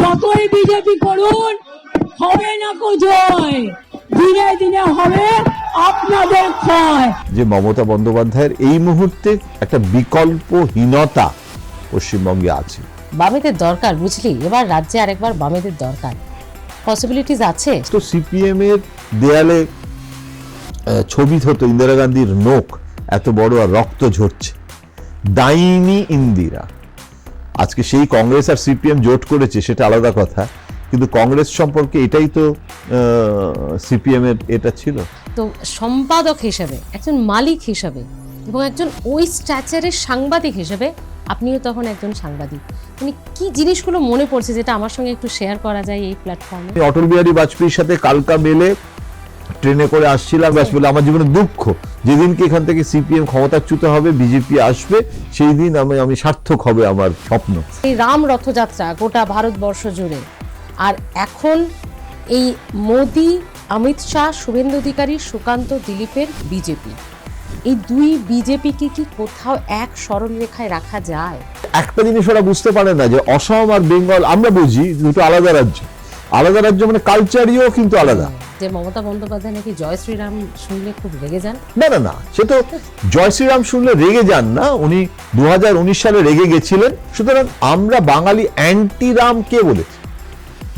যতই বিজেপি করুন হবে না কো জয়, দিনে দিনে হবে আপনাদের ক্ষয়। যে মমতা বন্দ্যোপাধ্যায়ের এই মুহূর্তে একটা বিকল্পহীনতা পশ্চিমবঙ্গে আছে। বামেদের দরকার, বুঝলি, এবার রাজ্যে আরেকবার বামেদের দরকার। পসিবিলিটিস আছে তো সিপিএম এর দেয়ালে ছবি হতো ইন্দিরা গান্ধীর নোখ এত বড় আর রক্ত ঝরছে, ডাইনি ইন্দিরা। আজকে সেই কংগ্রেস আর সিপিএম জোট করেছে সেটা আলাদা কথা, কিন্তু কংগ্রেস সম্পর্কে এটাই তো সিপিএম এর এটা ছিল। তো সম্পাদক হিসেবে, একজন মালিক হিসেবে এবং একজন ওই স্ট্যাচারের সাংবাদিক হিসেবে আপনিও তখন একজন সাংবাদিক, মানে কি জিনিসগুলো মনে পড়ছে যেটা আমার সঙ্গে একটু শেয়ার করা যায় এই প্ল্যাটফর্মে? অটল বিহারী বাজপেয়ীর সাথে কালকা মেলে ট্রেনে করে আসছিলাম, ব্যাস বলে আমার জীবনে দুঃখ, যেদিনকে এখান থেকে সিপিএম ক্ষমতাচ্যুত হবে, বিজেপি আসবে, সেই দিন আমি সার্থক হবে আমার স্বপ্ন। এই রাম রথযাত্রা গোটা ভারতবর্ষ জুড়ে, আর এখন এই মোদি, অমিত শাহ, শুভেন্দু অধিকারী, সুকান্ত, দিলীপের বিজেপি, এই দুই বিজেপিকে কি কোথাও এক সরল রেখায় রাখা যায়? একটা জিনিস ওরা বুঝতে পারে না যে অসম আর বেঙ্গল আমরা বুঝি দুটো আলাদা রাজ্য, আলাদা রাজ্য মানে কালচারিও কিন্তু আলাদা। যে মমতা বন্দ্যোপাধ্যায় নাকি জয় শ্রীরাম শুনলে খুব রেগে যান। না না না, সে তো জয় শ্রীরাম শুনলে রেগে যান না, উনি 2019 সালে রেগে গেছিলেন। সুতরাং আমরা বাঙালি অ্যান্টি রাম কে বলেছি?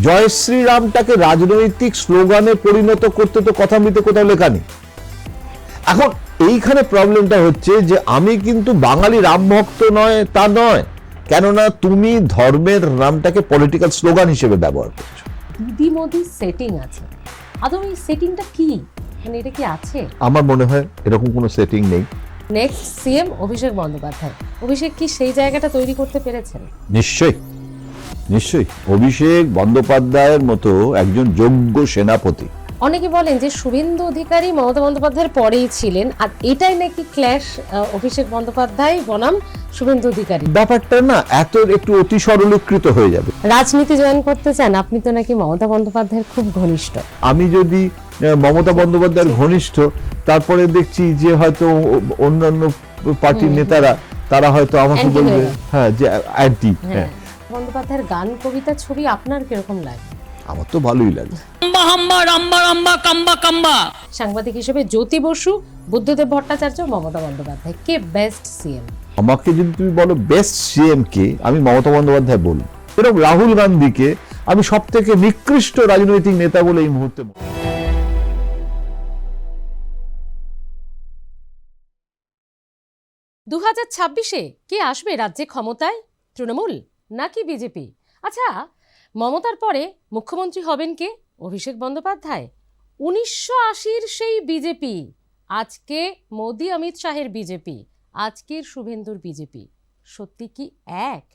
জয় শ্রীরামটাকে রাজনৈতিক স্লোগানে পরিণত করতে তো কথামৃতে কোথাও লেখা নেই। এখন এইখানে প্রবলেমটা হচ্ছে যে আমি কিন্তু বাঙালি রাম ভক্ত নয় তা নয়, কেননা তুমি ধর্মের নামটাকে পলিটিক্যাল স্লোগান হিসেবে ব্যবহার করছো। দিদি মোদি সেটিং আছে, আদৌ এই সেটিংটা কি, মানে এটা কি আছে? আমার মনে হয় এরকম কোনো সেটিং নেই। নেক্সট সিএম অভিষেক বন্দ্যোপাধ্যায়, অভিষেক কি সেই জায়গাটা তৈরি করতে পেরেছেন? নিশ্চয়ই নিশ্চয়ই, অভিষেক বন্দ্যোপাধ্যায়ের মতো একজন যোগ্য সেনাপতি। অনেকে বলেন যে শুভেন্দু অধিকারী মমতা বন্দ্যোপাধ্যায়ের পরেই ছিলেন, আর এটাই নাকি ক্ল্যাশ অভিষেক বন্দ্যোপাধ্যায় বনাম শুভেন্দু অধিকারী। ব্যাপারটা না এত একটু অতি সরলীকৃত হয়ে যাবে। রাজনীতি জয়েন করতে চান আপনি, তো নাকি মমতা বন্দ্যোপাধ্যায়ের খুব ঘনিষ্ঠ। আমি যদি মমতা বন্দ্যোপাধ্যায়ের ঘনিষ্ঠ, তারপরে দেখছি যে হয়তো অন্যান্য পার্টির নেতারা তারা হয়তো আমাকে বলবে হ্যাঁ যে অ্যান্টি। হ্যাঁ, বন্দ্যোপাধ্যায়ের গান, কবিতা, ছবি আপনার কিরকম লাগে? আমার তো ভালোই লাগে। সাংবাদিক হিসেবে জ্যোতি বসু, বুদ্ধদেব ভট্টাচার্য, মমতা বন্দ্যোপাধ্যায়, কে বেস্ট সিএম? আমাকে যদি তুমি বলো বেস্ট সিএম কে, আমি মমতা বন্দ্যোপাধ্যায় বলবো। এরকম রাহুল গান্ধীকে আমি সব থেকে নিকৃষ্ট রাজনৈতিক নেতা বলে এই মুহূর্তে 2026-এ কে আসবে রাজ্যে ক্ষমতায়, তৃণমূল নাকি বিজেপি? আচ্ছা, মমতার পরে মুখ্যমন্ত্রী হবেন কে? অভিষেক বন্দ্যোপাধ্যায়? 1980-র সেই বিজেপি, আজকে মোদি অমিত শাহের বিজেপি, আজকের শুভেন্দুর বিজেপি, সত্যি কি এক?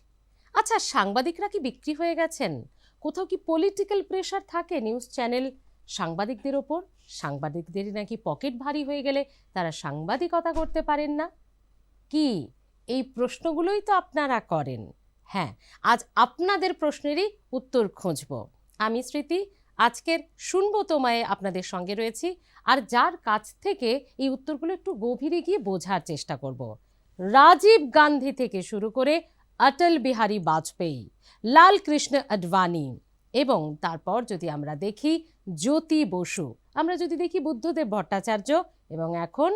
আচ্ছা, সাংবাদিকরা কি বিক্রি হয়ে গেছেন? কোথাও কি পলিটিক্যাল প্রেশার থাকে নিউজ চ্যানেল সাংবাদিকদের ওপর? সাংবাদিকদেরই নাকি পকেট ভারী হয়ে গেলে তারা সাংবাদিকতা করতে পারেন না? কি এই প্রশ্নগুলোই তো আপনারা করেন। হ্যাঁ, আজ আপনাদের প্রশ্নেরই উত্তর খুঁজব। আমি স্মৃতি, আজকের শুনবো তোমায় আপনাদের সঙ্গে রয়েছি, আর যার কাছ থেকে এই উত্তরগুলো একটু গভীরে গিয়ে বোঝার চেষ্টা করব। রাজীব গান্ধী থেকে শুরু করে অটল বিহারী বাজপেয়ী, লাল কৃষ্ণ আডবাণী, এবং তারপর যদি আমরা দেখি জ্যোতি বসু, আমরা যদি দেখি বুদ্ধদেব ভট্টাচার্য, এবং এখন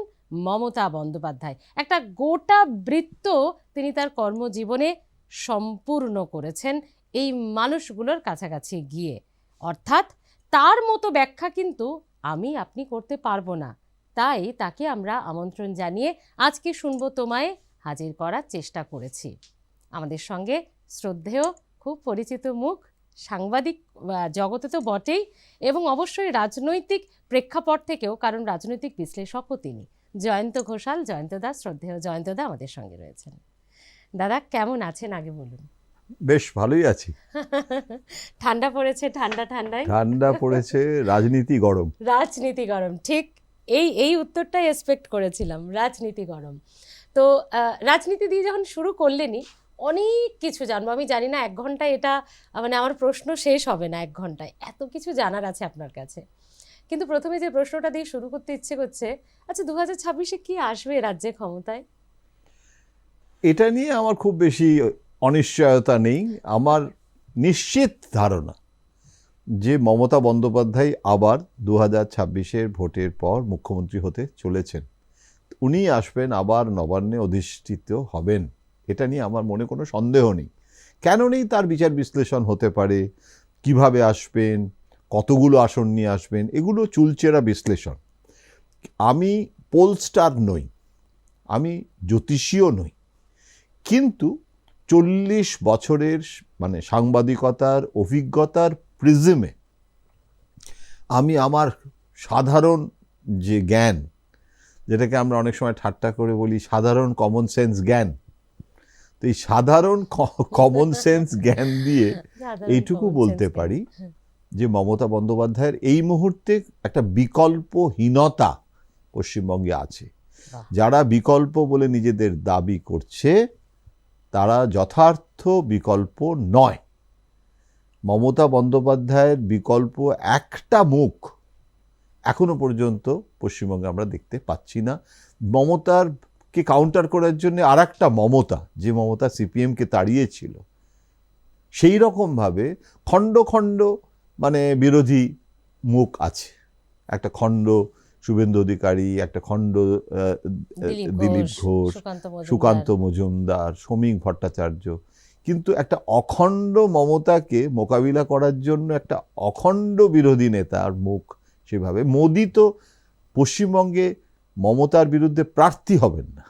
মমতা বন্দ্যোপাধ্যায়, একটা গোটা বৃত্ত তিনি তার কর্মজীবনে সম্পূর্ণ করেছেন এই মানুষগুলোর কাছাকাছি গিয়ে। অর্থাৎ তার মতো ব্যাখ্যা কিন্তু আমি আপনি করতে পারবো না, তাই তাকে আমরা আমন্ত্রণ জানিয়ে আজকে শুনবো তোমায় হাজির করার চেষ্টা করেছি। আমাদের সঙ্গে শ্রদ্ধেয় খুব পরিচিত মুখ, সাংবাদিক জগতে তো বটেই, এবং অবশ্যই রাজনৈতিক প্রেক্ষাপট থেকেও, কারণ রাজনৈতিক বিশ্লেষকও তিনি, জয়ন্ত ঘোষাল। জয়ন্ত দা, শ্রদ্ধেয় জয়ন্ত দা আমাদের সঙ্গে রয়েছেন। দাদা কেমন আছেন আগে বলুন? বেশ ভালোই আছি। ঠান্ডা পড়েছে, ঠান্ডায় ঠান্ডা পড়েছে, রাজনীতি গরম। রাজনীতি গরম, ঠিক এই উত্তরটাই এক্সপেক্ট করেছিলাম, রাজনীতি গরম। তো রাজনীতি দিয়ে যখন শুরু করলেনই, অনেক কিছু জানবো। আমি জানি না 1 ঘন্টায় এটা, মানে আমার প্রশ্ন শেষ হবে না 1 ঘন্টায়, এত কিছু জানার আছে আপনার কাছে। কিন্তু প্রথমে যে প্রশ্নটা দিয়ে শুরু করতে ইচ্ছে করছে, আচ্ছা 2026-এ কি আসবে রাজ্যে ক্ষমতায়? এটা নিয়ে আমার খুব বেশি অনিশ্চয়তা নেই। আমার নিশ্চিত ধারণা যে মমতা বন্দ্যোপাধ্যায় আবার 2026-এর ভোটের পর মুখ্যমন্ত্রী হতে চলেছেন। উনি আসবেন, আবার নবান্নে অধিষ্ঠিত হবেন, এটা নিয়ে আমার মনে কোনো সন্দেহ নেই। কেন নেই তার বিচার বিশ্লেষণ হতে পারে, কিভাবে আসবেন, কতগুলো আসন নিয়ে আসবেন, এগুলো চুলচেরা বিশ্লেষণ। আমি পোলস্টার নই, আমি জ্যোতিষীও নই, কিন্তু 40 বছরের মানে সাংবাদিকতার অভিজ্ঞতার প্রিজমে আমি আমার সাধারণ যে জ্ঞান, যেটাকে আমরা অনেক সময় ঠাট্টা করে বলি সাধারণ কমন সেন্স জ্ঞান, তো এই সাধারণ কমন সেন্স জ্ঞান দিয়ে এইটুকু বলতে পারি যে মমতা বন্দ্যোপাধ্যায়ের এই মুহূর্তে একটা বিকল্পহীনতা পশ্চিমবঙ্গে আছে। যারা বিকল্প বলে নিজেদের দাবি করছে তারা যথার্থ বিকল্প নয়। মমতা বন্দ্যোপাধ্যায়ের বিকল্প একটা মুখ এখনো পর্যন্ত পশ্চিমবঙ্গে আমরা দেখতে পাচ্ছি না। মমতারকে কাউন্টার করার জন্য আর একটা মমতা, যে মমতা সিপিএমকে তাড়িয়েছিল, সেই রকমভাবে খণ্ড খণ্ড মানে বিরোধী মুখ আছে। একটা খণ্ড শুভেন্দু অধিকারী, একটা খণ্ড দিলীপ ঘোষ, সুকান্ত মজুমদার, শ্রমিক ভট্টাচার্য, কিন্তু একটা অখণ্ড মমতাকে মোকাবিলা করার জন্য একটা অখণ্ড বিরোধী নেতার মুখ সেভাবে। মোদি তো পশ্চিমবঙ্গে মমতার বিরুদ্ধে প্রার্থী হবেন না,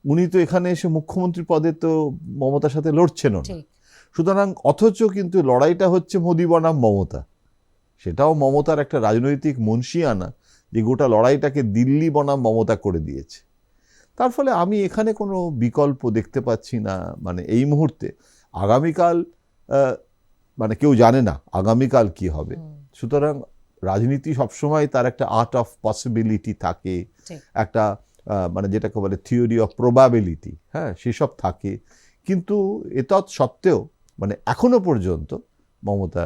উনি তো এখানে এসে মুখ্যমন্ত্রী পদে তো মমতার সাথে লড়ছেন না। সুতরাং অথচ কিন্তু লড়াইটা হচ্ছে মোদি বনাম মমতা। সেটাও মমতার একটা রাজনৈতিক মনসিয়ানা যে গোটা লড়াইটাকে দিল্লি বনাম মমতা করে দিয়েছে। তার ফলে আমি এখানে কোনো বিকল্প দেখতে পাচ্ছি না। মানে এই মুহূর্তে আগামীকাল মানে কেউ জানে না আগামীকাল কি হবে। সুতরাং রাজনীতি সবসময় তার একটা আর্ট অফ পসিবিলিটি থাকে, একটা মানে যেটাকে বলে থিওরি অফ প্রবাবিলিটি, হ্যাঁ, সেসব থাকে। কিন্তু এতৎ সত্ত্বেও মানে এখনো পর্যন্ত মমতা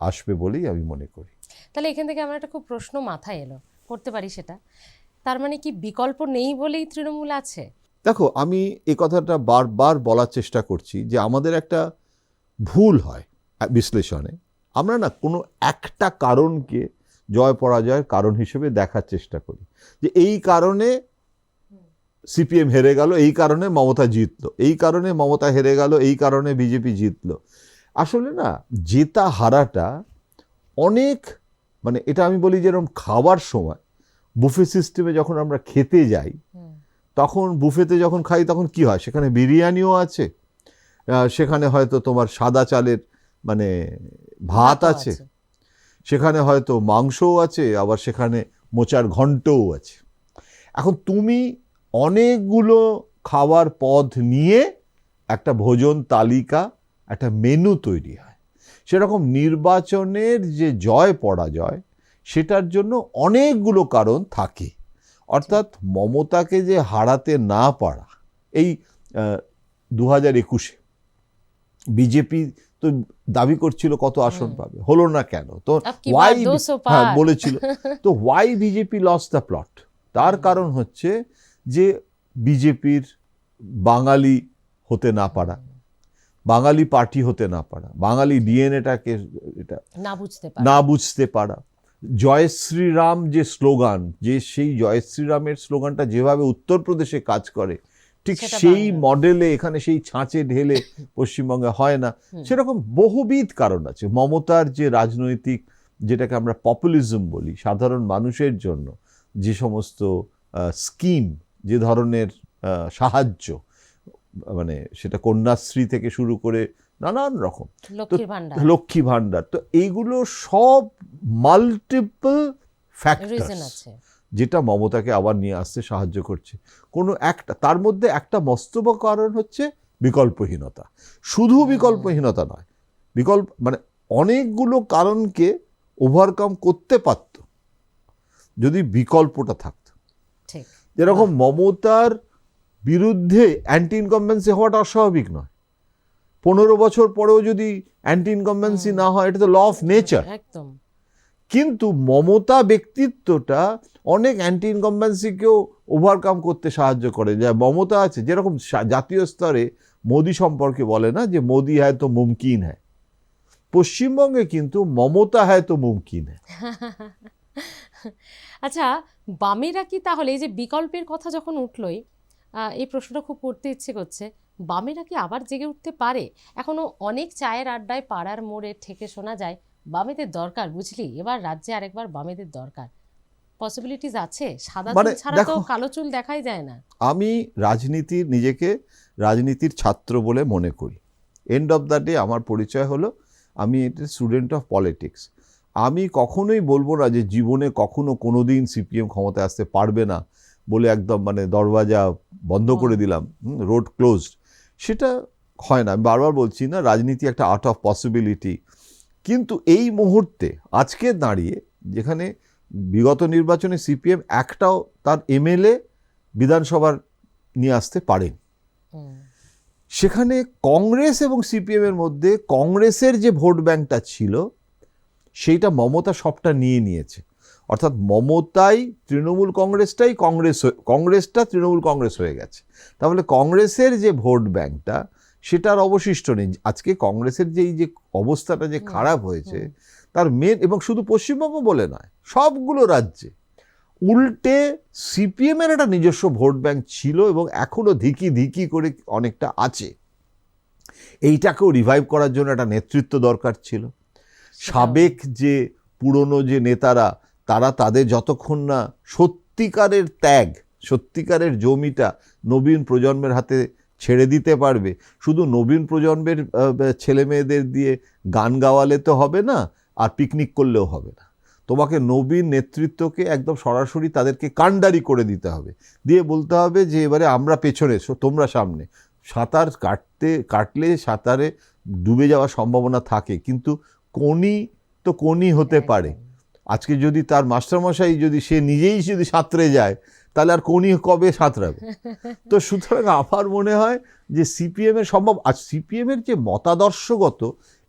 আসবে বলেই আমি মনে করি। তাহলে এখান থেকে আমার একটা খুব প্রশ্ন মাথায় এলো, করতে পারি সেটা, তার মানে কি বিকল্প নেই বলেই তৃণমূল আছে? দেখো, আমি এই কথাটা বারবার বলার চেষ্টা করছি যে আমাদের একটা ভুল হয় বিশ্লেষণে। আমরা না কোনো একটা কারণকে জয় পরাজয়ের কারণ হিসেবে দেখার চেষ্টা করি, যে এই কারণে সিপিএম হেরে গেল, এই কারণে মমতা জিতলো, এই কারণে মমতা হেরে গেল, এই কারণে বিজেপি জিতলো। আসলে না, জেতা হারাটা অনেক মানে এটা আমি বলি যেরকম খাওয়ার সময় বুফে সিস্টেমে যখন আমরা খেতে যাই, তখন বুফেতে যখন খাই তখন কি হয়, সেখানে বিরিয়ানিও আছে, সেখানে হয়তো তোমার সাদা চালের মানে ভাত আছে, সেখানে হয়তো মাংসও আছে, আবার সেখানে মোচার ঘন্টও আছে। এখন তুমি অনেকগুলো খাবার পদ নিয়ে একটা ভোজন তালিকা, একটা মেনু তৈরি হয়। সেরকম নির্বাচনের যে জয় পরাজয়, সেটার জন্য অনেকগুলো কারণ থাকে। অর্থাৎ মমতাকে যে হারাতে না পারা, এই 2021-এ বিজেপি তো দাবি করছিল কত আসন পাবে, হলো না কেন, তো ওয়াই বলেছিল, তো Y BJP lost the plot. তার কারণ হচ্ছে যে বিজেপির বাঙালি হতে না পারা, বাঙালি পার্টি হতে না পারা, বাঙালি ডিএনএটাকে এটা না বুঝতে পারা। জয় শ্রীরাম যে স্লোগান, যে সেই জয় শ্রীরামের স্লোগানটা যেভাবে উত্তরপ্রদেশে কাজ করে, ঠিক সেই মডেলে এখানে সেই ছাঁচে ঢেলে পশ্চিমবঙ্গে হয় না। সেরকম বহুবিধ কারণ আছে। মমতার যে রাজনৈতিক, যেটাকে আমরা পপুলিজম বলি, সাধারণ মানুষের জন্য যে সমস্ত স্কিম, যে ধরনের সাহায্য, মানে সেটা কন্যাশ্রী থেকে শুরু করে নানান রকম, লক্ষ্মী ভান্ডার, তো এইগুলো সব মাল্টিপল ফ্যাক্টরস যেটা মমতাকে আবার নিয়ে আসতে সাহায্য করছে। কোনো একটা, তার মধ্যে একটা মস্তব কারণ হচ্ছে বিকল্পহীনতা। শুধু বিকল্পহীনতা নয়, বিকল্প মানে অনেকগুলো কারণকে ওভারকাম করতে পারত যদি বিকল্পটা থাকতো। যেরকম মমতার বিরুদ্ধে অ্যান্টি ইনকামবেন্সি হওয়াটা অস্বাভাবিক নয়। 15 বছর পরেও যদি অ্যান্টি ইনকামবেন্সি না হয়, এটা তো ল অফ নেচার। কিন্তু মমতা ব্যক্তিত্বটা অনেক অ্যান্টি ইনকামবেন্সিকেও ওভারকাম করতে সাহায্য করে। যা মমতা আছে, যেরকম জাতীয় স্তরে মোদি সম্পর্কে বলে না যে মোদি হ্যায় তো মুমকিন হ্যায়, পশ্চিমবঙ্গে কিন্তু মমতা হয়তো মুমকিন হ্যায়। আচ্ছা, বামেরা কি তাহলে এই যে বিকল্পের কথা যখন উঠলই, এই প্রশ্নটা খুব করতে ইচ্ছে করছে, বামেরা কি আবার জেগে উঠতে পারে? এখনো অনেক চায়ের আড্ডায় পাড়ার মোড়ে ঠেকে শোনা যায় বামেদের দরকার, বুঝলি, এবার রাজ্যে আরেকবার বামেদের দরকার। পসিবিলিটিস আছে? সাদা চুল ছাড়া তো কালো চুল দেখাই যায় না। আমি নিজেকে রাজনীতির ছাত্র বলে মনে করি। এন্ড অফ দ্য ডে আমার পরিচয় হলো আমি স্টুডেন্ট অফ পলিটিক্স। আমি কখনোই বলবো না যে জীবনে কখনো কোনোদিন সিপিএম ক্ষমতায় আসতে পারবে না বলে একদম মানে দরওয়াজা বন্ধ করে দিলাম, রোড ক্লোজড, সেটা হয় না। আমি বারবার বলছি না, রাজনীতি একটা আর্ট অফ পসিবিলিটি। কিন্তু এই মুহূর্তে আজকে দাঁড়িয়ে যেখানে বিগত নির্বাচনে সিপিএম একটাও তার এমএলএ বিধানসভার নিয়ে আসতে পারেন, সেখানে কংগ্রেস এবং সিপিএম এর মধ্যে কংগ্রেসের যে ভোট ব্যাংকটা ছিল সেইটা মমতা সবটা নিয়ে নিয়েছে। অর্থাৎ মমতাই তৃণমূল কংগ্রেসটা তৃণমূল কংগ্রেস হয়ে গেছে। তাহলে কংগ্রেসের যে ভোট ব্যাংকটা সেটার অবশিষ্ট নেই। আজকে কংগ্রেসের যে এই যে অবস্থাটা যে খারাপ হয়েছে তার মেন, এবং শুধু পশ্চিমবঙ্গ বলে নয়, সবগুলো রাজ্যে উল্টে সিপিএম এর একটা নিজস্ব ভোট ব্যাংক ছিল এবং এখনো ধিকি করে অনেকটা আছে। এইটাকেও রিভাইভ করার জন্য একটা নেতৃত্ব দরকার ছিল। সাবেক যে পুরনো যে নেতারা, তারা তাদের যতক্ষণ না সত্যিকারের ত্যাগ, সত্যিকারের জমিটা নবীন প্রজন্মের হাতে ছেড়ে দিতে পারবে। শুধু নবীন প্রজন্মের ছেলে মেয়েদের দিয়ে গান গাওয়ালে তো হবে না, আর পিকনিক করলেও হবে না। তোমাকে নবীন নেতৃত্বকে একদম সরাসরি তাদেরকে কাণ্ডারি করে দিতে হবে, দিয়ে বলতে হবে যে এবারে আমরা পেছনে, তোমরা সামনে। সাঁতার কাটলে সাঁতারে ডুবে যাওয়ার সম্ভাবনা থাকে, কিন্তু কোনি হতে পারে। আজকে যদি তার মাস্টারমশাই যদি সে নিজেই যদি সাঁতরে যায়, তাহলে আর কোনি কবে সাঁতরাবে? তো সুতরাং আমার মনে হয় যে সিপিএম এর সম্ভব। আর সিপিএম এর যে মতাদর্শগত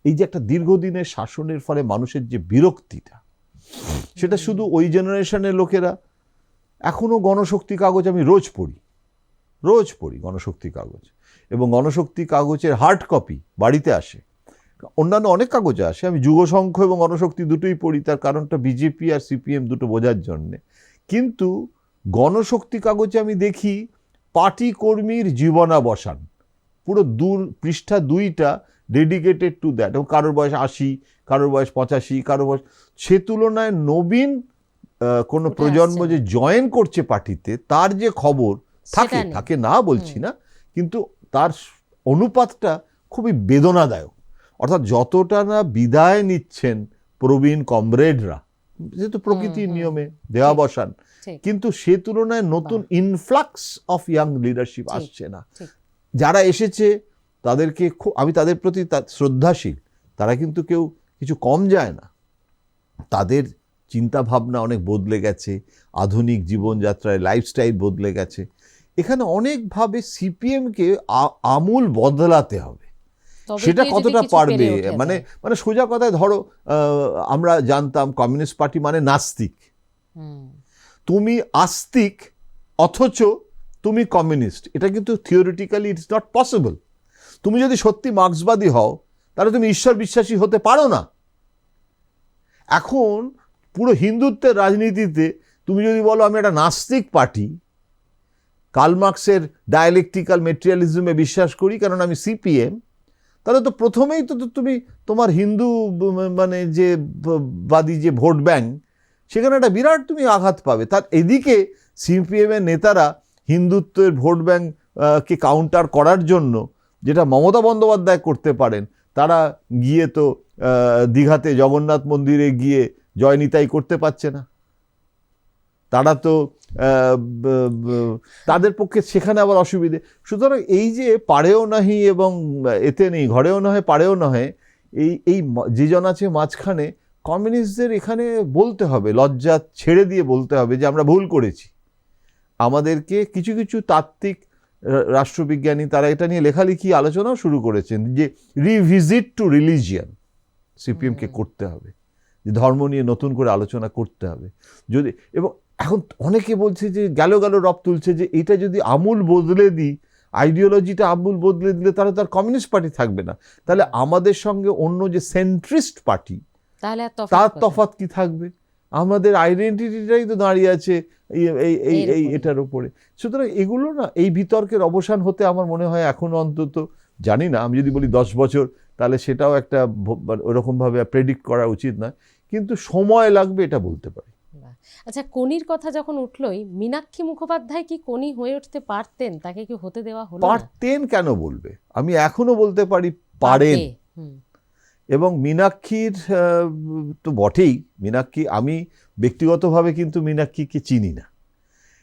এই যে একটা দীর্ঘদিনের শাসনের ফলে মানুষের যে বিরক্তিটা, সেটা শুধু ওই জেনারেশনের লোকেরা। এখনো গণশক্তি কাগজ আমি রোজ পড়ি গণশক্তি কাগজ, এবং গণশক্তি কাগজের হার্ড কপি বাড়িতে আসে। অন্যান্য অনেক কাগজে আসে, আমি যুগসংঘ এবং গণশক্তি দুটোই পড়ি, তার কারণটা বিজেপি আর সিপিএম দুটো বোঝার জন্যে। কিন্তু গণশক্তি কাগজে আমি দেখি পার্টি কর্মীর জীবনাবসান, পুরো পৃষ্ঠা 2টা ডেডিকেটেড টু দ্যাট, এবং কারোর বয়স 80, কারোর বয়স 85, কারোর বয়স। সে তুলনায় নবীন কোনো প্রজন্ম যে জয়েন করছে পার্টিতে, তার যে খবর থাকে না বলছি না, কিন্তু তার অনুপাতটা খুবই বেদনাদায়ক। অর্থাৎ যতটা না বিদায় নিচ্ছেন প্রবীণ কমরেডরা, যেহেতু প্রকৃতির নিয়মে দেওয়াবসান, কিন্তু সে তুলনায় নতুন ইনফ্লাক্স অফ ইয়াং লিডারশিপ আসছে না। যারা এসেছে তাদেরকে আমি তাদের প্রতি শ্রদ্ধাশীল, তারা কিন্তু কেউ কিছু কম যায় না। তাদের চিন্তা ভাবনা অনেক বদলে গেছে, আধুনিক জীবনযাত্রায় লাইফস্টাইল বদলে গেছে। এখানে অনেকভাবে সিপিএমকে আমূল বদলাতে হবে। সেটা কতটা পারবে, মানে সোজা কথায় ধরো, আমরা জানতাম কমিউনিস্ট পার্টি মানে নাস্তিক। তুমি আস্তিক অথচ তুমি কমিউনিস্ট, এটা কিন্তু থিওরিটিক্যালি ইটস নট পসিবল। তুমি যদি সত্যি মার্ক্সবাদী হও, তাহলে তুমি ঈশ্বর বিশ্বাসী হতে পারো না। এখন পুরো হিন্দুত্বের রাজনীতিতে তুমি যদি বলো আমি একটা নাস্তিক পার্টি, কার্ল মার্ক্সের ডায়ালেকটিক্যাল মেটেরিয়ালিজমে বিশ্বাস করি কারণ আমি সিপিএম, তাহলে তো প্রথমেই তো তুমি তোমার হিন্দু মানে যে বাদী যে ভোট ব্যাংক, সেখানে একটা বিরাট তুমি আঘাত পাবে। তার এদিকে সিপিএমের নেতারা হিন্দুত্বের ভোট ব্যাংককে কাউন্টার করার জন্য যেটা মমতা বন্দ্যোপাধ্যায় করতে পারেন, তারা গিয়ে তো দীঘাতে জগন্নাথ মন্দিরে গিয়ে জয় নিতাই করতে পারছে না। তারা তো তাদের পক্ষে সেখানে আবার অসুবিধে। সুতরাং এই যে পারেও নাহি এবং এতে নেই, ঘরেও নহে পারেও নহে, এই যে জন আছে মাঝখানে, কমিউনিস্টদের এখানে বলতে হবে, লজ্জা ছেড়ে দিয়ে বলতে হবে যে আমরা ভুল করেছি। আমাদেরকে কিছু কিছু তাত্ত্বিক রাষ্ট্রবিজ্ঞানী তারা এটা নিয়ে লেখালেখি আলোচনাও শুরু করেছেন যে রিভিজিট টু রিলিজিয়ান সিপিএমকে করতে হবে, যে ধর্ম নিয়ে নতুন করে আলোচনা করতে হবে। যদি এবং এখন অনেকে বলছে যে গেল রব তুলছে যে এটা যদি আমূল বদলে দিই আইডিওলজিটা আমূল বদলে দিলে তাহলে তার কমিউনিস্ট পার্টি থাকবে না। তাহলে আমাদের সঙ্গে অন্য যে সেন্ট্রিস্ট পার্টি, তাহলে আর তার তফাৎ কি থাকবে? আমাদের আইডেন্টিটিটাই তো দাঁড়িয়ে আছে এটার উপরে। সুতরাং এগুলো না, এই বিতর্কের অবসান হতে আমার মনে হয় এখনো অন্তত, জানি না, আমি যদি বলি 10 বছর তাহলে সেটাও একটা ওরকমভাবে প্রেডিক্ট করা উচিত না, কিন্তু সময় লাগবে এটা বলতে পারি। আচ্ছা, কোনির কথা যখন উঠলোই, মীনাক্ষী মুখোপাধ্যায় কি কোনি হয়ে উঠতে পারতেন? তাকে কি হতে দেওয়া হলো না? পারতেন কেন বলবে, আমি এখনো বলতে পারি পারেন। এবং মীনাক্ষীর তো বটেই, মীনাক্ষী, আমি ব্যক্তিগতভাবে কিন্তু মীনাক্ষীকে চিনি না।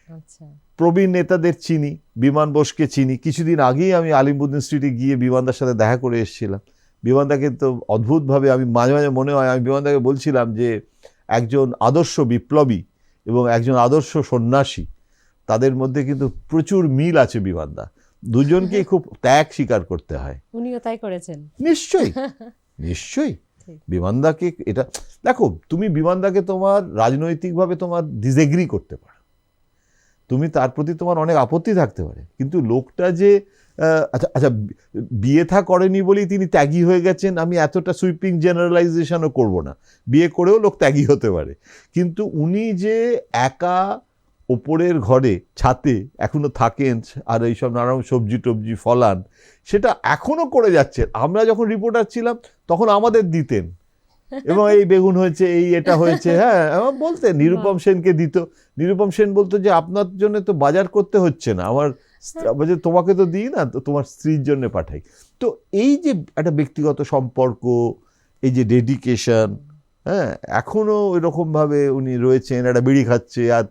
আচ্ছা, প্রবীণ নেতাদের চিনি, বিমান বোসকে চিনি। কিছুদিন আগেই আমি আলিমুদ্দিন স্ট্রিটে গিয়ে বিমানদার সাথে দেখা করে এসেছিলাম। বিমানদাকে তো অদ্ভুতভাবে আমি মাঝে মাঝে মনে হয়, আমি বিমানদাকে বলছিলাম যে একজন আদর্শ বিপ্লবী এবং একজন আদর্শ সন্ন্যাসী, তাদের মধ্যে কিন্তু প্রচুর মিল আছে। বিমানদা দুজনকেই খুব ত্যাগ স্বীকার করতে হয়। উনিও তাই করেছেন। নিশ্চয়ই নিশ্চয়ই। বিমানদাকে এটা দেখো, তুমি বিমানদাকে তোমার রাজনৈতিকভাবে তোমার ডিসএগ্রি করতে পারো, তুমি তার প্রতি তোমার অনেক আপত্তি থাকতে পারে, কিন্তু লোকটা যে আচ্ছা বিয়ে থা করেনি বলেই তিনি ত্যাগী হয়ে গেছেন, আমি এতটা সুইপিং জেনারেলাইজেশনও করব না। বিয়ে করেও লোক ত্যাগী হতে পারে, কিন্তু উনি যে একা ওপরের ঘরে ছাতে এখনো থাকেন আর এইসব নানান সবজি টবজি ফলান, সেটা এখনো করে যাচ্ছেন। আমরা যখন রিপোর্টার ছিলাম তখন আমাদের দিতেন, এবং এই বেগুন হয়েছে, এই এটা হয়েছে, হ্যাঁ বলতে নিরুপম সেনকে দিত। নিরুপম সেন বলতো যে আপনার জন্য তো বাজার করতে হচ্ছে না, আমার তোমাকে তো দিই না, তো তোমার স্ত্রীর জন্য পাঠাই। তো এই যে একটা ব্যক্তিগত সম্পর্ক, এই যে ডেডিকেশন, হ্যাঁ, এখনো এরকমভাবে উনি রয়েছেন, একটা বিড়ি খাচ্ছে আর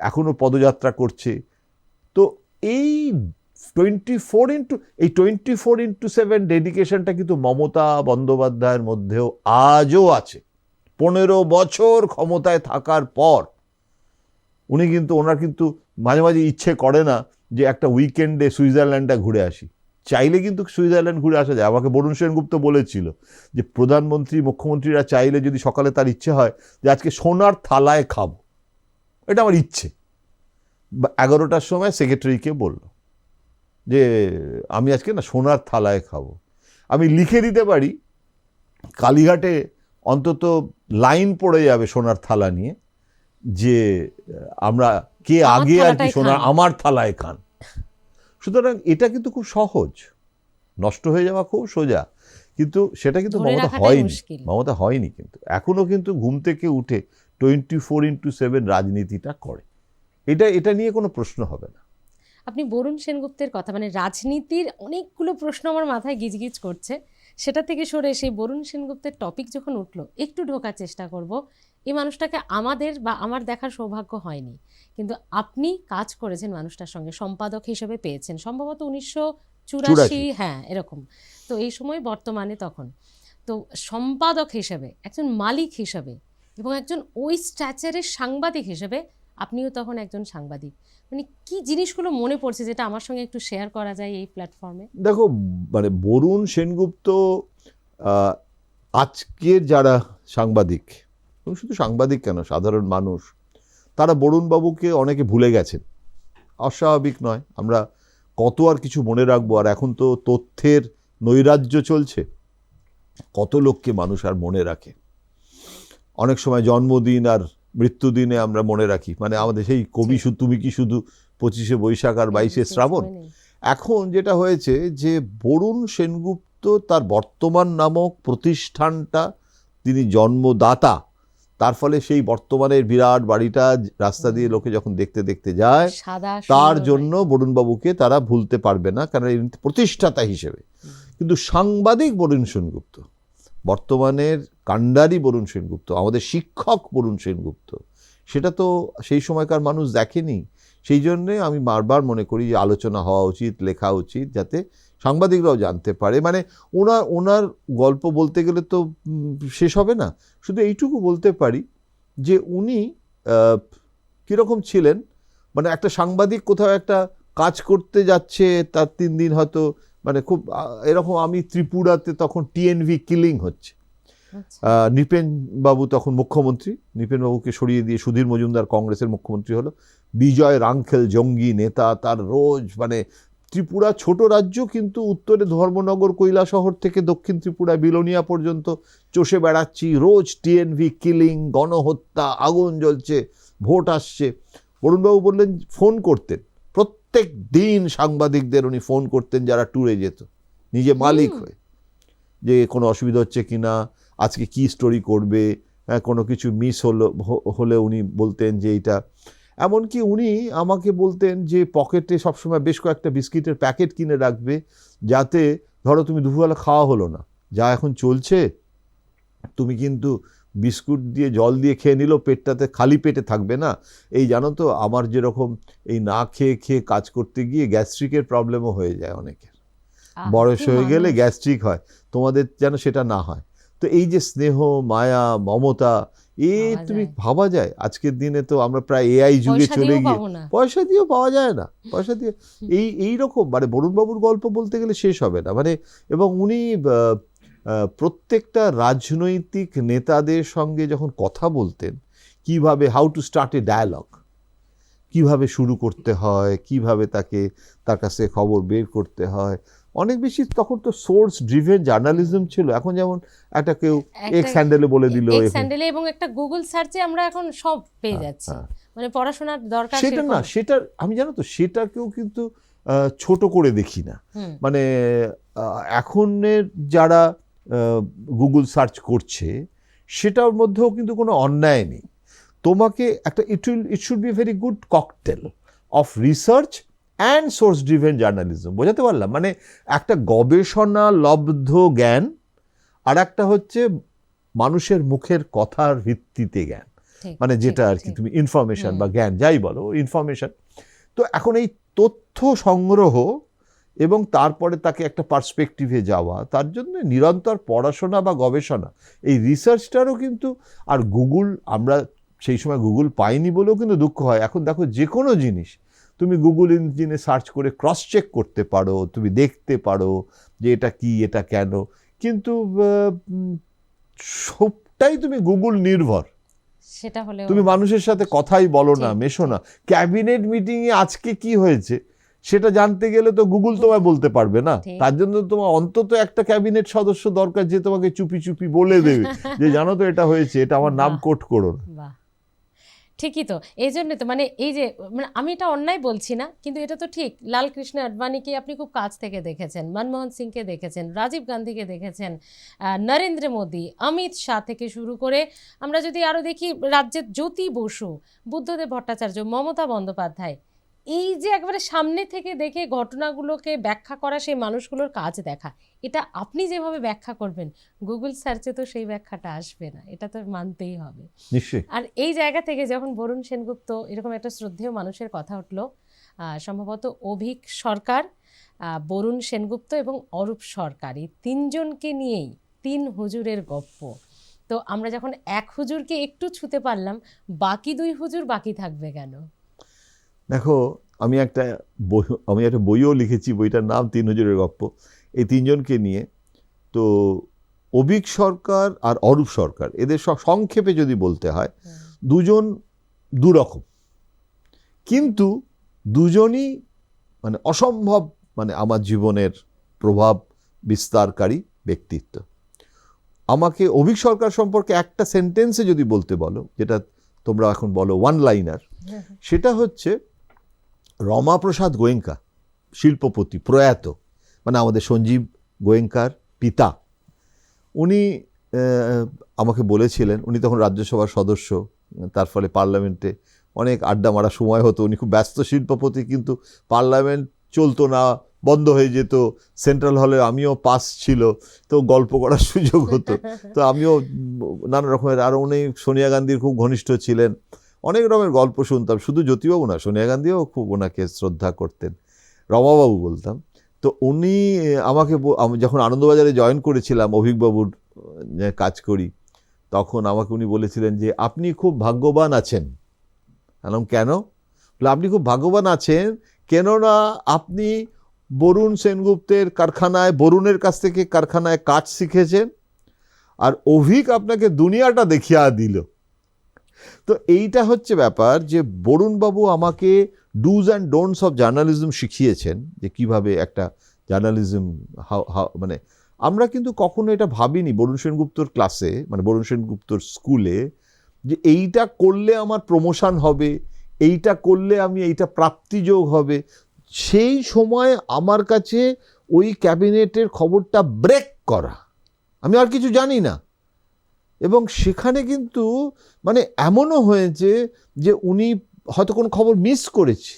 এখনো পদযাত্রা করছে। তো এই 24x7 ডেডিকেশনটা কিন্তু মমতা বন্দ্যোপাধ্যায়ের মধ্যেও আজও আছে। 15 বছর ক্ষমতায় থাকার পর উনি কিন্তু, ওনার কিন্তু মাঝে মাঝে ইচ্ছে করে না যে একটা উইকেন্ডে সুইজারল্যান্ডটা ঘুরে আসি। চাইলে কিন্তু সুইজারল্যান্ড ঘুরে আসা যায়। আমাকে বরুণ সেনগুপ্ত বলেছিল যে প্রধানমন্ত্রী মুখ্যমন্ত্রীরা চাইলে যদি সকালে তার ইচ্ছে হয় যে আজকে সোনার থালায় খাবো, এটা আমার ইচ্ছে, 11টার সময় সেক্রেটারিকে বলল যে আমি আজকে না সোনার থালায় খাবো। আমি লিখে দিতে পারি, কালীঘাটে অন্তত লাইন পড়ে যাবে সোনার থালা নিয়ে, যে আমরা কে আগে আর কি সোনার আমার থালায় খান। সুতরাং এটা কিন্তু খুব সহজ, নষ্ট হয়ে যাওয়া খুব সোজা, কিন্তু সেটা কিন্তু মমতা হয়নি। কিন্তু এখনো কিন্তু ঘুম থেকে উঠে 24x7 রাজনীতিটা করে, এটা নিয়ে কোনো প্রশ্ন হবে না। আপনি বরুণ সেনগুপ্তের কথা, মানে রাজনীতির অনেকগুলো প্রশ্ন আমার মাথায় গিজগিজ করছে, সেটা থেকে সরে সেই বরুণ সেনগুপ্তের টপিক যখন উঠলো, একটু ঢোকার চেষ্টা করব। এই মানুষটাকে আমাদের বা আমার দেখার সৌভাগ্য হয়নি, কিন্তু আপনি কাজ করেছেন মানুষটার সঙ্গে, সম্পাদক হিসেবে পেয়েছেন সম্ভবত 1984, হ্যাঁ এরকম। তো এই সময় বর্তমানে তখন তো সম্পাদক হিসেবে, একজন মালিক হিসেবে এবং একজন ওই স্ট্যাচারের সাংবাদিক হিসেবে, আপনিও তখন একজন সাংবাদিক, মানে কি জিনিসগুলো মনে পড়ছে যেটা আমার সঙ্গে একটু শেয়ার করা যায় এই প্ল্যাটফর্মে? দেখো, মানে বরুণ সেনগুপ্ত, আজকের যারা সাংবাদিক, শুধু সাংবাদিক কেন, সাধারণ মানুষ, তারা বরুণবাবুকে অনেকে ভুলে গেছেন। অস্বাভাবিক নয়, আমরা কত আর কিছু মনে রাখবো। আর এখন তো তথ্যের নৈরাজ্য চলছে, কত লোককে মানুষ আর মনে রাখে। অনেক সময় জন্মদিন আর মৃত্যুদিনে আমরা মনে রাখি, মানে আমাদের সেই কবি তুমি কি শুধু 25শে বৈশাখ আর 22শে শ্রাবণ। এখন যেটা হয়েছে যে বরুণ সেনগুপ্ত তার বর্তমান নামক প্রতিষ্ঠানটা, তিনি জন্মদাতা, তার ফলে সেই বর্তমানের বিরাট বাড়িটা রাস্তা দিয়ে লোকে যখন দেখতে দেখতে যায়, তার জন্য বরুণবাবুকে তারা ভুলতে পারবে না, কারণ প্রতিষ্ঠাতা হিসেবে। কিন্তু সাংবাদিক বরুণ সেনগুপ্ত, বর্তমানের কাণ্ডারি বরুণ সেনগুপ্ত, আমাদের শিক্ষক বরুণ সেনগুপ্ত, সেটা তো সেই সময়কার মানুষ দেখেনি। সেই জন্যে আমি বারবার মনে করি যে আলোচনা হওয়া উচিত, লেখা উচিত, যাতে সাংবাদিকরাও জানতে পারে। মানে ওনার গল্প বলতে গেলে তো শেষ হবে না। শুধু এইটুকু বলতে পারি যে উনি কীরকম ছিলেন, মানে একটা সাংবাদিক কোথাও একটা কাজ করতে যাচ্ছে, তার 3 দিন হয়তো, মানে খুব এরকম, আমি ত্রিপুরাতে তখন TNV কিলিং হচ্ছে, নৃপেনবাবু তখন মুখ্যমন্ত্রী, নৃপেনবাবুকে সরিয়ে দিয়ে সুধীর মজুমদার কংগ্রেসের মুখ্যমন্ত্রী হলো। বিজয় রাঙ্খেল জঙ্গি নেতা, তার রোজ মানে ত্রিপুরা ছোট রাজ্য, কিন্তু উত্তরে ধর্মনগর কৈলাসহর থেকে দক্ষিণ ত্রিপুরা বিলোনিয়া পর্যন্ত চষে বেড়াচ্ছি, রোজ টিএনভি কিলিং, গণহত্যা, আগুন জ্বলছে, ভোট আসছে। বরুণবাবু বললেন ফোন করতেন, প্রত্যেক দিন সাংবাদিকদের উনি ফোন করতেন যারা ট্যুরে যেত, নিজে মালিক হয়ে, যে কোনো অসুবিধা হচ্ছে কিনা, আজকে কি স্টোরি করবে, কোনো কিছু মিস হলে উনি বলতেন যে এইটা। এমনকি উনি আমাকে বলতেন যে পকেটে সবসময় বেশ কয়েকটা বিস্কিটের প্যাকেট কিনে রাখবে, যাতে ধরো তুমি দুপুরবেলা খাওয়া হলো না, যা এখন চলছে, তুমি কিন্তু বিস্কুট দিয়ে জল দিয়ে খেয়ে নিলেও পেটটাতে খালি পেটে থাকবে না। এই জানো তো আমার যেরকম এই না খেয়ে খেয়ে কাজ করতে গিয়ে গ্যাস্ট্রিকের প্রবলেমও হয়ে যায় অনেকের, বয়স হয়ে গেলে গ্যাস্ট্রিক হয়, তোমাদের যেন সেটা না হয়। তো এই যে স্নেহ, মায়া, মমতা, তুমি ভাবা যায় আজকের দিনে তো আমরা প্রায় এআই যুগে চলে গিয়ে পয়সা দিয়েও পাওয়া যায় না, পয়সা দিয়ে এই রকম মানে বরুণবাবুর গল্প বলতে গেলে শেষ হবে না। মানে এবং উনি প্রত্যেকটা রাজনৈতিক নেতাদের সঙ্গে যখন কথা বলতেন, কিভাবে how to start a dialogue, কিভাবে শুরু করতে হয়, কিভাবে তার কাছে খবর বের করতে হয়, অনেক বেশি তখন তো সোর্স ড্রিভেন জার্নালিজম ছিল। এখন যেমন একটা কেউ এক্স হ্যান্ডেলে বলে দিল, এক্স হ্যান্ডেলে এবং একটা গুগল সার্চে আমরা এখন সব পেয়ে যাচ্ছি, মানে পড়াশোনার দরকার সেটা না, সেটা আমি জানো তো সেটাকেও কিন্তু ছোট করে দেখি না। মানে এখনের যারা গুগল সার্চ করছে সেটার মধ্যেও কিন্তু কোনো অন্যায় নেই। তোমাকে একটা it should be very good cocktail of research and source driven journalism. বোঝাতে পারলাম? মানে একটা গবেষণা লব্ধ জ্ঞান, আর একটা হচ্ছে মানুষের মুখের কথার ভিত্তিতে জ্ঞান, মানে যেটা আর কি তুমি ইনফরমেশন বা জ্ঞান যাই বলো, ইনফরমেশন। তো এখন এই তথ্য সংগ্রহ এবং তারপরে তাকে একটা পার্সপেক্টিভে যাওয়া, তার জন্য নিরন্তর পড়াশোনা বা গবেষণা, এই রিসার্চটারও কিন্তু। আর গুগল, আমরা সেই সময় গুগল পাইনি বলেও কিন্তু দুঃখ হয়। এখন দেখো যে কোনো জিনিস তুমি গুগল ইঞ্জিনে সার্চ করে ক্রস চেক করতে পারো, তুমি দেখতে পারো যে এটা কি, এটা কেন। কিন্তু সবটাই তুমি গুগল নির্ভর, সেটা হলে তুমি মানুষের সাথে কথাই বলো না, মেশো না। ক্যাবিনেট মিটিংয়ে আজকে কি হয়েছে সেটা জানতে গেলে তো গুগল তোমায় বলতে পারবে না। তার জন্য তোমার অন্তত একটা ক্যাবিনেট সদস্য দরকার যে তোমাকে চুপি চুপি বলে দেবে যে জানো তো এটা হয়েছে, এটা আমার নাম কোট করো না। ঠিকই তো, এই জন্য তো মানে এই যে মানে আমি এটা অন্যায় বলছি না, কিন্তু এটা তো ঠিক। লালকৃষ্ণ আডবাণীকে আপনি খুব কাছ থেকে দেখেছেন, মনমোহন সিংকে দেখেছেন, রাজীব গান্ধীকে দেখেছেন, নরেন্দ্র মোদী, অমিত শাহ থেকে শুরু করে আমরা যদি আরও দেখি রাজ্যের জ্যোতি বসু, বুদ্ধদেব ভট্টাচার্য, মমতা বন্দ্যোপাধ্যায়, এই যে একবারে সামনে থেকে দেখে ঘটনাগুলোকে ব্যাখ্যা করা, সেই মানুষগুলোর কাজ দেখা, এটা আপনি যেভাবে ব্যাখ্যা করবেন গুগল সার্চে তো সেই ব্যাখ্যাটা আসবে না, এটা তো মানতেই হবে নিশ্চয়ই। আর এই জায়গা থেকে যখন বরুণ সেনগুপ্ত এরকম একটা শ্রদ্ধেয় মানুষের কথা উঠলো, সম্ভবত অভিক সরকার, বরুণ সেনগুপ্ত এবং অরূপ সরকার, এই তিনজনকে নিয়েই তিন হুজুরের গপ্প। তো আমরা যখন এক হুজুরকে একটু ছুতে পারলাম, বাকি দুই হুজুর বাকি থাকবে কেন? দেখো, আমি একটা বইও লিখেছি, বইটার নাম তিন হুজুরের গপ্প, এই তিনজনকে নিয়ে। তো অভিক সরকার আর অরূপ সরকার, এদের সংক্ষেপে যদি বলতে হয়, দুজন দুরকম, কিন্তু দুজনই মানে অসম্ভব, মানে আমার জীবনের প্রভাব বিস্তারকারী ব্যক্তিত্ব। আমাকে অভিক সরকার সম্পর্কে একটা সেন্টেন্সে যদি বলতে বলো, যেটা তোমরা এখন বলো ওয়ান লাইনার, সেটা হচ্ছে রমাপ্রসাদ গোয়েঙ্কা, শিল্পপতি প্রয়াত, মানে আমাদের সঞ্জীব গোয়েঙ্কার পিতা। উনি আমাকে বলেছিলেন, উনি তখন রাজ্যসভার সদস্য, তার ফলে পার্লামেন্টে অনেক আড্ডা মারা সময় হতো। উনি খুব ব্যস্ত শিল্পপতি, কিন্তু পার্লামেন্ট চলতো না, বন্ধ হয়ে যেত। সেন্ট্রাল হলে আমিও পাস ছিল, তো গল্প করার সুযোগ হতো। তো আমিও নানা রকমের, আরও উনি সোনিয়া গান্ধীর খুব ঘনিষ্ঠ ছিলেন, অনেক রকমের গল্প শুনতাম। শুধু জ্যোতিবাবু না, সোনিয়া গান্ধীও খুব ওনাকে শ্রদ্ধা করতেন, রমাবাবু বলতাম। তো উনি আমাকে, আমি যখন আনন্দবাজারে জয়েন করেছিলাম, অভিকবাবুর কাজ করি, তখন আমাকে উনি বলেছিলেন যে আপনি খুব ভাগ্যবান আছেন। বললাম কেন? বলে আপনি খুব ভাগ্যবান আছেন কেননা আপনি বরুণ সেনগুপ্তের কারখানায়, বরুণের কাছ থেকে কারখানায় কাজ শিখেছেন, আর অভিক আপনাকে দুনিয়াটা দেখিয়ে দিল। তো এইটা হচ্ছে ব্যাপার, যে বরুণবাবু আমাকে dos and don'ts of journalism শিখিয়েছেন, যে কিভাবে একটা জার্নালিজম মানে আমরা কিন্তু কখনো এটা ভাবিনি বরুণ সেনগুপ্তর ক্লাসে, মানে বরুণ সেনগুপ্তর স্কুলে, যে এইটা করলে আমার প্রমোশন হবে, এইটা করলে আমি এইটা প্রাপ্তিযোগ হবে। সেই সময় আমার কাছে ওই ক্যাবিনেটের খবরটা ব্রেক করা, আমি আর কিছু জানি না। এবং সেখানে কিন্তু মানে এমনও হয়েছে যে উনি হয়তো কোনো খবর মিস করেছি,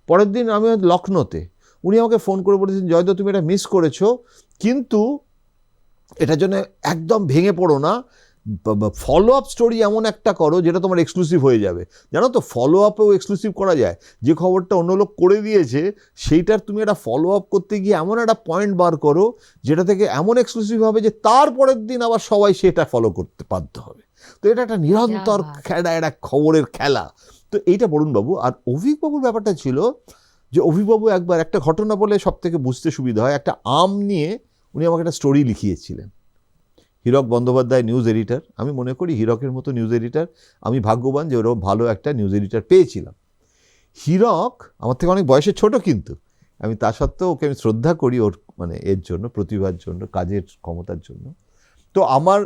পরের দিন আমি লখনৌতে, উনি আমাকে ফোন করে বলেছেন, জয়দা তুমি এটা মিস করেছো, কিন্তু এটার জন্য একদম ভেঙে পড়ো না, ফলো আপ স্টোরি এমন একটা করো যেটা তোমার এক্সক্লুসিভ হয়ে যাবে। জানো তো, ফলো আপেও এক্সক্লুসিভ করা যায়। যে খবরটা অন্য লোক করে দিয়েছে সেইটার তুমি একটা ফলো আপ করতে গিয়ে এমন একটা পয়েন্ট বার করো যেটা থেকে এমন এক্সক্লুসিভ হবে যে তারপরের দিন আবার সবাই সেটা ফলো করতে বাধ্য হবে। তো এটা একটা নিরন্তর খেলা, একটা খবরের খেলা। তো এইটা বরুণবাবু। আর অভিকবাবুর ব্যাপারটা ছিল যে অভিকবাবু একবার একটা ঘটনা বলে সব থেকে বুঝতে সুবিধা হয়, একটা আম নিয়ে উনি আমাকে একটা স্টোরি লিখিয়েছিলেন। হীরক বন্দ্যোপাধ্যায় নিউজ এডিটর, আমি মনে করি হীরকের মতো নিউজ এডিটর, আমি ভাগ্যবান যে ওরকম ভালো একটা নিউজ এডিটর পেয়েছিলাম। হীরক আমার থেকে অনেক বয়সে ছোট, কিন্তু আমি তা সত্ত্বেও ওকে আমি শ্রদ্ধা করি ওর মানে এর জন্য, প্রতিভার জন্য, কাজের ক্ষমতার জন্য। তো আমার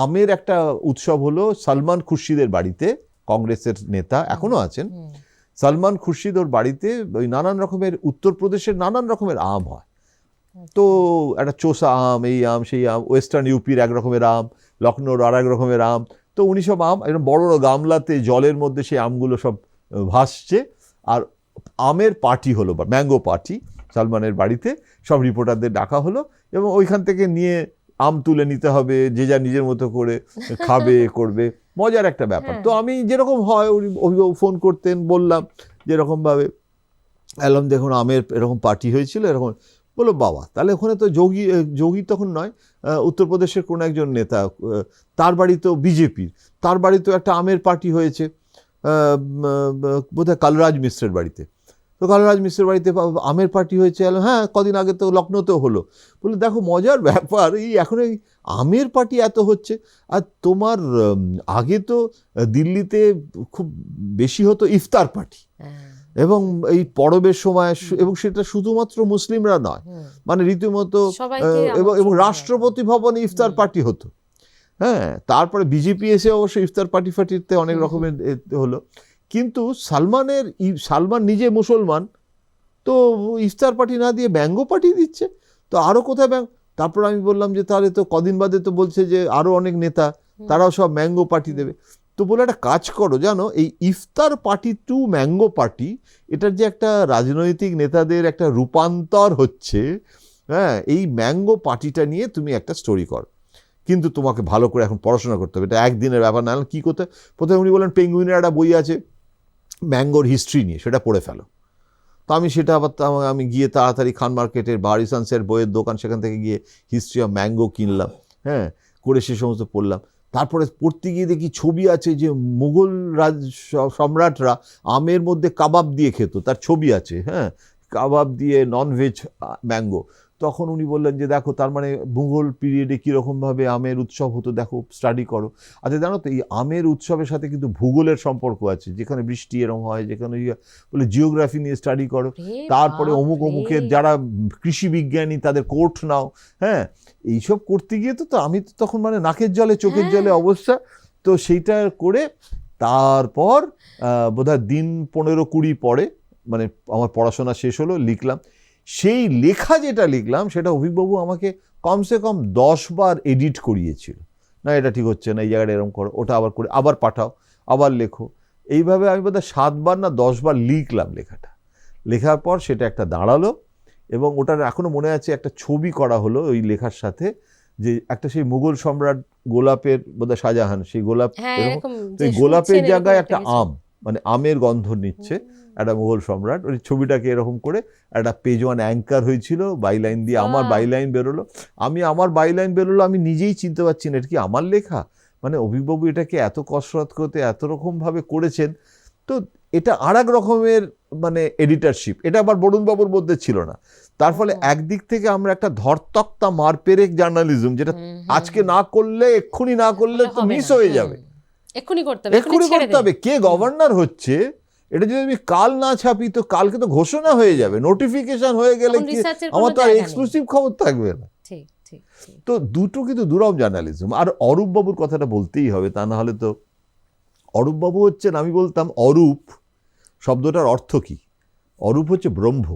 আমের একটা উৎসব হলো সালমান খুরশিদের বাড়িতে, কংগ্রেসের নেতা এখনো আছেন সালমান খুরশিদ, ওর বাড়িতে ওই নানান রকমের উত্তরপ্রদেশের নানান রকমের আম হয়। তো একটা চোষা আম, এই আম সেই আম, ওয়েস্টার্ন ইউপির এক রকমের আম, লখনৌর আর এক রকমের আম। তো উনি সব আম এরকম বড় বড় গামলাতে জলের মধ্যে সেই আমগুলো সব ভাসছে। আর আমের পার্টি হলো, বা ম্যাঙ্গো পার্টি, সালমানের বাড়িতে সব রিপোর্টারদের ডাকা হলো, এবং ওইখান থেকে নিয়ে আম তুলে নিতে হবে, যে যা নিজের মতো করে খাবে করবে, মজার একটা ব্যাপার। তো আমি যেরকম হয় অভিভাবক ফোন করতেন, বললাম যেরকমভাবে এলাম, দেখুন আমের এরকম পার্টি হয়েছিল, এরকম। বললো বাবা, তাহলে ওখানে তো যোগী তখন নয়, উত্তরপ্রদেশের কোনো একজন নেতা, তার বাড়িতেও বিজেপির, তার বাড়িতেও একটা আমের পার্টি হয়েছে, বোধহয় কালরাজ মিশ্রের বাড়িতে। তো কালরাজ মিশ্রের বাড়িতে আমের পার্টি হয়েছে, হ্যাঁ কদিন আগে তো লখনৌতেও হলো। বলে দেখো মজার ব্যাপার, এই এখন এই আমের পার্টি এত হচ্ছে। আর তোমার আগে তো দিল্লিতে খুব বেশি হতো ইফতার পার্টি, এবং এই পরবের সময়, এবং সেটা শুধুমাত্র মুসলিমরা নয়, মানে রীতিমতো, এবং রাষ্ট্রপতি ভবনে ইফতার পার্টি হতো। হ্যাঁ, তারপরে বিজেপি এসে অবশ্য ইফতার পার্টিতে অনেক রকমের হলো। কিন্তু সালমান নিজে মুসলমান, তো ইফতার পার্টি না দিয়ে ম্যাঙ্গো পার্টি দিচ্ছে, তো আরও কোথায় তারপর আমি বললাম যে তাহলে তো কদিন বাদে তো বলছে যে আরও অনেক নেতা তারাও সব ম্যাঙ্গো পার্টি দেবে। তো বলে একটা কাজ করো, জানো এই ইফতার পার্টি টু ম্যাঙ্গো পার্টি, এটার যে একটা রাজনৈতিক নেতাদের একটা রূপান্তর হচ্ছে, হ্যাঁ, এই ম্যাঙ্গো পার্টিটা নিয়ে তুমি একটা স্টোরি করো, কিন্তু তোমাকে ভালো করে এখন পড়াশোনা করতে হবে, এটা একদিনের ব্যাপার না। কী করতে, প্রথমে উনি বলেন পেঙ্গুইনের একটা বই আছে ম্যাঙ্গোর হিস্ট্রি নিয়ে, সেটা পড়ে ফেলো। তো আমি সেটা আবার আমি গিয়ে তাড়াতাড়ি খান মার্কেটের বাহারি সানসের বইয়ের দোকান, সেখান থেকে গিয়ে হিস্ট্রি অফ ম্যাঙ্গো কিনলাম, হ্যাঁ, করে সে সমস্ত পড়লাম। তারপরে পড়তে গিয়ে দেখি ছবি আছে যে মুঘল সম্রাটরা আমের মধ্যে কাবাব দিয়ে খেত, তার ছবি আছে, হ্যাঁ, কাবাব দিয়ে ননভেজ ম্যাঙ্গো। তখন উনি বললেন যে দেখো, তার মানে মুঘল পিরিয়ডে কীরকমভাবে আমের উৎসব হতো, দেখো স্টাডি করো। আচ্ছা জানো তো, এই আমের উৎসবের সাথে কিন্তু ভূগোলের সম্পর্ক আছে, যেখানে বৃষ্টি এরকম হয়, যেখানে বলে জিওগ্রাফি নিয়ে স্টাডি করো, তারপরে অমুক অমুকের যারা কৃষি বিজ্ঞানী তাদের কোর্ট নাও, হ্যাঁ, এইসব করতে গিয়ে তো আমি তো তখন মানে নাকের জলে চোখের জলে অবস্থা। তো সেইটা করে তারপর বোধহয় দিন 15-20 পরে মানে আমার পড়াশোনা শেষ হলো, লিখলাম। সেই লেখা যেটা লিখলাম সেটা অভিকবাবু আমাকে কমসে কম 10 বার এডিট করিয়েছিল, না এটা ঠিক হচ্ছে না, এই জায়গাটা এরকম করো, ওটা আবার করে আবার পাঠাও, আবার লেখো। এইভাবে আমি বোধহয় 7 বার না 10 বার লিখলাম লেখাটা। লেখার পর সেটা একটা দাঁড়ালো, এবং ওটার এখনো মনে আছে একটা ছবি করা হলো ওই লেখার সাথে, যে একটা সেই মুঘল সম্রাট গোলাপের, বোধহয় শাহজাহান, সেই গোলাপ, এই গোলাপের জায়গায় একটা আম, মানে আমের গন্ধ নিচ্ছে একটা মুঘল সম্রাট, ওই ছবিটাকে এরকম করে একটা পেজ 1 অ্যাঙ্কার হয়েছিল বাইলাইন দিয়ে, আমার বাইলাইন বেরোলো, আমার বাইলাইন বেরোলো, আমি নিজেই চিনতে পারছি না এটা কি আমার লেখা। মানে অভিকবাবু এটাকে এত কসরত করতে এত রকমভাবে করেছেন। তো এটা আর এক রকমের মানে এডিটারশিপ, এটা আবার বরুণবাবুর মধ্যে ছিল না। তার ফলে একদিক থেকে আমরা একটা ধরতক্তা মারপেরেক জার্নালিজম, যেটা আজকে না করলে, এক্ষুনি না করলে তো মিস হয়ে যাবে, এক্ষুনি করতে হবে, এক্ষুনি করতে হবে। কে গভর্নর হচ্ছে এটা যদি আমি কাল না ছাপি তো কালকে তো ঘোষণা হয়ে যাবে, নোটিফিকেশন হয়ে গেলে কি আমার তো আর এক্সক্লুসিভ খবর থাকবে না। ঠিক ঠিক। তো দুটো কিন্তু দুরকম জার্নালিজম। আর অরূপ বাবুর কথাটা বলতেই হবে, তা না হলে তো। অরূপ বাবু হচ্ছেন, আমি বলতাম অরূপ শব্দটার অর্থ কি? অরূপ হচ্ছে ব্রহ্ম,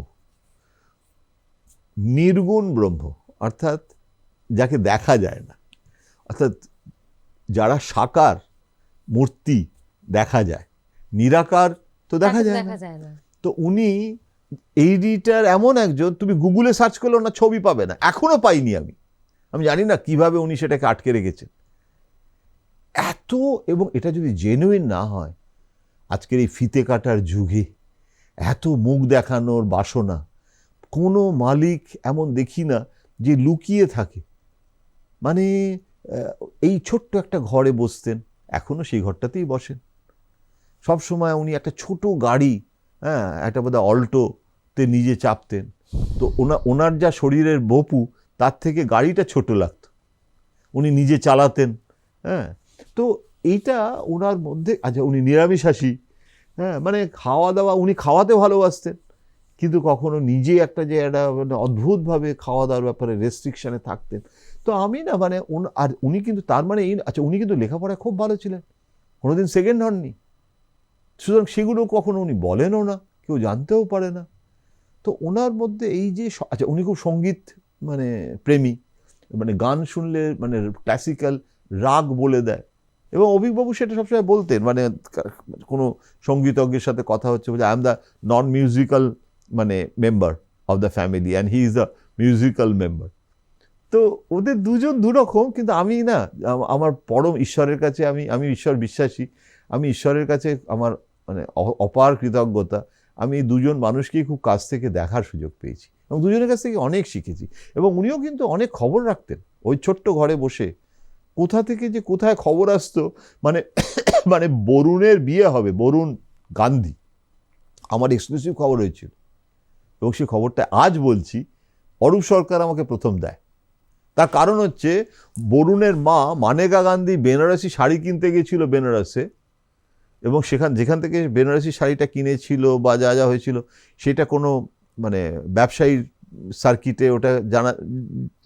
নির্গুণ ব্রহ্ম, অর্থাৎ যাকে দেখা যায় না, অর্থাৎ যারা সাকার মূর্তি দেখা যায়, নিরাকার তো দেখা যায় না। তো উনি এইটার এমন একজন, তুমি গুগলে সার্চ করলেও না ছবি পাবে না, এখনো পাইনি আমি জানি না কিভাবে উনি সেটাকে আটকে রেখেছেন এত। এবং এটা যদি জেনুইন না হয়, আজকের এই ফিতে কাটার যুগে এত মুখ দেখানোর বাসনা, কোনো মালিক এমন দেখি না যে লুকিয়ে থাকে। মানে এই ছোট্ট একটা ঘরে বসতেন, এখনো সেই ঘরটাতেই বসেন। সব সময় উনি একটা ছোট গাড়ি, একটা বোধহয় অল্টোতে নিজে চাপতেন, তো ওনার যা শরীরের বপু তার থেকে গাড়িটা ছোট লাগতো, উনি নিজে চালাতেন। তো এইটা ওনার মধ্যে। আচ্ছা, উনি নিরামিষাশী, মানে খাওয়া দাওয়া, উনি খাওয়াতে ভালোবাসতেন, কিন্তু কখনো নিজে একটা যে একটা মানে অদ্ভুতভাবে খাওয়া দাওয়ার ব্যাপারে রেস্ট্রিকশানে থাকতেন। তো আমি না মানে আর উনি কিন্তু তার মানে এই, আচ্ছা উনি কিন্তু লেখাপড়ায় খুব ভালো ছিলেন, কোনোদিন সেকেন্ড হননি, সুতরাং সেগুলো কখনো উনি বলেনও না, কেউ জানতেও পারে না। তো ওনার মধ্যে এই যে, আচ্ছা উনি খুব সঙ্গীত মানে প্রেমী, মানে গান শুনলে মানে ক্লাসিক্যাল রাগ বলে দেয়। এবং অভিকবাবু সেটা সবসময় বলতেন, মানে কোনো সঙ্গীতজ্ঞের সাথে কথা হচ্ছে বলে, I am the non musical মানে member of the family and he is the musical member. তো ওদের দুজন দুরকম, কিন্তু আমি না আমার পরম ঈশ্বরের কাছে, আমি ঈশ্বর বিশ্বাসী, আমি ঈশ্বরের কাছে আমার মানে অপার কৃতজ্ঞতা। আমি এই দুজন মানুষকেই খুব কাছ থেকে দেখার সুযোগ পেয়েছি এবং দুজনের কাছ থেকে অনেক শিখেছি। এবং উনিও কিন্তু অনেক খবর রাখতেন ওই ছোট্ট ঘরে বসে, কোথা থেকে যে কোথায় খবর আসতো। মানে মানে বরুণের বিয়ে হবে, বরুণ গান্ধী, আমার এক্সক্লুসিভ খবর হয়েছিল, এবং সেই খবরটা আজ বলছি অরূপ সরকার আমাকে প্রথম দেয়। তার কারণ হচ্ছে বরুণের মা মানেকা গান্ধী বেনারসি শাড়ি কিনতে গিয়েছিল বেনারসে, এবং যেখান থেকে বেনারসি শাড়িটা কিনেছিল বা যা যা হয়েছিল সেটা কোনো মানে ব্যবসায়ীর সার্কিটে ওটা জানা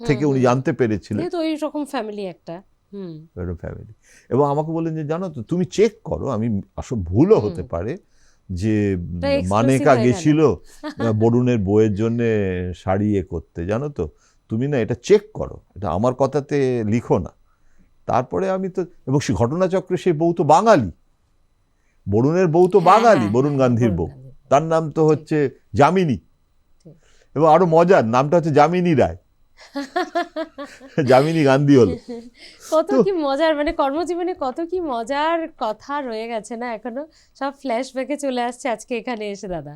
থেকে উনি জানতে পেরেছিলেন, এইরকম ফ্যামিলি একটা ফ্যামিলি। এবং আমাকে বললেন যে জানো তো, তুমি চেক করো, আমি আসলে ভুলও হতে পারে, যে মানেকা গেছিল বরুণের বইয়ের জন্য শাড়ি করতে, জানো তো তুমি না এটা চেক করো, এটা আমার কথাতে লিখো না। তারপরে আমি তো, এবং সে ঘটনাচক্রে সেই বউ তো বাঙালি, বরুণের বউ তো বাঙালি, বরুণ গান্ধীর বউ, তার নাম তো হচ্ছে যামিনী, এবং আরো মজার নামটা হচ্ছে যামিনী রায়, যামিনী গান্ধী হলো। কত কি মজার, মানে কর্মজীবনে কত কি মজার কথা রয়ে গেছে না, এখনো সব ফ্ল্যাশব্যাকে চলে আসছে আজকে এখানে এসে। দাদা,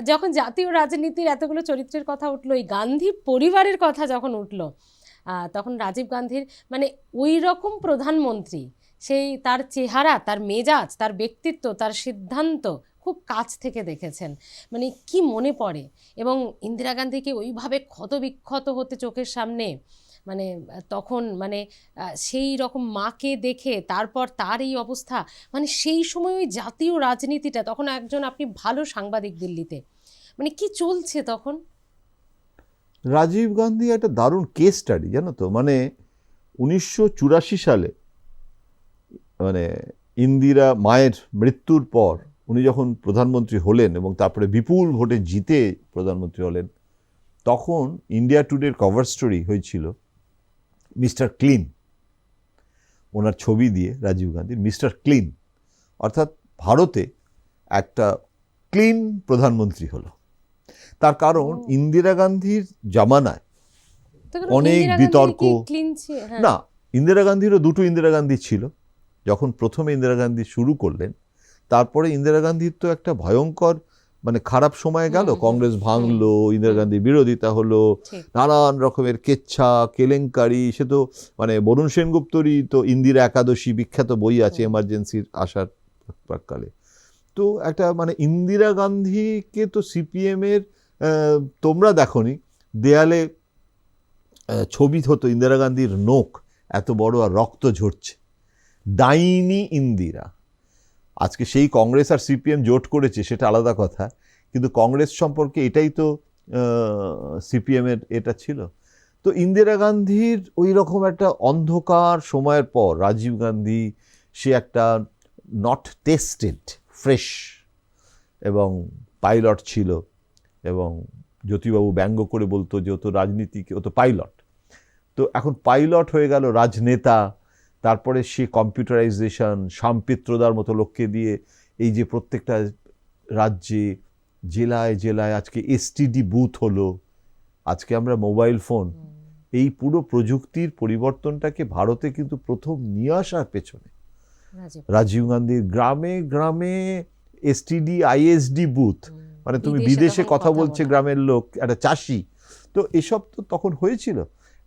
যখন জাতীয় রাজনীতির এতগুলো চরিত্রের কথা উঠলো, এই গান্ধী পরিবারের কথা যখন উঠলো, তখন রাজীব গান্ধীর মানে ওই রকম প্রধানমন্ত্রী, সেই তার চেহারা, তার মেজাজ, তার ব্যক্তিত্ব, তার সিদ্ধান্ত খুব কাছ থেকে দেখেছেন। মানে কি মনে পড়ে, এবং ইন্দিরা গান্ধীকে ওইভাবে ক্ষতবিক্ষত হতে চোখের সামনে, মানে তখন মানে সেই রকম মাকে দেখে তারপর তার এই অবস্থা, মানে সেই সময় ওই জাতীয় রাজনীতিটা, তখন একজন আপনি ভালো সাংবাদিক দিল্লিতে, মানে কি চলছে তখন। রাজীব গান্ধী একটা দারুণ কেস স্টাডি, জানো তো। মানে 1984 সালে মানে ইন্দিরা মায়ের মৃত্যুর পর উনি যখন প্রধানমন্ত্রী হলেন এবং তারপরে বিপুল ভোটে জিতে প্রধানমন্ত্রী হলেন, তখন ইন্ডিয়া টুডের কভার স্টোরি হয়েছিল মিস্টার ক্লিন, ওনার ছবি দিয়ে রাজীব গান্ধীর, মিস্টার ক্লিন, অর্থাৎ ভারতে একটা ক্লিন প্রধানমন্ত্রী হলো। তার কারণ ইন্দিরা গান্ধীর জামানায় অনেক বিতর্ক, না ইন্দিরা গান্ধীরও দুটো ইন্দিরা গান্ধী ছিল। যখন প্রথমে ইন্দিরা গান্ধী শুরু করলেন, তারপরে ইন্দিরা গান্ধীর তো একটা ভয়ঙ্কর মানে খারাপ সময় গেল, কংগ্রেস ভাঙলো, ইন্দিরা গান্ধীর বিরোধিতা হলো, নানান রকমের কেচ্ছা কেলেঙ্কারি। সে তো মানে বরুণ সেনগুপ্তরই তো ইন্দিরা একাদশী বিখ্যাত বই আছে এমার্জেন্সির আসার প্রাককালে। তো একটা মানে ইন্দিরা গান্ধীকে তো সিপিএমের, তোমরা দেখোনি দেয়ালে ছবি হতো ইন্দিরা গান্ধীর নোখ এত বড় আর রক্ত ঝরছে, ডাইনি ইন্দিরা। আজকে সেই কংগ্রেস আর সিপিএম জোট করেছে সেটা আলাদা কথা, কিন্তু কংগ্রেস সম্পর্কে এটাই তো সিপিএমের এটা ছিল। তো ইন্দিরা গান্ধীর ওই রকম একটা অন্ধকার সময়ের পর রাজীব গান্ধী, সে একটা নট টেস্টেড ফ্রেশ এবং পাইলট ছিল, এবং জ্যোতিবাবু ব্যঙ্গ করে বলতো যে ও তো রাজনীতিকে, ও তো পাইলট। তো এখন পাইলট হয়ে গেল রাজনেতা। তারপরে সে কম্পিউটারাইজেশন, সাম্পিত্রদার মতো লোককে দিয়ে এই যে প্রত্যেকটা রাজ্যে জেলায় জেলায় আজকে এসটিডি বুথ হলো, আজকে আমরা মোবাইল ফোন, এই পুরো প্রযুক্তির পরিবর্তনটাকে ভারতে কিন্তু প্রথম নিয়ে আসার পেছনে রাজীব গান্ধীর গ্রামে গ্রামে এসটিডি আইএসডি বুথ, মানে তুমি বিদেশে কথা বলছে গ্রামের লোক, একটা চাষি, তো এসব তো তখন হয়েছিল।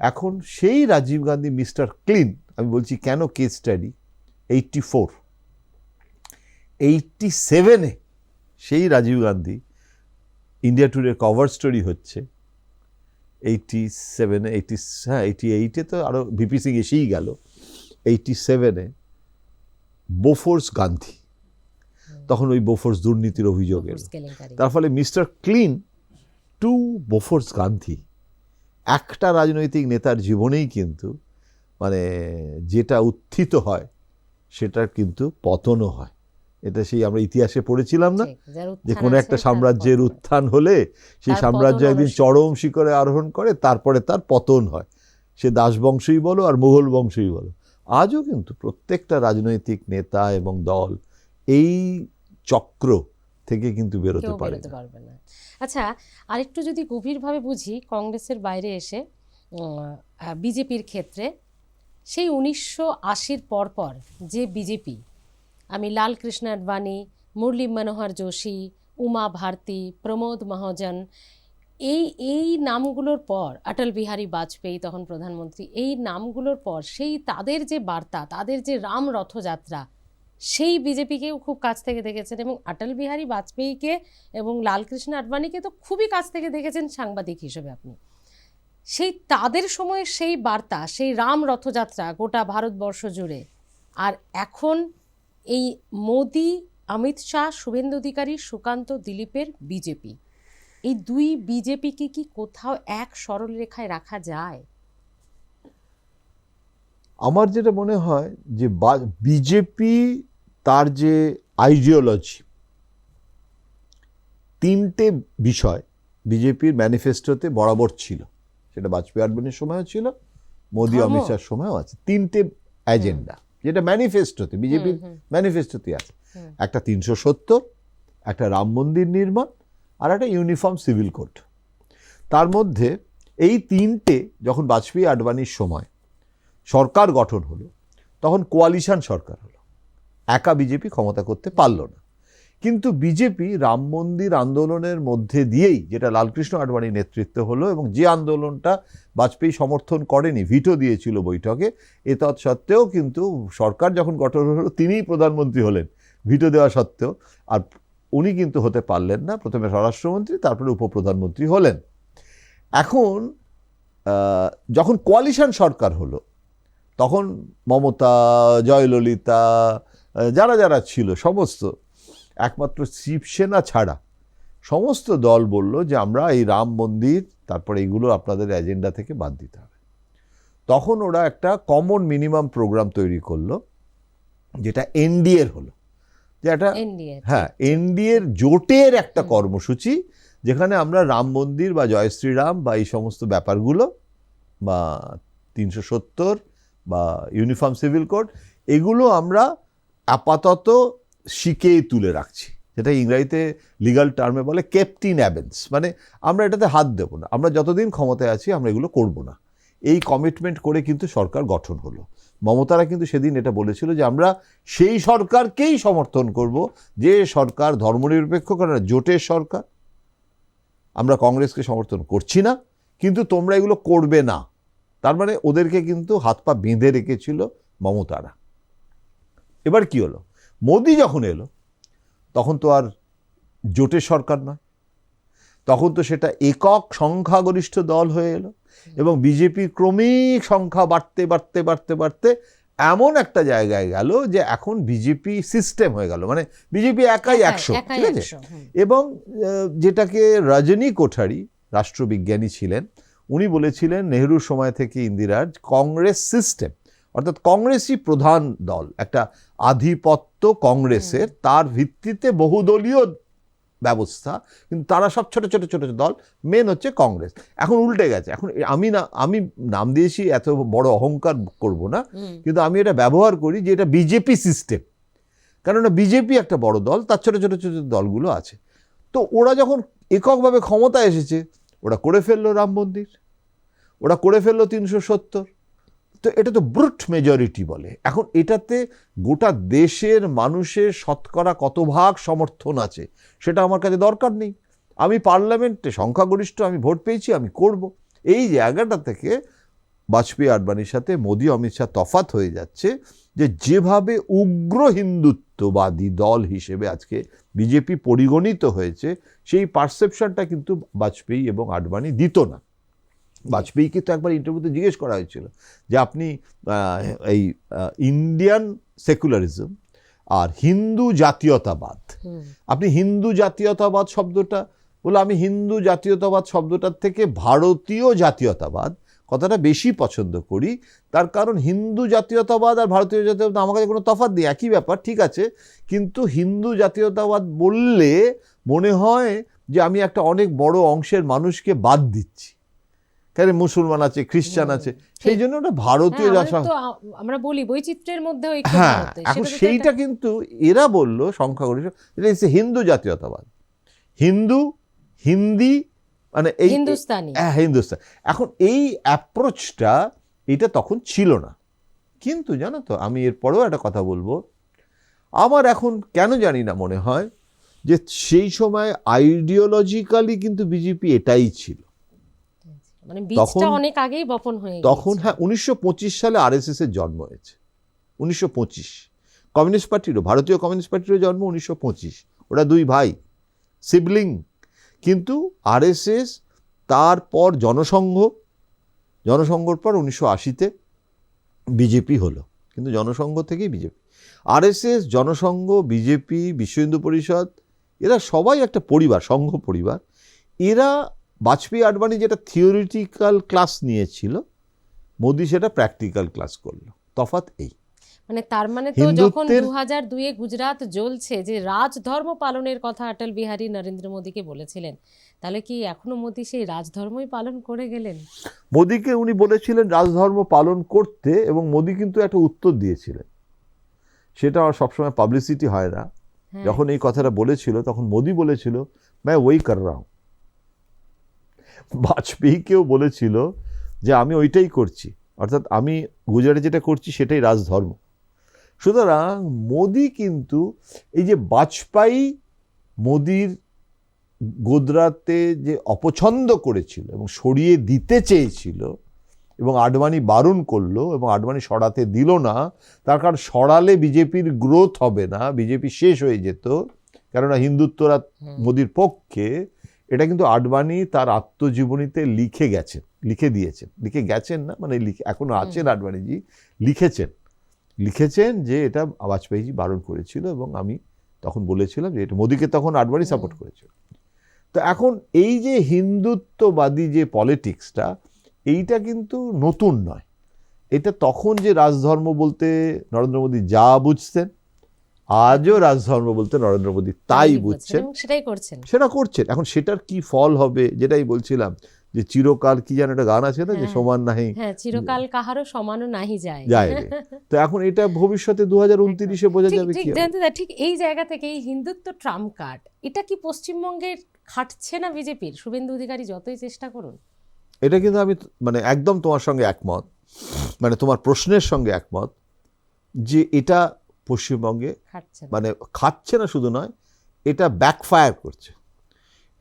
এখন সেই রাজীব গান্ধী মিস্টার ক্লিন, আমি বলছি কেন কেস স্টাডি, 87-এ সেই রাজীব গান্ধী, ইন্ডিয়া টুডের কভার স্টোরি হচ্ছে 88-এ তো আরো ভিপি সিং এসেই গেল, 87-এ বোফোর্স গান্ধী, তখন ওই বোফোর্স দুর্নীতির অভিযোগ এলো। তার ফলে mister clean to Bofors Gandhi, একটা রাজনৈতিক নেতার জীবনেই কিন্তু মানে যেটা উত্থিত হয় সেটার কিন্তু পতনও হয়। এটা সেই আমরা ইতিহাসে পড়েছিলাম না, যে কোনো একটা সাম্রাজ্যের উত্থান হলে সেই সাম্রাজ্য একদিন চরম শিখরে আরোহণ করে, তারপরে তার পতন হয়। সে দাস বংশই বলো আর মুঘল বংশই বলো, আজও কিন্তু প্রত্যেকটা রাজনৈতিক নেতা এবং দল এই চক্র থেকে কিন্তু বেরোতে পারবে না। আচ্ছা, আরেকটু যদি গভীরভাবে বুঝি, কংগ্রেসের বাইরে এসে বিজেপির ক্ষেত্রে সেই 1980-র পরপর যে বিজেপি, আমি লালকৃষ্ণ আডবাণী, মুরলী মনোহর যোশী, উমা ভারতী, প্রমোদ মহাজন, এই নামগুলোর পর, অটল বিহারী বাজপেয়ী তখন প্রধানমন্ত্রী, এই নামগুলোর পর সেই তাদের যে বার্তা, তাদের যে রাম রথযাত্রা, সেই বিজেপিকেও খুব কাছ থেকে দেখেছেন, এবং অটল বিহারী বাজপেয়ীকে এবং লালকৃষ্ণ আডবাণীকে তো খুবই কাছ থেকে দেখেছেন সাংবাদিক হিসেবে আপনি। সেই তাদের সময়ে সেই বার্তা, সেই রাম রথযাত্রা গোটা ভারতবর্ষ জুড়ে, আর এখন এই মোদি, অমিত শাহ, শুভেন্দু অধিকারী, সুকান্ত, দিলীপের বিজেপি, এই দুই বিজেপিকে কি কোথাও এক সরল রেখায় রাখা যায়? আমার যেটা মনে হয় যে বিজেপি তার যে আইডিওলজি, তিনটে বিষয় বিজেপির ম্যানিফেস্টোতে বরাবর ছিল, সেটা বাজপেয়ী আডবাণীর সময়ও ছিল, মোদি অমিত শাহর সময়ও আছে। তিনটে এজেন্ডা যেটা ম্যানিফেস্টোতে, বিজেপির ম্যানিফেস্টোতে আছে, একটা 370, একটা রাম মন্দির নির্মাণ, আর একটা ইউনিফর্ম সিভিল কোড। তার মধ্যে এই তিনটে যখন বাজপেয়ী আডবাণীর সময় সরকার গঠন হলো, তখন কোয়ালিশন সরকার হলো, একা বিজেপি ক্ষমতা করতে পারল না। কিন্তু বিজেপি রাম মন্দির আন্দোলনের মধ্যে দিয়েই, যেটা লালকৃষ্ণ আডবাণীর নেতৃত্বে হলো, এবং যে আন্দোলনটা বাজপেয়ী সমর্থন করেনি, ভিটো দিয়েছিল বৈঠকে, এ তৎসত্ত্বেও কিন্তু সরকার যখন গঠন হলো তিনিই প্রধানমন্ত্রী হলেন ভিটো দেওয়া সত্ত্বেও, আর উনি কিন্তু হতে পারলেন না, প্রথমে স্বরাষ্ট্রমন্ত্রী তারপরে উপপ্রধানমন্ত্রী হলেন। এখন যখন কোয়ালিশন সরকার হলো, তখন মমতা, জয়ললিতা, যারা যারা ছিল সমস্ত, একমাত্র শিবসেনা ছাড়া সমস্ত দল বলল যে আমরা এই রাম মন্দির, তারপরে এইগুলো আপনাদের এজেন্ডা থেকে বাদ দিতে হবে। তখন ওরা একটা কমন মিনিমাম প্রোগ্রাম তৈরি করলো, যেটা এনডিএর হলো, যে একটা এনডিএর জোটের একটা কর্মসূচি, যেখানে আমরা রাম মন্দির বা জয় শ্রীরাম বা এই সমস্ত ব্যাপারগুলো, বা 370 বা ইউনিফর্ম সিভিল কোড, এগুলো আমরা আপাতত শিখেই তুলে রাখছি, যেটা ইংরেজিতে লিগাল টার্মে বলে কেপ্ট ইন অ্যাবেন্স, মানে আমরা এটাতে হাত দেবো না, আমরা যতদিন ক্ষমতায় আছি আমরা এগুলো করব না। এই কমিটমেন্ট করে কিন্তু সরকার গঠন হলো। মমতারা কিন্তু সেদিন এটা বলেছিল যে আমরা সেই সরকারকেই সমর্থন করব যে সরকার ধর্মনিরপেক্ষ, কারণ জোটের সরকার, আমরা কংগ্রেসকে সমর্থন করছি না, কিন্তু তোমরা এগুলো করবে না। তার মানে ওদেরকে কিন্তু হাত পা বেঁধে রেখেছিল মমতারা। এবার কি হলো, মোদি যখন এলো তখন তো আর জোটের সরকার নয়, তখন তো সেটা একক সংখ্যাগরিষ্ঠ দল হয়ে এলো, এবং বিজেপির ক্রমিক সংখ্যা বাড়তে বাড়তে বাড়তে বাড়তে এমন একটা জায়গায় গেল যে এখন বিজেপি সিস্টেম হয়ে গেল, মানে বিজেপি একাই 100, ঠিক আছে। এবং যেটাকে রজনী কোঠারি রাষ্ট্রবিজ্ঞানী ছিলেন, উনি বলেছিলেন নেহরুর সময় থেকে ইন্দিরার কংগ্রেস সিস্টেম, অর্থাৎ কংগ্রেসই প্রধান দল, একটা আধিপত্য কংগ্রেসের, তার ভিত্তিতে বহুদলীয় ব্যবস্থা, কিন্তু তারা সব ছোট ছোট ছোট দল, মেন হচ্ছে কংগ্রেস। এখন উল্টে গেছে, এখন আমি নাম দিয়েছি, এত বড় অহংকার করব না, কিন্তু আমি এটা ব্যবহার করি যে এটা বিজেপি সিস্টেম, কেননা বিজেপি একটা বড় দল, তার ছোট ছোট ছোট দলগুলো আছে। তো ওরা যখন এককভাবে ক্ষমতা এসেছে, ওরা করে ফেললো রাম মন্দির, ওরা করে ফেললো 370, তো এটা তো ব্রুট মেজরিটি বলে। এখন এটাতে গোটা দেশের মানুষের শতকরা কত ভাগ সমর্থন আছে সেটা আমার কাছে দরকার নেই। আমি পার্লামেন্টে সংখ্যাগরিষ্ঠ, আমি ভোট পেয়েছি, আমি করব। এই জায়গাটা থেকে বাজপেয়ী আডবাণীর সাথে মোদি অমিত শাহ তফাৎ হয়ে যাচ্ছে, যে যেভাবে উগ্র হিন্দুত্ববাদী দল হিসেবে আজকে বিজেপি পরিগণিত হয়েছে, সেই পারসেপশনটা কিন্তু বাজপেয়ী এবং আডবাণী দিত না। বাজপেয়ীকে তো একবার ইন্টারভিউতে জিজ্ঞেস করা হয়েছিল যে আপনি এই ইন্ডিয়ান সেকুলারিজম আর হিন্দু জাতীয়তাবাদ, আপনি হিন্দু জাতীয়তাবাদ শব্দটা, বলে আমি হিন্দু জাতীয়তাবাদ শব্দটার থেকে ভারতীয় জাতীয়তাবাদ কথাটা বেশি পছন্দ করি, তার কারণ হিন্দু জাতীয়তাবাদ আর ভারতীয় জাতীয়তাবাদ আমার কাছে কোনো তফাৎ নেই, একই ব্যাপার, ঠিক আছে, কিন্তু হিন্দু জাতীয়তাবাদ বললে মনে হয় যে আমি একটা অনেক বড় অংশের মানুষকে বাদ দিচ্ছি, কারণ মুসলমান আছে, খ্রিস্টান আছে, সেই জন্য ওটা ভারতীয় আমরা বলি বৈচিত্র্যের মধ্যে। হ্যাঁ, এখন সেইটা কিন্তু এরা বললো সংখ্যাগরিষ্ঠ, এটা হচ্ছে হিন্দু জাতীয়তাবাদ, হিন্দু, হিন্দি, মানে এই হিন্দুস্তানি, হিন্দুস্তান। এখন এই অ্যাপ্রোচটা এটা তখন ছিল না, কিন্তু জানো তো আমি এরপরেও একটা কথা বলবো, আমার এখন কেন জানি না মনে হয় যে সেই সময় আইডিওলজিক্যালি কিন্তু বিজেপি এটাই ছিল। মানে বীজটা অনেক আগেই বপন হয়ে গেছে। তখন হ্যাঁ, 1925 সালে আরএসএস এর জন্ম হয়েছে, 1925। কমিউনিস্ট পার্টিরও, ভারতীয় কমিউনিস্ট পার্টিরও জন্ম 1925, ওরা দুই ভাই, সিবলিং। কিন্তু আরএসএস তারপর জনসংঘর পর 1980-তে বিজেপি হলো, কিন্তু জনসংঘ থেকেই বিজেপি। আরএসএস, জনসংঘ, বিজেপি, বিশ্ব হিন্দু পরিষদ, এরা সবাই একটা পরিবার, সংঘ পরিবার। এরা বাজপেয়ী আডবাণী যেটা থিওরিটিক্যাল ক্লাস নিয়েছিল, মোদি সেটা প্র্যাকটিক্যাল ক্লাস করলো, তফাৎ এই। মানে তার মানে তো যখন 2002-এ গুজরাট জ্বলছে, যে রাজধর্ম পালনের কথা অটল বিহারী নরেন্দ্র মোদীকে বলেছিলেন, তাহলে কি এখনো মোদী সেই রাজধর্মই পালন করে গেলেন? মোদীকে উনি বলেছিলেন রাজধর্ম পালন করতে, এবং মোদী কিন্তু একটা উত্তর দিয়েছিলেন, সেটা আর সবসময় পাবলিসিটি হয় না। যখন এই কথাটা বলেছিল তখন মোদী বলেছিল मैं वही कर रहा हूं। বাজপেয়ীকেও বলেছিল যে আমি ওইটাই করছি, অর্থাৎ আমি গুজরাটে যেটা করছি সেটাই রাজধর্ম। সুতরাং মোদী কিন্তু এই যে বাজপেয়ী মোদীর গুজরাতে যে অপছন্দ করেছিল এবং সরিয়ে দিতে চেয়েছিল, এবং আডবাণী বারণ করলো এবং আডবাণী সরাতে দিল না, তার কারণ সরালে বিজেপির গ্রোথ হবে না, বিজেপি শেষ হয়ে যেত, কেননা হিন্দুত্বরা মোদীর পক্ষে। এটা কিন্তু আডবাণী তার আত্মজীবনীতে লিখে দিয়েছেন না, মানে এখনো আছেন আডবাণীজি, লিখেছেন যে এটা বাজপেয়ীজি বারণ করেছিল, এবং আমি তখন বলেছিলাম যে এটা মোদীকে তখন আডবাণী সাপোর্ট করেছিল। তো এখন এই যে হিন্দুত্ববাদী যে পলিটিক্সটা, এইটা কিন্তু নতুন নয়, এটা তখন যে রাজধর্ম বলতে নরেন্দ্র মোদী যা বুঝতেন, আজও রাজধর্ম বলতে নরেন্দ্র মোদী তাই বুঝছেন, সেটা করছেন। এখন সেটার কি ফল হবে, যেটাই বলছিলাম যে চিরকাল, কি যেন একটা গান আছে না, যে সমান নাহি, চিরকাল কাহারও সমানও নাহি যায়। তো এখন এটা ভবিষ্যতে 2029-এ বোঝা যাবে কি। ঠিক এই জায়গা থেকে এই হিন্দুত্ব ট্রাম্প কার্ড, এটা কি পশ্চিমবঙ্গের খাটছে না বিজেপির? শুভেন্দু অধিকারী যতই চেষ্টা করুন, এটা কিন্তু আমি মানে একদম তোমার সঙ্গে একমত, মানে তোমার প্রশ্নের সঙ্গে একমত, যে এটা পশ্চিমবঙ্গে মানে খাচ্ছে না, শুধু নয়, এটা ব্যাকফায়ার করছে।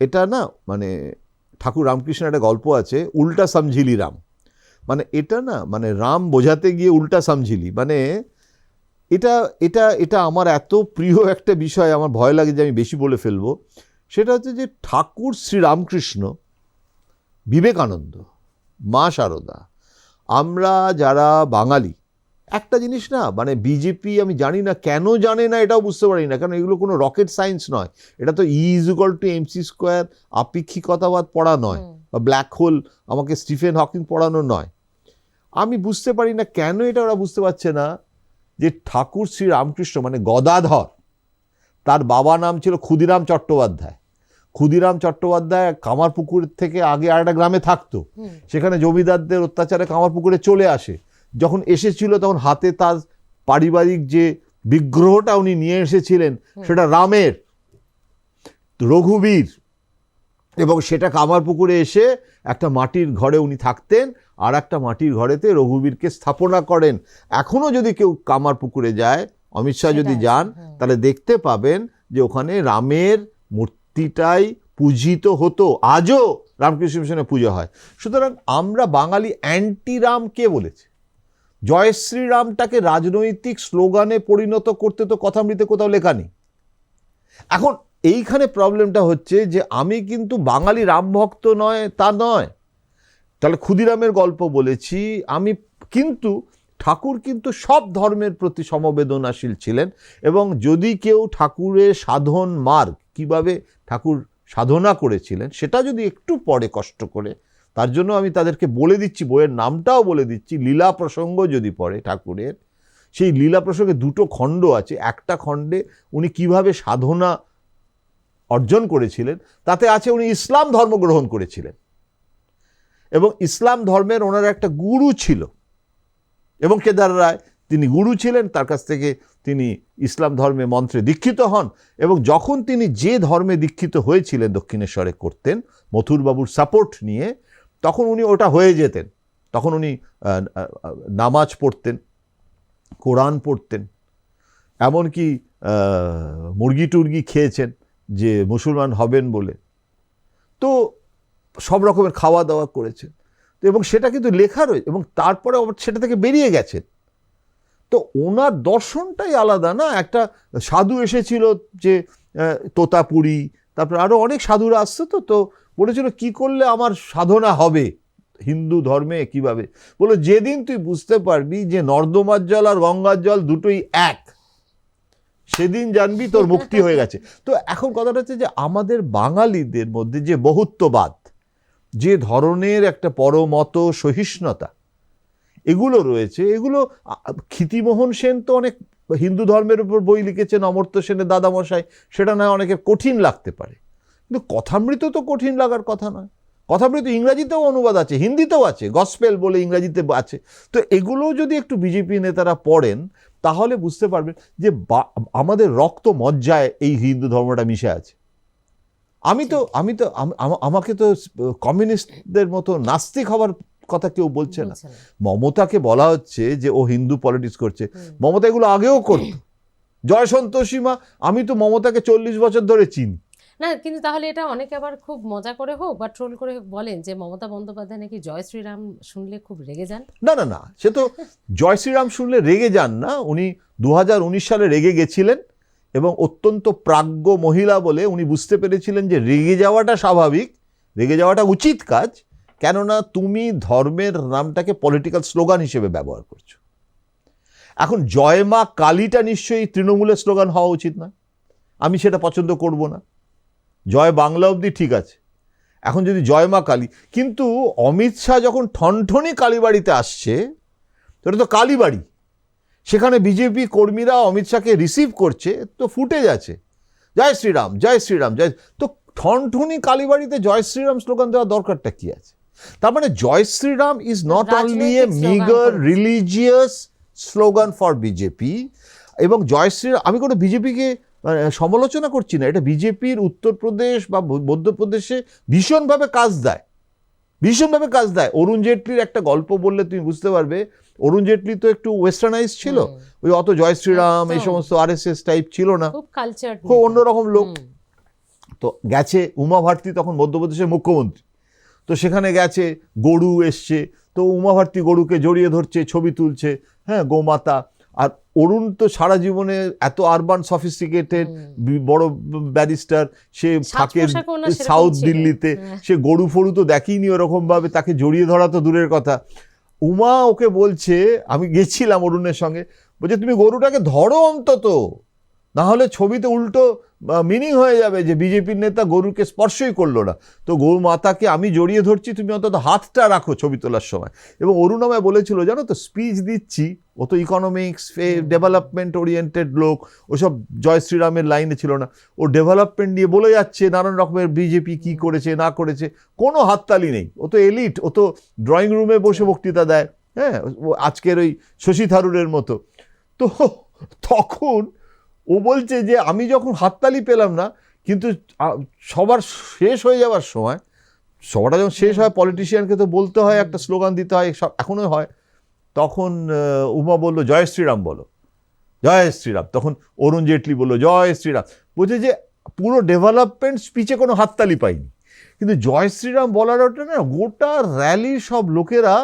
এটা না, মানে ঠাকুর রামকৃষ্ণের একটা গল্প আছে, উল্টা সমঝিলি রাম, মানে এটা না, মানে রাম বোঝাতে গিয়ে উল্টা সমঝিলি, মানে এটা এটা এটা আমার এত প্রিয় একটা বিষয়, আমার ভয় লাগে যে আমি বেশি বলে ফেলবো। সেটা হচ্ছে যে ঠাকুর শ্রীরামকৃষ্ণ, বিবেকানন্দ, মা শারদা, আমরা যারা বাঙালি একটা জিনিস না, মানে বিজেপি আমি জানি না কেন জানে না, এটাও বুঝতে পারি না, কারণ এগুলো কোনো রকেট সায়েন্স নয়। এটা তো E=mc² আপেক্ষিকতাবাদ পড়া নয়, বা ব্ল্যাক হোল আমাকে স্টিফেন হকিং পড়ানো নয়। আমি বুঝতে পারি না কেন এটা ওরা বুঝতে পারছে না যে ঠাকুর শ্রী রামকৃষ্ণ মানে গদাধর, তার বাবা নাম ছিল ক্ষুদিরাম চট্টোপাধ্যায়। ক্ষুদিরাম চট্টোপাধ্যায় কামারপুকুর থেকে আগে আর একটা গ্রামে থাকতো, সেখানে জমিদারদের অত্যাচারে কামারপুকুরে চলে আসে। যখন এসেছিল তখন হাতে তার পারিবারিক যে বিগ্রহটা উনি নিয়ে এসেছিলেন সেটা রামের, রঘুবীর, এবং সেটা কামারপুকুরে এসে একটা মাটির ঘরে উনি থাকতেন, আর একটা মাটির ঘরেতে রঘুবীরকে স্থাপনা করেন। এখনো যদি কেউ কামারপুকুরে যায়, অমিত শাহ যদি যান, তাহলে দেখতে পাবেন যে ওখানে রামের মূর্তিটাই পূজিত হতো, আজও রামকৃষ্ণ মিশনে পুজো হয়। সুতরাং আমরা বাঙালি অ্যান্টি রাম কে বলেছে? জয় শ্রীরামটাকে রাজনৈতিক স্লোগানে পরিণত করতে তো কথামৃতে কোথাও লেখা নেই। এখন এইখানে প্রবলেমটা হচ্ছে যে আমি কিন্তু বাঙালি রাম ভক্ত নয় তা নয়, তাহলে ক্ষুদিরামের গল্প বলেছি আমি, কিন্তু ঠাকুর কিন্তু সব ধর্মের প্রতি সমবেদনাশীল ছিলেন। এবং যদি কেউ ঠাকুরের সাধন মার্গ, কিভাবে ঠাকুর সাধনা করেছিলেন, সেটা যদি একটু পড়ে কষ্ট করে, তার জন্য আমি তাদেরকে বলে দিচ্ছি, বইয়ের নামটাও বলে দিচ্ছি, লীলা প্রসঙ্গ যদি পড়ে ঠাকুরের, সেই লীলা প্রসঙ্গে দুটো খণ্ড আছে। একটা খণ্ডে উনি কিভাবে সাধনা অর্জন করেছিলেন, তাতে আছে উনি ইসলাম ধর্ম গ্রহণ করেছিলেন, এবং ইসলাম ধর্মের ওনার একটা গুরু ছিল, এবং কেদার রায় তিনি গুরু ছিলেন, তার কাছ থেকে তিনি ইসলাম ধর্মে মন্ত্রে দীক্ষিত হন। এবং যখন তিনি যে ধর্মে দীক্ষিত হয়েছিলেন দক্ষিণেশ্বরে করতেন মথুরবাবুর সাপোর্ট নিয়ে, তখন উনি ওটা হয়ে যেতেন। তখন উনি নামাজ পড়তেন, কোরআন পড়তেন, এমনকি মুরগি টুরগি খেয়েছেন যে মুসলমান হবেন বলে, তো সব রকমের খাওয়া দাওয়া করেছেন, তো এবং সেটা কিন্তু লেখা রয়েছে, এবং তারপরে সেটা থেকে বেরিয়ে গেছেন। তো ওনার দর্শনটাই আলাদা না। একটা সাধু এসেছিল যে তোতাপুরি, তারপরে আরও অনেক সাধুরা আসছে, তো বলেছিল কি করলে আমার সাধনা হবে হিন্দু ধর্মে, কিভাবে? বলো যেদিন তুই বুঝতে পারবি যে নর্দমার জল আর গঙ্গার জল দুটোই এক, সেদিন জানবি তোর মুক্তি হয়ে গেছে। তো এখন কথাটা হচ্ছে যে আমাদের বাঙালিদের মধ্যে যে বহুত্ববাদ, যে ধরনের একটা পরমত সহিষ্ণুতা এগুলো রয়েছে, এগুলো ক্ষিতিমোহন সেন তো অনেক হিন্দু ধর্মের উপর বই লিখেছেন, অমর্ত্য সেনের দাদামশাই, সেটা নয় অনেকের কঠিন লাগতে পারে, কিন্তু কথামৃত তো কঠিন লাগার কথা নয়। কথামৃত ইংরাজিতেও অনুবাদ আছে, হিন্দিতেও আছে, গসপেল বলে ইংরাজিতে আছে। তো এগুলো যদি একটু বিজেপি নেতারা পড়েন, তাহলে বুঝতে পারবেন যে আমাদের রক্ত মজ্জায় এই হিন্দু ধর্মটা মিশে আছে। আমাকে তো কমিউনিস্টদের মতো নাস্তিক হওয়ার কথা কেউ বলছে না। মমতাকে বলা হচ্ছে যে ও হিন্দু পলিটিক্স করছে, মমতা এগুলো আগেও করত। জয় সন্তোষী মা, আমি তো মমতাকে 40 বছর ধরে চিনি না, কিন্তু তাহলে এটা অনেকে আবার খুব মজা করে হোক বা ট্রোল করে হোক বলেন যে মমতা বন্দ্যোপাধ্যায় নাকি জয় শ্রীরাম শুনলে খুব রেগে যান। না, সে তো জয় শ্রীরাম শুনলে রেগে যান না, উনি 2019 সালে রেগে গেছিলেন, এবং অত্যন্ত প্রাজ্ঞ মহিলা বলে উনি বুঝতে পেরেছিলেন যে রেগে যাওয়াটা স্বাভাবিক, রেগে যাওয়াটা উচিত কাজ, কেননা তুমি ধর্মের নামটাকে পলিটিক্যাল স্লোগান হিসেবে ব্যবহার করছো। এখন জয় মা কালীটা নিশ্চয়ই তৃণমূলের স্লোগান হওয়া উচিত না, আমি সেটা পছন্দ করব না। জয় বাংলা অবধি ঠিক আছে, এখন যদি জয় মা কালী, কিন্তু অমিত শাহ যখন ঠনঠনি কালীবাড়িতে আসছে, সেটা তো কালীবাড়ি, সেখানে বিজেপি কর্মীরা অমিত শাহকে রিসিভ করছে, তো ফুটে যাচ্ছে জয় শ্রীরাম জয় শ্রীরাম জয়, তো ঠনঠনি কালীবাড়িতে জয় শ্রীরাম স্লোগান দেওয়ার দরকারটা কি আছে? তার মানে Jai Shriram is not only a mere religious slogan for BJP. এবং জয় শ্রীরাম, আমি কোনো বিজেপিকে সমালোচনা করছি না, এটা বিজেপির উত্তরপ্রদেশ বা মধ্যপ্রদেশে ভীষণভাবে কাজ দেয়, ভীষণভাবে কাজ দেয়। অরুণ জেটলির একটা গল্প বললে তুমি বুঝতে পারবে, অরুণ জেটলি তো একটু ওয়েস্টার্নাইজ ছিল, ওই অত জয় শ্রীরাম এই সমস্ত RSS টাইপ ছিল না, খুব অন্যরকম লোক। তো গেছে উমা ভারতী, তখন মধ্যপ্রদেশের মুখ্যমন্ত্রী, তো সেখানে গেছে, গরু এসছে, তো উমা ভারতী গরুকে জড়িয়ে ধরছে, ছবি তুলছে, হ্যাঁ, গোমাতা। আর অরুণ তো সারা জীবনে এত আরবান সফিস্টিকেটেড বড় ব্যারিস্টার, সে থাকে সাউথ দিল্লিতে, সে গরু ফরু তো দেখেইনি ওরকম ভাবে, তাকে জড়িয়ে ধরা তো দূরের কথা। উমা ওকে বলছে, আমি গেছিলাম অরুণের সঙ্গে, বলছে তুমি গরুটাকে ধরো অন্তত, না হলে ছবিতে উল্টো মিনিং হয়ে যাবে যে বিজেপির নেতা গরুকে স্পর্শই করলো না। তো গরু মাতাকে আমি জড়িয়ে ধরছি, তুমি অন্তত হাতটা রাখো ছবি তোলার সময়। এবং অরুণ আমায় বলেছিল, জানো তো, স্পিচ দিচ্ছি, ও তো ইকোনমিক্স ডেভেলপমেন্ট ওরিয়েন্টেড লোক, ওসব জয় শ্রীরামের লাইনে ছিল না, ও ডেভেলপমেন্ট নিয়ে বলে যাচ্ছে নানান রকমের বিজেপি কি করেছে না করেছে, কোনো হাততালি নেই। ও তো এলিট, ও তো ড্রয়িং রুমে বসে বক্তৃতা দেয়, হ্যাঁ, আজকের ওই শশী থারুরের মতো। তো তখন ও বলছে যে আমি যখন হাততালি পেলাম না, কিন্তু সবার শেষ হয়ে যাওয়ার সময়, সবারটা যখন শেষ হয় পলিটিশিয়ানকে তো বলতে হয়, একটা স্লোগান দিতে হয়, এখনো হয়, তখন উমা বললো জয় শ্রীরাম বলো, জয় শ্রীরাম। তখন অরুণ জেটলি বললো জয় শ্রীরাম। বলছে যে পুরো ডেভেলপমেন্ট স্পিচে কোনো হাততালি পাইনি, কিন্তু জয় শ্রীরাম বলার ওটা না, গোটা র্যালির সব লোকেরা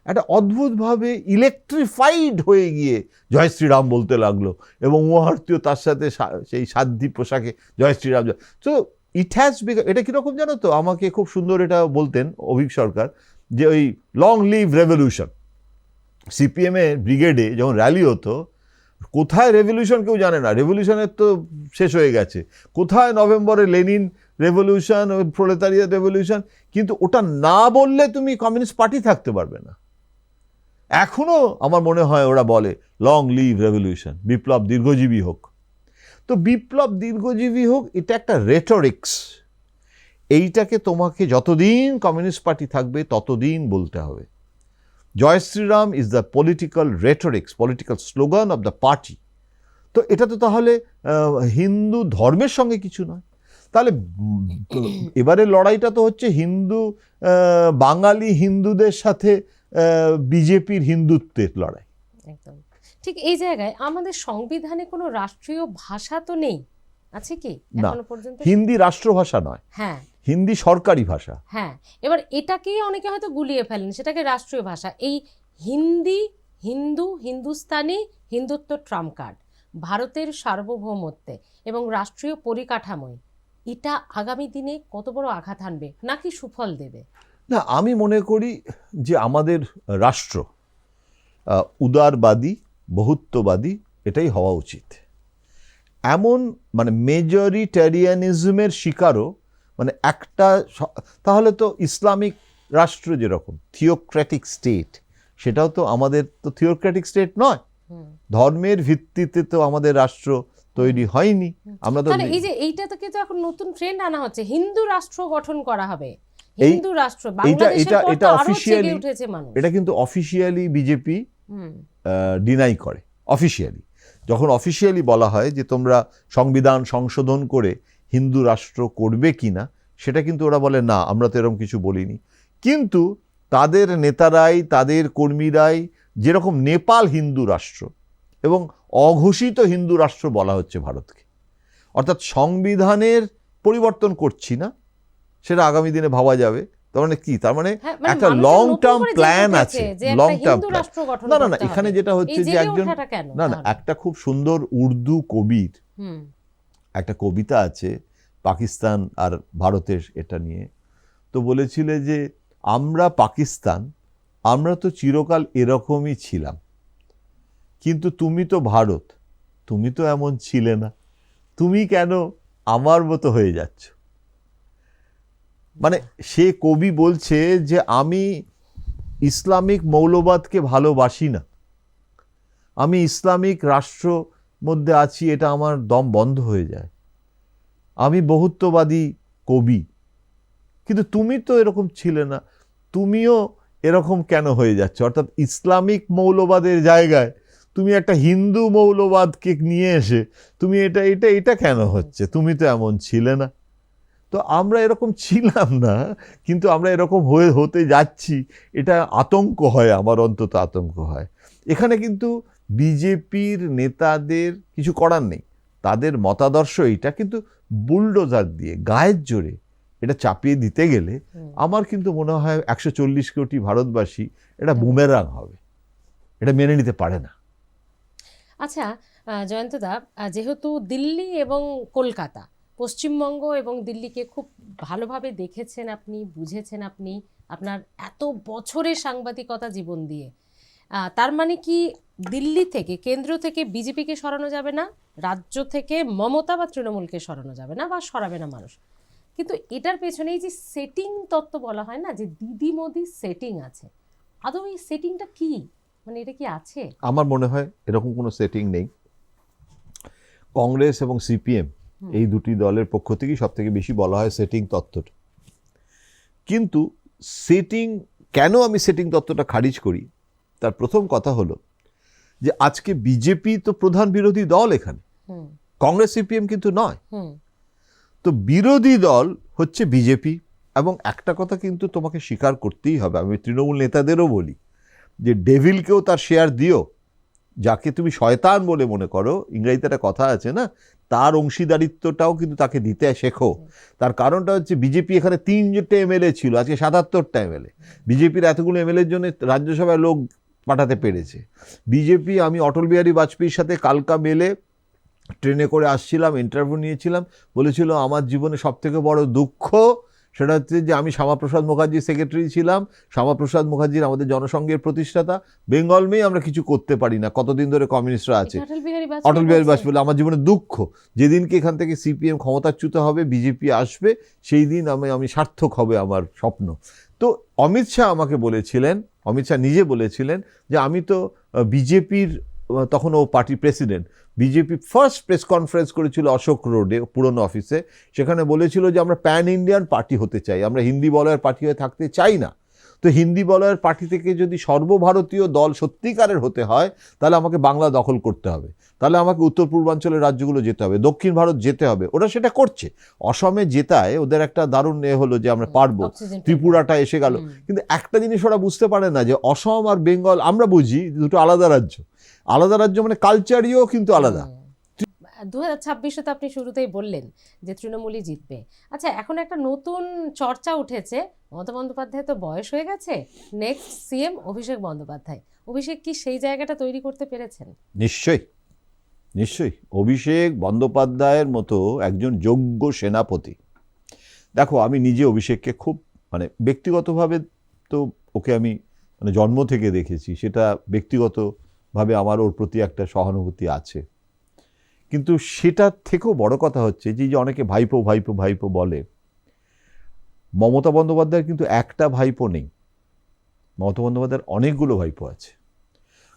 একটা অদ্ভুতভাবে ইলেকট্রিফাইড হয়ে গিয়ে জয় শ্রীরাম বলতে লাগলো, এবং উমাহারতীও তার সাথে সেই সাধ্যি পোশাকে জয় শ্রীরাম। তো ইট হ্যাজ বিকাম, এটা কীরকম জানো তো, আমাকে খুব সুন্দর এটা বলতেন অভিক সরকার, যে ওই লং লিভ রেভলিউশন। সিপিএমের ব্রিগেডে যখন র্যালি হতো, কোথায় রেভলিউশন কেউ জানে না, রেভলিউশনের তো শেষ হয়ে গেছে, কোথায় নভেম্বরে লেনিন রেভলিউশন, প্রোলেতারিয়েট রেভলিউশন, কিন্তু ওটা না বললে তুমি কমিউনিস্ট পার্টি থাকতে পারবে না। এখনো আমার মনে হয় ওরা বলে লং লিভ রেভলিউশন, বিপ্লব দীর্ঘজীবী হোক। তো বিপ্লব দীর্ঘজীবী হোক, এটা একটা রেটরিক্স, এইটাকে তোমাকে যতদিন কমিউনিস্ট পার্টি থাকবে ততদিন বলতে হবে। Jai Shriram is the political rhetorics, political slogan of the party. তো এটা তো তাহলে হিন্দু ধর্মের সঙ্গে কিছু নয়। তাহলে এবারে লড়াইটা তো হচ্ছে হিন্দু, বাঙালি হিন্দুদের সাথে বিজেপির হিন্দুত্বের লড়াই। একদম ঠিক। এই জায়গায় আমাদের সংবিধানে কোনো রাষ্ট্রীয় ভাষা তো নেই, আছে কি এখনো পর্যন্ত? হিন্দি রাষ্ট্রভাষা নয়, হ্যাঁ, হিন্দি সরকারি ভাষা। হ্যাঁ, এবার এটাকেই অনেকে হয়তো গুলিয়ে ফেলেন, সেটাকে রাষ্ট্রীয় ভাষা। এই হিন্দি, হিন্দু, হিন্দুস্তানি, হিন্দুত্ব ট্রাম্প কার্ড, ভারতের সার্বভৌমত্বে এবং রাষ্ট্রীয় পরিকাঠামোয়, এটা আগামী দিনে কত বড় আঘাত আনবে নাকি সুফল দেবে? না, আমি মনে করি যে আমাদের রাষ্ট্র উদারবাদী, বহুত্ববাদী, এটাই হওয়া উচিত। এমন মানে মেজরিটেরিয়ানিজমের শিকারও, মানে একটা, তাহলে তো ইসলামিক রাষ্ট্র যেরকম থিওক্রেটিক স্টেট, সেটাও তো আমাদের তো থিওক্রেটিক স্টেট নয়। ধর্মের ভিত্তিতে তো আমাদের রাষ্ট্র তৈরি হয়নি। আমরা তো এই যে এইটা থেকে তো এখন নতুন ট্রেন্ড আনা হচ্ছে, হিন্দু রাষ্ট্র গঠন করা হবে, হিন্দু রাষ্ট্র। এটা অফিশিয়ালি, এটা কিন্তু অফিশিয়ালি বিজেপি ডিনাই করে। অফিশিয়ালি যখন অফিশিয়ালি বলা হয় যে তোমরা সংবিধান সংশোধন করে হিন্দু রাষ্ট্র করবে কিনা, সেটা কিন্তু ওরা বলে না, আমরা তো এরকম কিছু বলিনি। কিন্তু তাদের নেতারাই, তাদের কর্মীরাই, যেরকম নেপাল হিন্দু রাষ্ট্র এবং অঘোষিত হিন্দু রাষ্ট্র বলা হচ্ছে ভারতকে, অর্থাৎ সংবিধানের পরিবর্তন করছি না, সেটা আগামী দিনে ভাবা যাবে। তার মানে কি, তার মানে একটা লং টার্ম প্ল্যান আছে, লং টার্ম প্ল্যান। না না না, এখানে যেটা হচ্ছে যে একজন, না না, একটা খুব সুন্দর উর্দু কবির একটা কবিতা আছে পাকিস্তান আর ভারতের এটা নিয়ে, তো বলেছিলে যে আমরা পাকিস্তান, আমরা তো চিরকাল এরকমই ছিলাম, কিন্তু তুমি তো ভারত, তুমি তো এমন ছিলে না, তুমি কেন আমার মতো হয়ে যাচ্ছ। মানে সে কবি বলছে যে আমি ইসলামিক মৌলবাদকে ভালোবাসি না, আমি ইসলামিক রাষ্ট্র মধ্যে আছি, এটা আমার দম বন্ধ হয়ে যায়, আমি বহুত্ববাদী কবি, কিন্তু তুমি তো এরকম ছিলে না, তুমিও এরকম কেন হয়ে যাচ্ছে। অর্থাৎ ইসলামিক মৌলবাদের জায়গায় তুমি একটা হিন্দু মৌলবাদকে নিয়ে এসে তুমি এটা এটা এটা কেন হচ্ছে, তুমি তো এমন ছিলে না। তো আমরা এরকম ছিলাম না, কিন্তু আমরা এরকম হতে যাচ্ছি, এটা আতঙ্ক হয়, আমার অন্তত আতঙ্ক হয়। এখানে কিন্তু বিজেপির নেতাদের কিছু করার নেই, তাদের মতাদর্শ এইটা, কিন্তু বুলডোজার দিয়ে গায়ের জোরে এটা চাপিয়ে দিতে গেলে আমার কিন্তু মনে হয় 140 কোটি ভারতবাসী এটা বুমেরাং হবে, এটা মেনে নিতে পারে না। আচ্ছা জয়ন্তদা, যেহেতু দিল্লি এবং কলকাতা পশ্চিমবঙ্গ এবং দিল্লিকে খুব ভালোভাবে দেখেছেন আপনি, বুঝেছেন আপনি, আপনার এত বছরের সাংবাদিকতা জীবন দিয়ে। তার মানে কি দিল্লি থেকে, কেন্দ্র থেকে বিজেপিকে সরানো যাবে না, রাজ্য থেকে মমতা বা তৃণমূলকে সরানো যাবে না বা সরাবে না মানুষ? কিন্তু এটার পেছনে এই যে সেটিং তত্ত্ব বলা হয় না, যে দিদি মোদি সেটিং আছে, আদৌ এই সেটিংটা কি, মানে এটা কি আছে? আমার মনে হয় এরকম কোনো সেটিং নেই। কংগ্রেস এবং সিপিএম এই দুটি দলের পক্ষ থেকেই সব থেকে বেশি বলা হয় সেটিং তত্ত্বটা। কিন্তু সেটিং, কেন আমি সেটিং তত্ত্বটা খারিজ করি, তার প্রথম কথা হলো যে আজকে বিজেপি তো প্রধান বিরোধী দল এখানে, কংগ্রেস সিপিএম কিন্তু নয়। তো বিরোধী দল হচ্ছে বিজেপি। এবং একটা কথা কিন্তু তোমাকে স্বীকার করতেই হবে, আমি তৃণমূল নেতাদেরও বলি, যে ডেভিলকেও তার শেয়ার দিও। যাকে তুমি শয়তান বলে মনে করো, ইংরেজিতে একটা কথা আছে না, তার অংশীদারিত্বটাও কিন্তু তাকে দিতে শেখো। তার কারণটা হচ্ছে বিজেপি এখানে 3টে এমএলএ ছিল, আজকে 77টা এমএলএ। বিজেপির এতগুলো এমএলএর জন্য রাজ্যসভায় লোক পাঠাতে পেরেছে বিজেপি। আমি অটল বিহারী বাজপেয়ীর সাথে কালকা মেলে ট্রেনে করে আসছিলাম, ইন্টারভিউ নিয়েছিলাম, বলেছিল আমার জীবনে সবথেকে বড় দুঃখ সেটা হচ্ছে যে আমি শ্যামাপ্রসাদ মুখার্জির সেক্রেটারি ছিলাম, শ্যামাপ্রসাদ মুখার্জির আমাদের জনসংঘের প্রতিষ্ঠাতা, বেঙ্গল মেয়ে আমরা কিছু করতে পারি না, কতদিন ধরে কমিউনিস্টরা আছে। অটল বিহারী বাজপেয়ী আমার জীবনে দুঃখ, যেদিনকে এখান থেকে সিপিএম ক্ষমতাচ্যুত হবে, বিজেপি আসবে, সেই দিন আমি সার্থক হবে আমার স্বপ্ন। তো অমিত শাহ আমাকে বলেছিলেন, অমিত শাহ নিজে বলেছিলেন যে আমি তো বিজেপির, তখন ও party president, BJP first press conference করেছিল অশোক রোডে পুরনো অফিসে, সেখানে বলেছিল যে আমরা প্যান ইন্ডিয়ান পার্টি হতে চাই, আমরা হিন্দি বলয়ের পার্টি হয়ে থাকতে চাই না। তো হিন্দি বলয়ের পার্টি থেকে যদি সর্বভারতীয় দল সত্যিকারের হতে হয়, তাহলে আমাকে বাংলা দখল করতে হবে, তাহলে আমাকে উত্তর পূর্বাঞ্চলের রাজ্যগুলো যেতে হবে, দক্ষিণ ভারত যেতে হবে। ওরা সেটা করছে, অসমে জেতায় ওদের একটা দারুণ হলো যে আমরা পারবো, ত্রিপুরাটা এসে গেল। কিন্তু একটা জিনিস ওরা বুঝতে পারে না, যে অসম আর বেঙ্গল আমরা বুঝি দুটো আলাদা রাজ্য, আলাদা রাজ্য মানে কালচারিও কিন্তু আলাদা। 2026-এ তো আপনি শুরুতেই বললেন যে তৃণমূলই জিতবে। আচ্ছা, এখন একটা নতুন চর্চা উঠেছে, মমতা বন্দ্যোপাধ্যায় তো বয়স হয়ে গেছে, নেক্সট সিএম অভিষেক বন্দ্যোপাধ্যায়। অভিষেক কি সেই জায়গাটা তৈরি করতে পেরেছেন? নিশ্চয়ই, নিশ্চয়ই। অভিষেক বন্দ্যোপাধ্যায়ের মতো একজন যোগ্য সেনাপতি, দেখো আমি নিজে অভিষেককে খুব ব্যক্তিগতভাবে তো ওকে আমি জন্ম থেকে দেখেছি, সেটা ব্যক্তিগতভাবে আমার ওর প্রতি একটা সহানুভূতি আছে। কিন্তু সেটার থেকেও বড় কথা হচ্ছে যে অনেকে ভাইপো ভাইপো ভাইপো বলে, মমতা বন্দ্যোপাধ্যায়ের কিন্তু একটা ভাইপো নেই, মমতা বন্দ্যোপাধ্যায়ের অনেকগুলো ভাইপো আছে।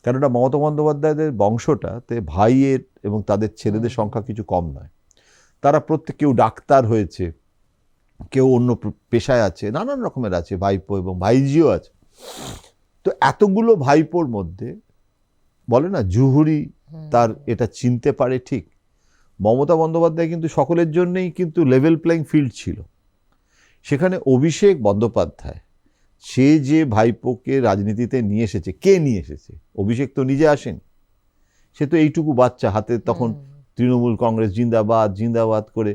কেননা মমতা বন্দ্যোপাধ্যায়দের বংশটাতে ভাইয়ের এবং তাদের ছেলেদের সংখ্যা কিছু কম নয়। তারা কেউ ডাক্তার হয়েছে, কেউ অন্য পেশায় আছে, নানান রকমের আছে ভাইপো, এবং ভাইজিও আছে। তো এতগুলো ভাইপোর মধ্যে বলে না জুহুরি তার এটা চিনতে পারে, ঠিক মমতা বন্দ্যোপাধ্যায় কিন্তু সকলের জন্যই কিন্তু লেভেল প্লেইং ফিল্ড ছিল। সেখানে অভিষেক বন্দ্যোপাধ্যায় সে যে ভাইপোকে রাজনীতিতে নিয়ে এসেছে, কে নিয়ে এসেছে? অভিষেক তো নিজে আসেনি, সে তো এইটুকু বাচ্চা হাতে, তখন তৃণমূল কংগ্রেস জিন্দাবাদ জিন্দাবাদ করে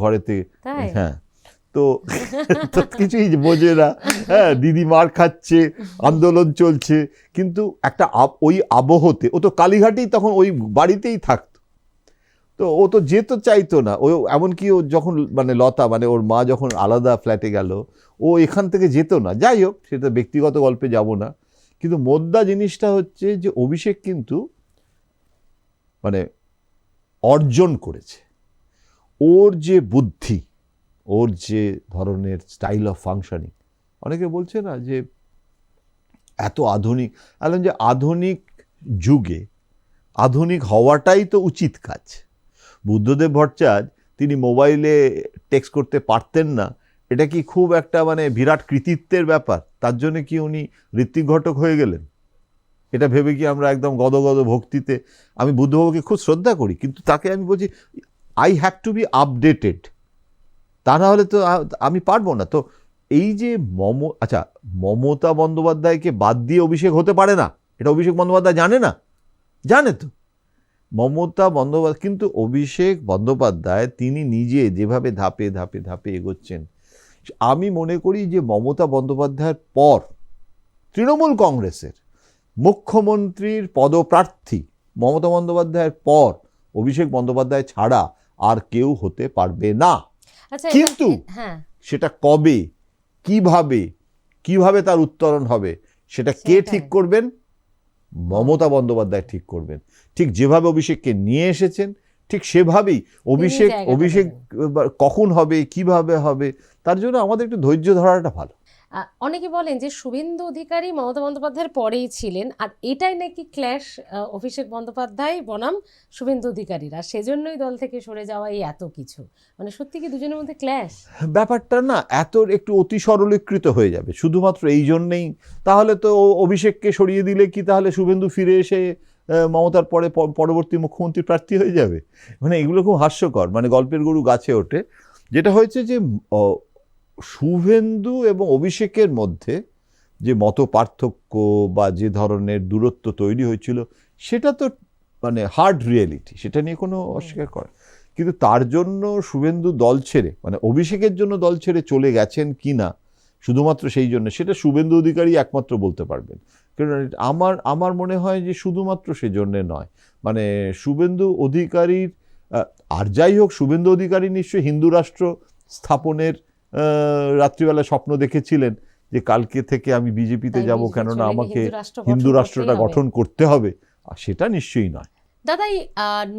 ঘরেতে, হ্যাঁ, তো কিছুই বোঝে না, হ্যাঁ, দিদি মার খাচ্ছে, আন্দোলন চলছে, কিন্তু একটা ওই আবহতে ও তো কালীঘাটেই তখন ওই বাড়িতেই থাকতো, তো ও তো যেতে চাইতো না। ও এমনকি ও যখন লতা ওর মা যখন আলাদা ফ্ল্যাটে গেল, ও এখান থেকে যেত না। যাই হোক, সেটা ব্যক্তিগত গল্পে যাব না। কিন্তু মোদ্দা জিনিসটা হচ্ছে যে অভিষেক কিন্তু অর্জন করেছে, ওর যে বুদ্ধি, ওর যে ধরনের স্টাইল অফ ফাংশনিং, অনেকে বলছে না যে এত আধুনিক, বললাম যে আধুনিক যুগে আধুনিক হওয়াটাই তো উচিত কাজ। বুদ্ধদেব ভট্টাচার্য তিনি মোবাইলে টেক্সট করতে পারতেন না, এটা কি খুব একটা বিরাট কৃতিত্বের ব্যাপার? তার জন্য কি উনি ঋত্বিক ঘটক হয়ে গেলেন? এটা ভেবে কি আমরা একদম গদগদ ভক্তিতে, আমি বুদ্ধবাবুকে খুব শ্রদ্ধা করি, কিন্তু তাকে আমি বলছি I have to B updated, তা না হলে তো আমি পারবো না। তো এই যে মমতা বন্দ্যোপাধ্যায়কে বাদ দিয়ে অভিষেক হতে পারে না, এটা অভিষেক বন্দ্যোপাধ্যায় জানে না? জানে তো মমতা বন্দ্যোপাধ্যায়, কিন্তু অভিষেক বন্দ্যোপাধ্যায় তিনি নিজে যেভাবে ধাপে ধাপে ধাপে এগোচ্ছেন, আমি মনে করি যে মমতা বন্দ্যোপাধ্যায়ের পর তৃণমূল কংগ্রেসের মুখ্যমন্ত্রীর পদপ্রার্থী মমতা বন্দ্যোপাধ্যায়ের পর অভিষেক বন্দ্যোপাধ্যায় ছাড়া আর কেউ হতে পারবে না। আচ্ছা কিন্তু হ্যাঁ, সেটা কবে, কিভাবে তার উত্তরণ হবে, সেটা কে সেটাই। ঠিক করবেন? মমতা বন্দ্যোপাধ্যায় ঠিক করবেন। ঠিক যেভাবে অভিষেককে নিয়ে এসেছেন ঠিক সেভাবেই জায়গাটা অভিষেক কখন হবে, কিভাবে হবে, তার জন্য আমাদের একটু ধৈর্য ধরাটা ভালো। অনেকে বলেন যে শুভেন্দু অধিকারী মমতা বন্দ্যোপাধ্যায়ের পরেই ছিলেন, আর এটাই নাকি ক্ল্যাশ অভিষেক বন্দ্যোপাধ্যায় বনাম শুভেন্দু অধিকারীরা, সেজন্যই দল থেকে সরে যাওয়া, এই এত কিছু, মানে সত্যি কি দুজনের মধ্যে ক্ল্যাশ? ব্যাপারটা না এত একটু অতি সরলীকৃত হয়ে যাবে শুধুমাত্র এই জন্যেই। তাহলে তো অভিষেককে সরিয়ে দিলে কি তাহলে শুভেন্দু ফিরে এসে মমতার পরে পরবর্তী মুখ্যমন্ত্রী প্রার্থী হয়ে যাবে? মানে এগুলো খুব হাস্যকর, মানে গল্পের গরু গাছে ওঠে। যেটা হয়েছে যে শুভেন্দু এবং অভিষেকের মধ্যে যে মত পার্থক্য বা যে ধরনের দূরত্ব তৈরি হয়েছিল সেটা তো মানে হার্ড রিয়েলিটি, সেটা নিয়ে কোনো অস্বীকার করে। কিন্তু তার জন্য শুভেন্দু দল ছেড়ে, মানে অভিষেকের জন্য দল ছেড়ে চলে গেছেন কি না শুধুমাত্র সেই জন্য, সেটা শুভেন্দু অধিকারী একমাত্র বলতে পারবেন। কারণ আমার মনে হয় যে শুধুমাত্র সেজন্যে নয়, মানে শুভেন্দু অধিকারীর আর যাই হোক, শুভেন্দু অধিকারী নিশ্চয়ই হিন্দু রাষ্ট্র স্থাপনের রাত্রিবেলা স্বপ্ন দেখেছিলেন যে কালকে থেকে আমি বিজেপিতে যাব, কেননা আমাকে হিন্দু রাষ্ট্রটা গঠন করতে হবে, আর সেটা নিশ্চয়ই নয়। দাদা, এই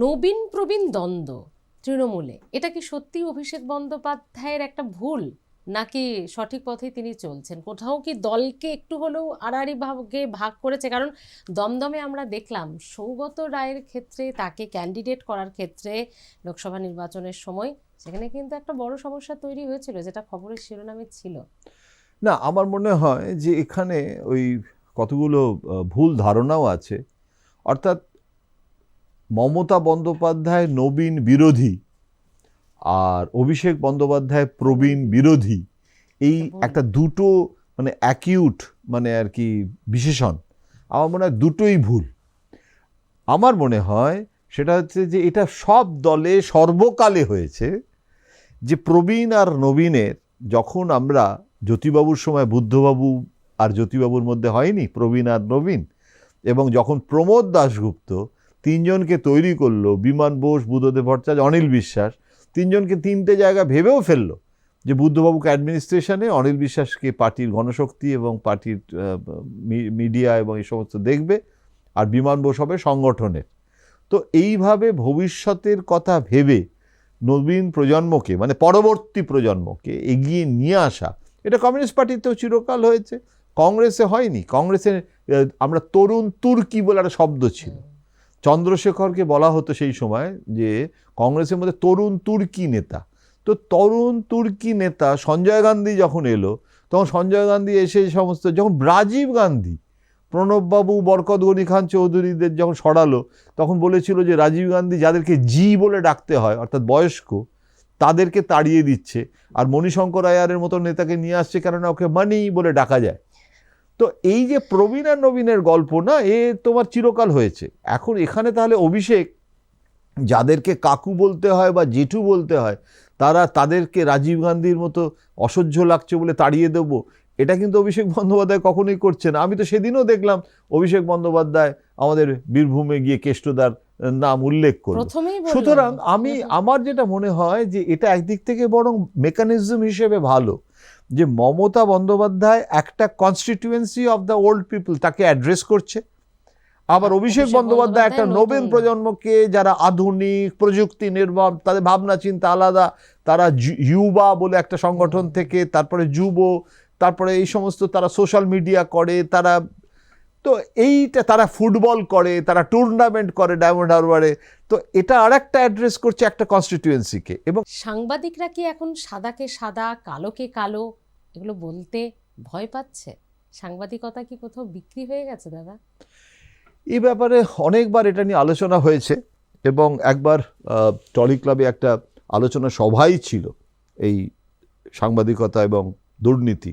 নবীন প্রবীণ দ্বন্দ্ব তৃণমূলে, এটা কি সত্যি অভিষেক বন্দ্যোপাধ্যায়ের একটা ভুল, নাকি সঠিক পথেই তিনি চলছেন? কোথাও কি দলকে একটু হলেও আড়াআড়ি ভাগে ভাগ করেছে? কারণ দমদমে আমরা দেখলাম সৌগত রায়ের ক্ষেত্রে, তাকে ক্যান্ডিডেট করার ক্ষেত্রে লোকসভা নির্বাচনের সময় সেখানে কিন্তু একটা বড় সমস্যা তৈরি হয়েছিল, যেটা খবরের শিরোনামে ছিল। না, আমার মনে হয় যে এখানে ওই কতগুলো ভুল ধারণাও আছে। অর্থাৎ মমতা বন্দ্যোপাধ্যায় নবীন বিরোধী আর অভিষেক বন্দ্যোপাধ্যায় প্রবীণ বিরোধী, এই একটা দুটো মানে অ্যাকিউট মানে আর কি বিশেষণ, আমার মনে হয় দুটোই ভুল। আমার মনে হয় সেটা হচ্ছে যে এটা সব দলে সর্বকালে হয়েছে, যে প্রবীণ আর নবীনের, যখন আমরা জ্যোতিবাবুর সময় বুদ্ধবাবু আর জ্যোতিবাবুর মধ্যে হয়নি প্রবীণ আর নবীন, এবং যখন প্রমোদ দাশগুপ্ত তিনজনকে তৈরি করলো, বিমান বোস, বুদ্ধদেব ভট্টাচার্য, অনিল বিশ্বাস, তিনজনকে তিনটে জায়গা ভেবেও ফেললো যে বুদ্ধবাবুকে অ্যাডমিনিস্ট্রেশনে, অনিল বিশ্বাসকে পার্টির গণশক্তি এবং পার্টির মিডিয়া এবং এই সমস্ত দেখবে, আর বিমান বোস হবে সংগঠনের। তো এইভাবে ভবিষ্যতের কথা ভেবে নবীন প্রজন্মকে, মানে পরবর্তী প্রজন্মকে এগিয়ে নিয়ে আসা, এটা কমিউনিস্ট পার্টিতেও চিরকাল হয়েছে, কংগ্রেসে হয়নি। কংগ্রেসে আমরা তরুণ তুর্কি বলে একটা শব্দ ছিল, চন্দ্রশেখরকে বলা হতো সেই সময় যে কংগ্রেসের মধ্যে তরুণ তুর্কি নেতা। তো তরুণ তুর্কি নেতা সঞ্জয় গান্ধী যখন এলো, তখন সঞ্জয় গান্ধী এসে সমস্ত, যখন রাজীব গান্ধী প্রণববাবু, বরকত গনি খান চৌধুরীদের যখন সরালো, তখন বলেছিল যে রাজীব গান্ধী যাদেরকে জি বলে ডাকতে হয়, অর্থাৎ বয়স্ক, তাদেরকে তাড়িয়ে দিচ্ছে, আর মণিশঙ্কর আয়ারের মতো নেতাকে নিয়ে আসছে কেননা ওকে মানি বলে ডাকা যায়। তো এই যে প্রবীণ আর নবীনের গল্প না, এ তোমার চিরকাল হয়েছে। এখন এখানে তাহলে অভিষেক যাদেরকে কাকু বলতে হয় বা জেঠু বলতে হয়, তাদেরকে রাজীব গান্ধীর মতো অসহ্য লাগছে বলে তাড়িয়ে দেবো, এটা কিন্তু অভিষেক বন্দ্যোপাধ্যায় কখনোই করছে না। আমি তো সেদিনও দেখলাম অভিষেক বন্দ্যোপাধ্যায় আমাদের বীরভূমে গিয়ে কেষ্টদার নাম উল্লেখ করল। সুতরাং আমার যেটা মনে হয় যে এটা একদিক থেকে বরং মেকানিজম হিসেবে ভালো, যে মমতা বন্দ্যোপাধ্যায় একটা constituency of the old people তাকে অ্যাড্রেস করছে, আবার অভিষেক বন্দ্যোপাধ্যায় একটা নবীন প্রজন্মকে, যারা আধুনিক প্রযুক্তি নির্ভর, তাদের ভাবনা চিন্তা আলাদা, তারা ইউবা বলে একটা সংগঠন থেকে, তারপরে যুব, তারপরে এই সমস্ত, তারা সোশ্যাল মিডিয়া করে, তারা তো এইটা, তারা ফুটবল করে, তারা টুর্নামেন্ট করে ডায়মন্ড হারবারে, তো এটা আর একটা অ্যাড্রেস করছে একটা কনস্টিটিউয়েন্সিকে। এবং সাংবাদিকরা কি এখন সাদাকে সাদা, কালোকে কালো এগুলো বলতে ভয় পাচ্ছে? সাংবাদিকতা কি কোথাও বিক্রি হয়ে গেছে দাদা? এই ব্যাপারে অনেকবার এটা নিয়ে আলোচনা হয়েছে, এবং একবার টলি ক্লাবে একটা আলোচনা সভাই ছিল এই সাংবাদিকতা এবং দুর্নীতি।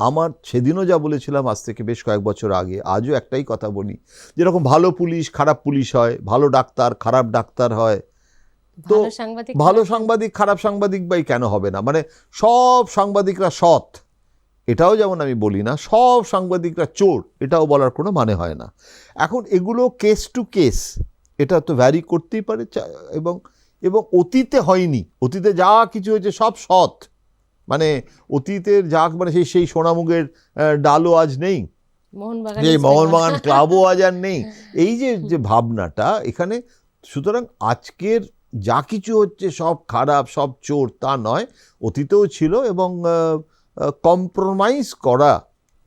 আমার সেদিনও যা বলেছিলাম আজ থেকে বেশ কয়েক বছর আগে, আজও একটাই কথা বলি, যেরকম ভালো পুলিশ খারাপ পুলিশ হয়, ভালো ডাক্তার খারাপ ডাক্তার হয়, তো ভালো সাংবাদিক খারাপ সাংবাদিক বাই কেন হবে না? মানে সব সাংবাদিকরা সৎ এটাও যেমন আমি বলি না, সব সাংবাদিকরা চোর এটাও বলার কোনো মানে হয় না। এখন এগুলো কেস টু কেস, এটা তো ভ্যারি করতেই পারে, এবং এবং অতীতে হয়নি, অতীতে যা কিছু হয়েছে সব সৎ, মানে অতীতের যা মানে সেই সোনামুগের ডালও আজ নেই, এই মোহনবাগান ক্লাবও আজ আর নেই, এই যে ভাবনাটা এখানে। সুতরাং আজকের যা কিছু হচ্ছে সব খারাপ, সব চোর তা নয়, অতীতেও ছিল। এবং কম্প্রোমাইজ করা,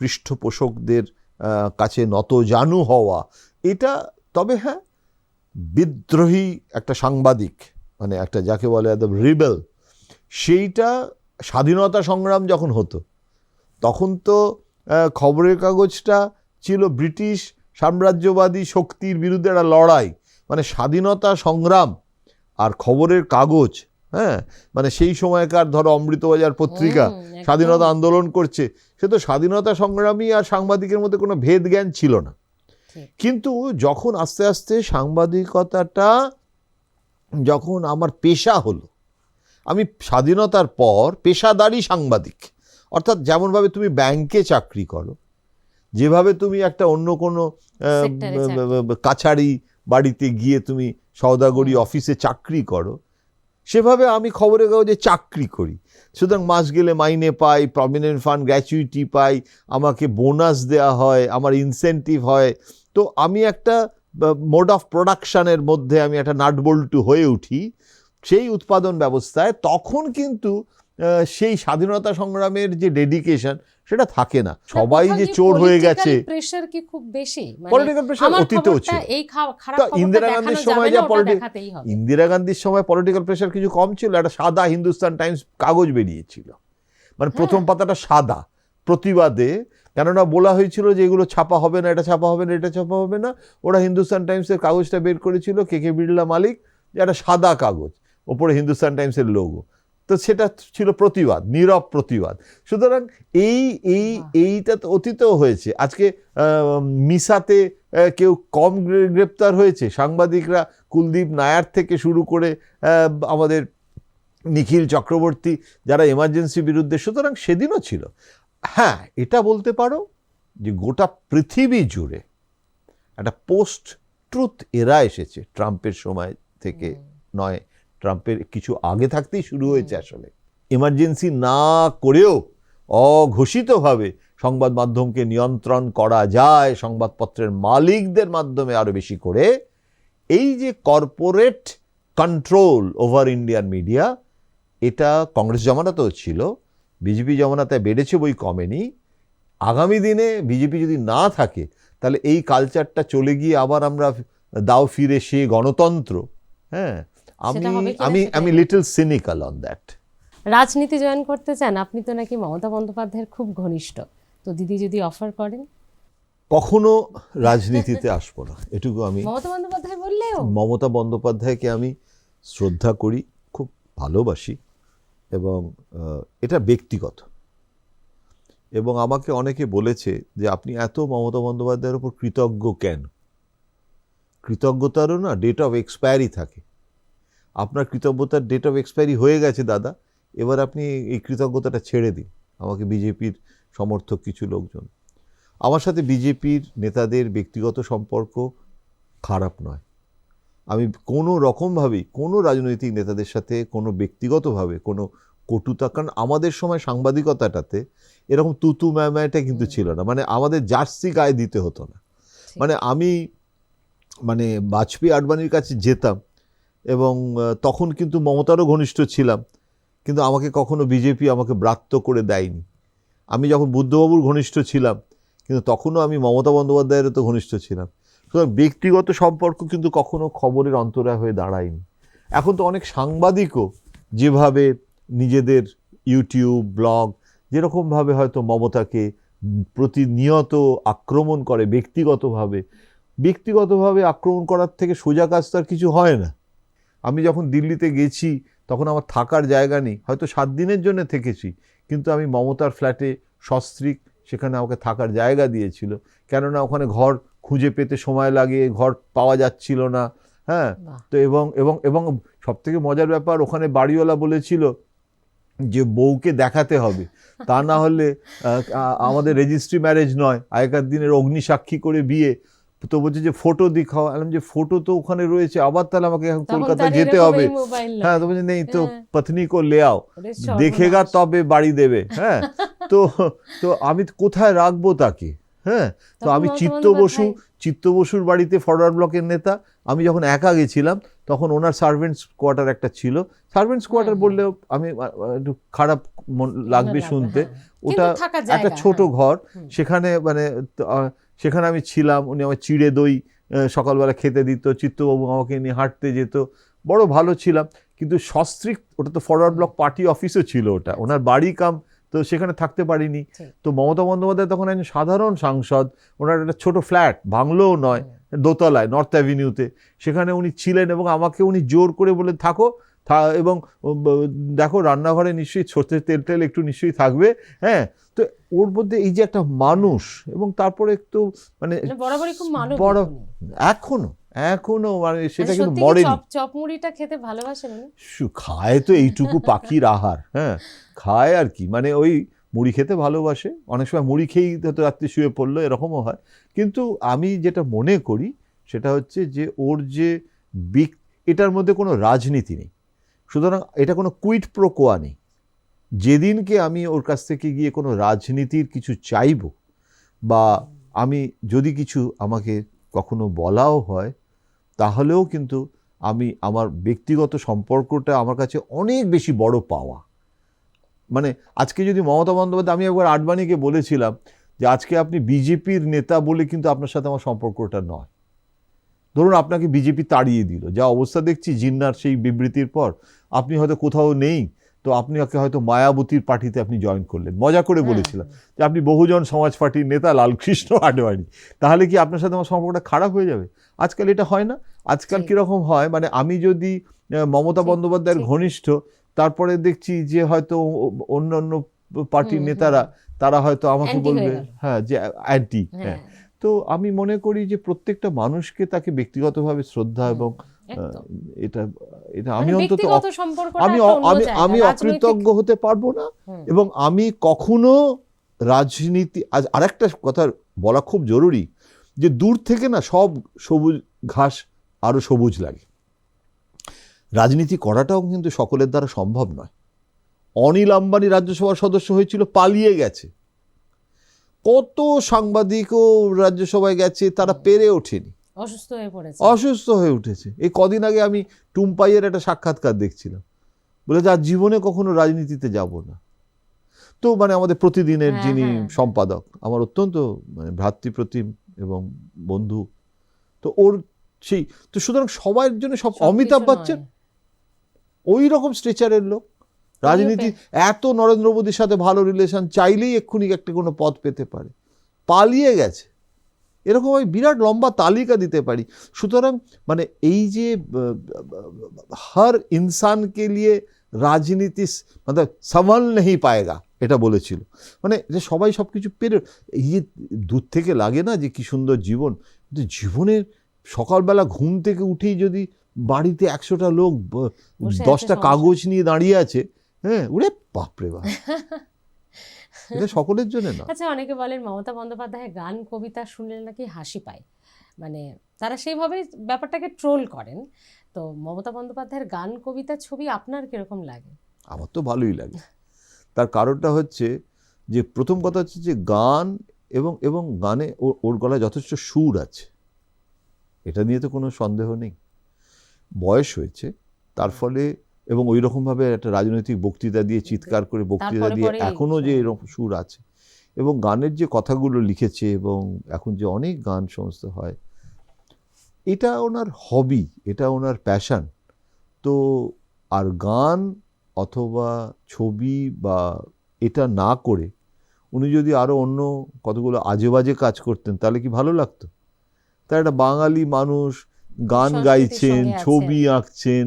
পৃষ্ঠপোষকদের কাছে নতজানু হওয়া, এটা, তবে হ্যাঁ, বিদ্রোহী একটা সাংবাদিক, মানে একটা যাকে বলে একদম রিবেল, সেইটা স্বাধীনতা সংগ্রাম যখন হতো তখন তো খবরের কাগজটা ছিল ব্রিটিশ সাম্রাজ্যবাদী শক্তির বিরুদ্ধে একটা লড়াই, মানে স্বাধীনতা সংগ্রাম আর খবরের কাগজ, হ্যাঁ, মানে সেই সময়কার ধরো অমৃতবাজার পত্রিকা স্বাধীনতা আন্দোলন করছে, সে তো স্বাধীনতা সংগ্রামী আর সাংবাদিকের মধ্যে কোনো ভেদ জ্ঞান ছিল না। কিন্তু যখন আস্তে আস্তে সাংবাদিকতাটা যখন আমার পেশা হলো, আমি স্বাধীনতার পর পেশাদারি সাংবাদিক, অর্থাৎ যেমনভাবে তুমি ব্যাংকে চাকরি করো, যেভাবে তুমি একটা অন্য কোনো কাছারি বাড়িতে গিয়ে তুমি সওদাগরি অফিসে চাকরি করো, সেভাবে আমি খবরের কাগজে চাকরি করি। সুতরাং মাস গেলে মাইনে পাই, প্রভিডেন্ট ফান্ড গ্র্যাচুইটি পাই, আমাকে বোনাস দেওয়া হয়, আমার ইনসেন্টিভ হয়। তো আমি একটা মোড অফ প্রোডাকশানের মধ্যে আমি একটা নাটবল্টু হয়ে উঠি সেই উৎপাদন ব্যবস্থায়। তখন কিন্তু সেই স্বাধীনতা সংগ্রামের যে ডেডিকেশন সেটা থাকে না। সবাই যে চোর হয়ে গেছে, প্রেসার কি খুব বেশি, পলিটিক্যাল প্রেসার অতীতেও ছিল। ইন্দিরা গান্ধীর সময় যা ইন্দিরা গান্ধীর সময় পলিটিক্যাল প্রেসার কিছু কম ছিল। একটা সাদা হিন্দুস্তান টাইমস কাগজ বেরিয়েছিল, মানে প্রথম পাতাটা সাদা, প্রতিবাদে, কেননা বলা হয়েছিল যে এগুলো ছাপা হবে না, এটা ছাপা হবে না, এটা ছাপা হবে না। ওরা হিন্দুস্তান টাইমসের কাগজটা বের করেছিল, কে কে বিড়লা মালিক, একটা সাদা কাগজ, ওপরে হিন্দুস্তান টাইমসের লোগো। তো সেটা ছিল প্রতিবাদ, নীরব প্রতিবাদ। সুতরাং এইটা তো অতীতেও হয়েছে। আজকে মিসাতে কেউ কম গ্রেপ্তার হয়েছে? সাংবাদিকরা কুলদীপ নায়ার থেকে শুরু করে আমাদের নিখিল চক্রবর্তী, যারা এমার্জেন্সি বিরুদ্ধে। সুতরাং সেদিনও ছিল। হ্যাঁ, এটা বলতে পারো যে গোটা পৃথিবী জুড়ে একটা পোস্ট ট্রুথ এরা এসেছে, ট্রাম্পের সময় থেকে নয়, ট্রাম্পের কিছু আগে থাকতেই শুরু হয়েছে। আসলে এমার্জেন্সি না করেও অঘোষিতভাবে সংবাদ মাধ্যমকে নিয়ন্ত্রণ করা যায়, সংবাদপত্রের মালিকদের মাধ্যমে আরো বেশি করে। এই যে corporate control over Indian media, এটা কংগ্রেস জমানাতেও ছিল, বিজেপি জমানাতে বেড়েছে বই কমেনি। আগামী দিনে বিজেপি যদি না থাকে তাহলে এই কালচারটা চলে গিয়ে আবার আমরা দাও ফিরে সে গণতন্ত্র। হ্যাঁ, আমি লিটল সিনিক্যাল অন দ্যাট। রাজনীতি জয়েন করতে চান? আপনি তো নাকি মমতা বন্দ্যোপাধ্যায়ের খুব ঘনিষ্ঠ, তো দিদি যদি অফার করেন? কখনো রাজনীতিতে আসবো না, এটুকু আমি। মমতা বন্দ্যোপাধ্যায় বললেও? মমতা বন্দ্যোপাধ্যায়কে আমি শ্রদ্ধা করি, খুব ভালোবাসি, এবং এটা ব্যক্তিগত। এবং আমাকে অনেকে বলেছে যে আপনি এত মমতা বন্দ্যোপাধ্যায়ের উপর কৃতজ্ঞ কেন? কৃতজ্ঞতারও না ডেট অফ এক্সপায়ারি থাকে। আপনার কৃতজ্ঞতার ডেট অফ এক্সপায়ারি হয়ে গেছে দাদা, এবার আপনি এই কৃতজ্ঞতাটা ছেড়ে দিন। আমাকে বিজেপির সমর্থক কিছু লোকজন, আমার সাথে বিজেপির নেতাদের ব্যক্তিগত সম্পর্ক খারাপ নয়। আমি কোনো রকমভাবেই কোনো রাজনৈতিক নেতাদের সাথে কোনো ব্যক্তিগতভাবে কোনো কটুতা, কারণ আমাদের সময় সাংবাদিকতাটাতে এরকম তুতু ম্যামাটা কিন্তু ছিল না, মানে আমাদের জার্সি গায়ে দিতে হতো না। মানে আমি বাজপেয়ী আডবাণীর কাছে যেতাম এবং তখন কিন্তু মমতারও ঘনিষ্ঠ ছিলাম, কিন্তু আমাকে কখনো বিজেপি আমাকে ব্রাত্য করে দেয়নি। আমি যখন বুদ্ধবাবুর ঘনিষ্ঠ ছিলাম, কিন্তু তখনও আমি মমতা বন্দ্যোপাধ্যায়েরও তো ঘনিষ্ঠ ছিলাম। সুতরাং ব্যক্তিগত সম্পর্ক কিন্তু কখনো খবরের অন্তরায় হয়ে দাঁড়ায়নি। এখন তো অনেক সাংবাদিকও যেভাবে নিজেদের ইউটিউব ব্লগ, যেরকমভাবে হয়তো মমতাকে প্রতিনিয়ত আক্রমণ করে ব্যক্তিগতভাবে আক্রমণ করার থেকে সোজা কাজ তো আর কিছু হয় না। আমি যখন দিল্লিতে গেছি তখন আমার থাকার জায়গা নেই, হয়তো 7 দিনের জন্য থেকেছি, কিন্তু আমি মমতার ফ্ল্যাটে সস্ত্রীক, সেখানে আমাকে থাকার জায়গা দিয়েছিল, কেননা ওখানে ঘর খুঁজে পেতে সময় লাগে, ঘর পাওয়া যাচ্ছিল না। হ্যাঁ, তো এবং সবথেকে মজার ব্যাপার, ওখানে বাড়িওয়ালা বলেছিল যে বউকে দেখাতে হবে, তা না হলে আমাদের রেজিস্ট্রি ম্যারেজ নয়, আগেকার দিনের অগ্নি সাক্ষী করে বিয়ে, তো বলছে যে ফটো দিখাও, বললাম যে ফটো তো ওখানে রয়েছে, আবার তাহলে আমাকে এখন তখন কলকাতা তার যেতে এরকম হবে। এই মোবাইল নয়। হ্যাঁ, তো বলছে নেই তো হ্যাঁ। পত্নী কো লে আও, ওরে দেখেগা সর্বনাশ। তবে বাড়ি দেবে। হ্যাঁ, তো তো আমি কোথায় রাখবো তাকে? হ্যাঁ, তো তখন আমি মমতা চিত্ত বসুর বাড়িতে ফরওয়ার্ড ব্লকের নেতা, আমি যখন একা গেছিলাম তখন ওনার সার্ভেন্টস কোয়ার্টার একটা ছিল। সার্ভেন্টস কোয়ার্টার বললেও আমি একটু খারাপ লাগবে শুনতে, ওটা কিন্তু থাকার একটা জায়গা, ছোট হ্যাঁ। ঘর, সেখানে মানে সেখানে আমি ছিলাম। উনি আমার চিড়ে দই সকালবেলা খেতে দিত, চিত্তবাবু আমাকে নিয়ে হাঁটতে যেত, বড় ভালো ছিলাম। কিন্তু সস্ত্রীক, ওটা তো ফরওয়ার্ড ব্লক পার্টি অফিসও ছিল, ওটা ওনার বাড়ি কাম, তো সেখানে থাকতে পারিনি। ঠিক। তো মমতা বন্দ্যোপাধ্যায় তখন একজন সাধারণ সাংসদ, ওনার একটা ছোট ফ্ল্যাট, বাংলোও নয়, দোতলায় নর্থ অ্যাভিনিউতে, সেখানে উনি ছিলেন এবং আমাকে উনি জোর করে বলে থাকো, এবং দেখো রান্নাঘরে নিশ্চয়ই সর্ষের তেল টেল একটু নিশ্চয়ই থাকবে। হ্যাঁ, তো ওর মধ্যে এই যে একটা মানুষ, এবং তারপরে একটু মানে বরাবরই খুব মানবিক বড়, উনি। এখনো মানে সেটা মানে কিন্তু সত্যি কি মরেনি। চপ মুড়িটা খেতে ভালোবাসেন উনি? খায় তো এইটুকু পাখির আহার, হ্যাঁ, খায় আর কি, মানে ওই মুড়ি খেতে ভালোবাসে, অনেক সময় মুড়ি খেয়েই হয়তো রাত্রি শুয়ে পড়লো, এরকমও হয়। কিন্তু আমি যেটা মনে করি সেটা হচ্ছে যে ওর যে এটার মধ্যে কোনো রাজনীতি নেই, সুতরাং এটা কোনো কুইট প্রো কোয়া নেই। যেদিনকে আমি ওর কাছ থেকে গিয়ে কোনো রাজনীতির কিছু চাইব, বা আমি যদি কিছু আমাকে কখনো বলাও হয়, তাহলেও কিন্তু আমি আমার ব্যক্তিগত সম্পর্কটা আমার কাছে অনেক বেশি বড় পাওয়া। মানে আজকে যদি মমতা বন্দ্যোপাধ্যায়, আমি একবার আডবাণীকে বলেছিলাম যে আজকে আপনি বিজেপির নেতা বলে কিন্তু আপনার সাথে আমার সম্পর্কটা নয়। ধরুন আপনাকে বিজেপি তাড়িয়ে দিল, যা অবস্থা দেখছি জিন্নার সেই বিবৃতির পর, আপনি হয়তো কোথাও নেই, তো আপনি হয়তো মায়াবতীর পার্টিতে আপনি জয়েন করলেন, মজা করে বলেছিলাম যে আপনি বহুজন সমাজ পার্টির নেতা লালকৃষ্ণ আডবাণী, তাহলে কি আপনার সাথে আমার সম্পর্কটা খারাপ হয়ে যাবে? আজকাল এটা হয় না। আজকাল কিরকম হয়, মানে আমি যদি মমতা বন্দ্যোপাধ্যায়ের ঘনিষ্ঠ, তারপরে দেখছি যে হয়তো অন্যান্য পার্টির নেতারা তারা হয়তো আমাকে বলবে হ্যাঁ যে অ্যান্টি। হ্যাঁ, তো আমি মনে করি যে প্রত্যেকটা মানুষকে তাকে ব্যক্তিগতভাবে শ্রদ্ধা এবং এটা আমি অন্তত আমি অকৃতজ্ঞ হতে পারবো না। এবং আমি কখনো রাজনীতি, আরেকটা কথা বলা খুব জরুরি, যে দূর থেকে না সব সবুজ ঘাস আরো সবুজ লাগে, রাজনীতি করাটাও কিন্তু সকলের দ্বারা সম্ভব নয়। অনিল আম্বানি রাজ্যসভার সদস্য হয়েছিল, পালিয়ে গেছে। কত সাংবাদিকও রাজ্যসভায় গেছে, তারা পেরে ওঠেনি, অসুস্থ হয়ে উঠেছে। এই কদিন আগে আমি টুম্পাইয়ের একটা সাক্ষাৎকার দেখছিলাম, বলে যে আর জীবনে কখনো রাজনীতিতে যাব না। তো মানে আমাদের প্রতিদিনের যিনি সম্পাদক, আমার অত্যন্ত মানে ভ্রাতৃপ্রতিম এবং বন্ধু, তো ওর সেই, তো সুতরাং সবার জন্য সব অমিতাভ বচ্চন ওই রকম স্ট্রেচারের লোক, রাজনীতি এত নরেন্দ্র মোদীর সাথে ভালো রিলেশন, চাইলেই এক্ষুনি একটা কোনো পদ পেতে পারে, পালিয়ে গেছে, এরকম আমি বিরাট লম্বা তালিকা দিতে পারি। সুতরাং মানে এই যে হর ইনসানকে লিয়ে রাজনীতি মানে সামাল নেই পায়েগা, এটা বলেছিল, মানে যে সবাই সব কিছু পেরে, এই যে দূর থেকে লাগে না যে কি সুন্দর জীবন, কিন্তু জীবনের সকালবেলা ঘুম থেকে উঠেই যদি বাড়িতে 100টা লোক 10টা কাগজ নিয়ে দাঁড়িয়ে আছে, হ্যাঁ, উড়ে বাপরে বাপ, এটা সকলের জন্য না। আচ্ছা, অনেকে বলেন মমতা বন্দ্যোপাধ্যায়ের গান কবিতা শুনলে নাকি হাসি পায়, মানে তারা সেইভাবে ব্যাপারটাকে ট্রোল করেন। তো মমতা বন্দ্যোপাধ্যায়ের গান কবিতা ছবি আপনার কিরকম লাগে? আমার তো ভালোই লাগে। তার কারণটা হচ্ছে যে প্রথম কথা হচ্ছে যে গান এবং গানে ওর গলায় যথেষ্ট সুর আছে, এটা নিয়ে তো কোনো সন্দেহ নেই। বয়স হয়েছে, তার ফলে, এবং ওই রকমভাবে একটা রাজনৈতিক বক্তৃতা দিয়ে চিৎকার করে বক্তৃতা দিয়ে এখনও যে এরকম সুর আছে, এবং গানের যে কথাগুলো লিখেছে, এবং এখন যে অনেক গান সমস্ত হয়, এটা ওনার হবি, এটা ওনার প্যাশন। তো আর গান অথবা ছবি বা এটা না করে উনি যদি আরও অন্য কতগুলো আজে বাজে কাজ করতেন, তাহলে কি ভালো লাগতো? তাই একটা বাঙালি মানুষ গান গাইছেন, ছবি আঁকছেন,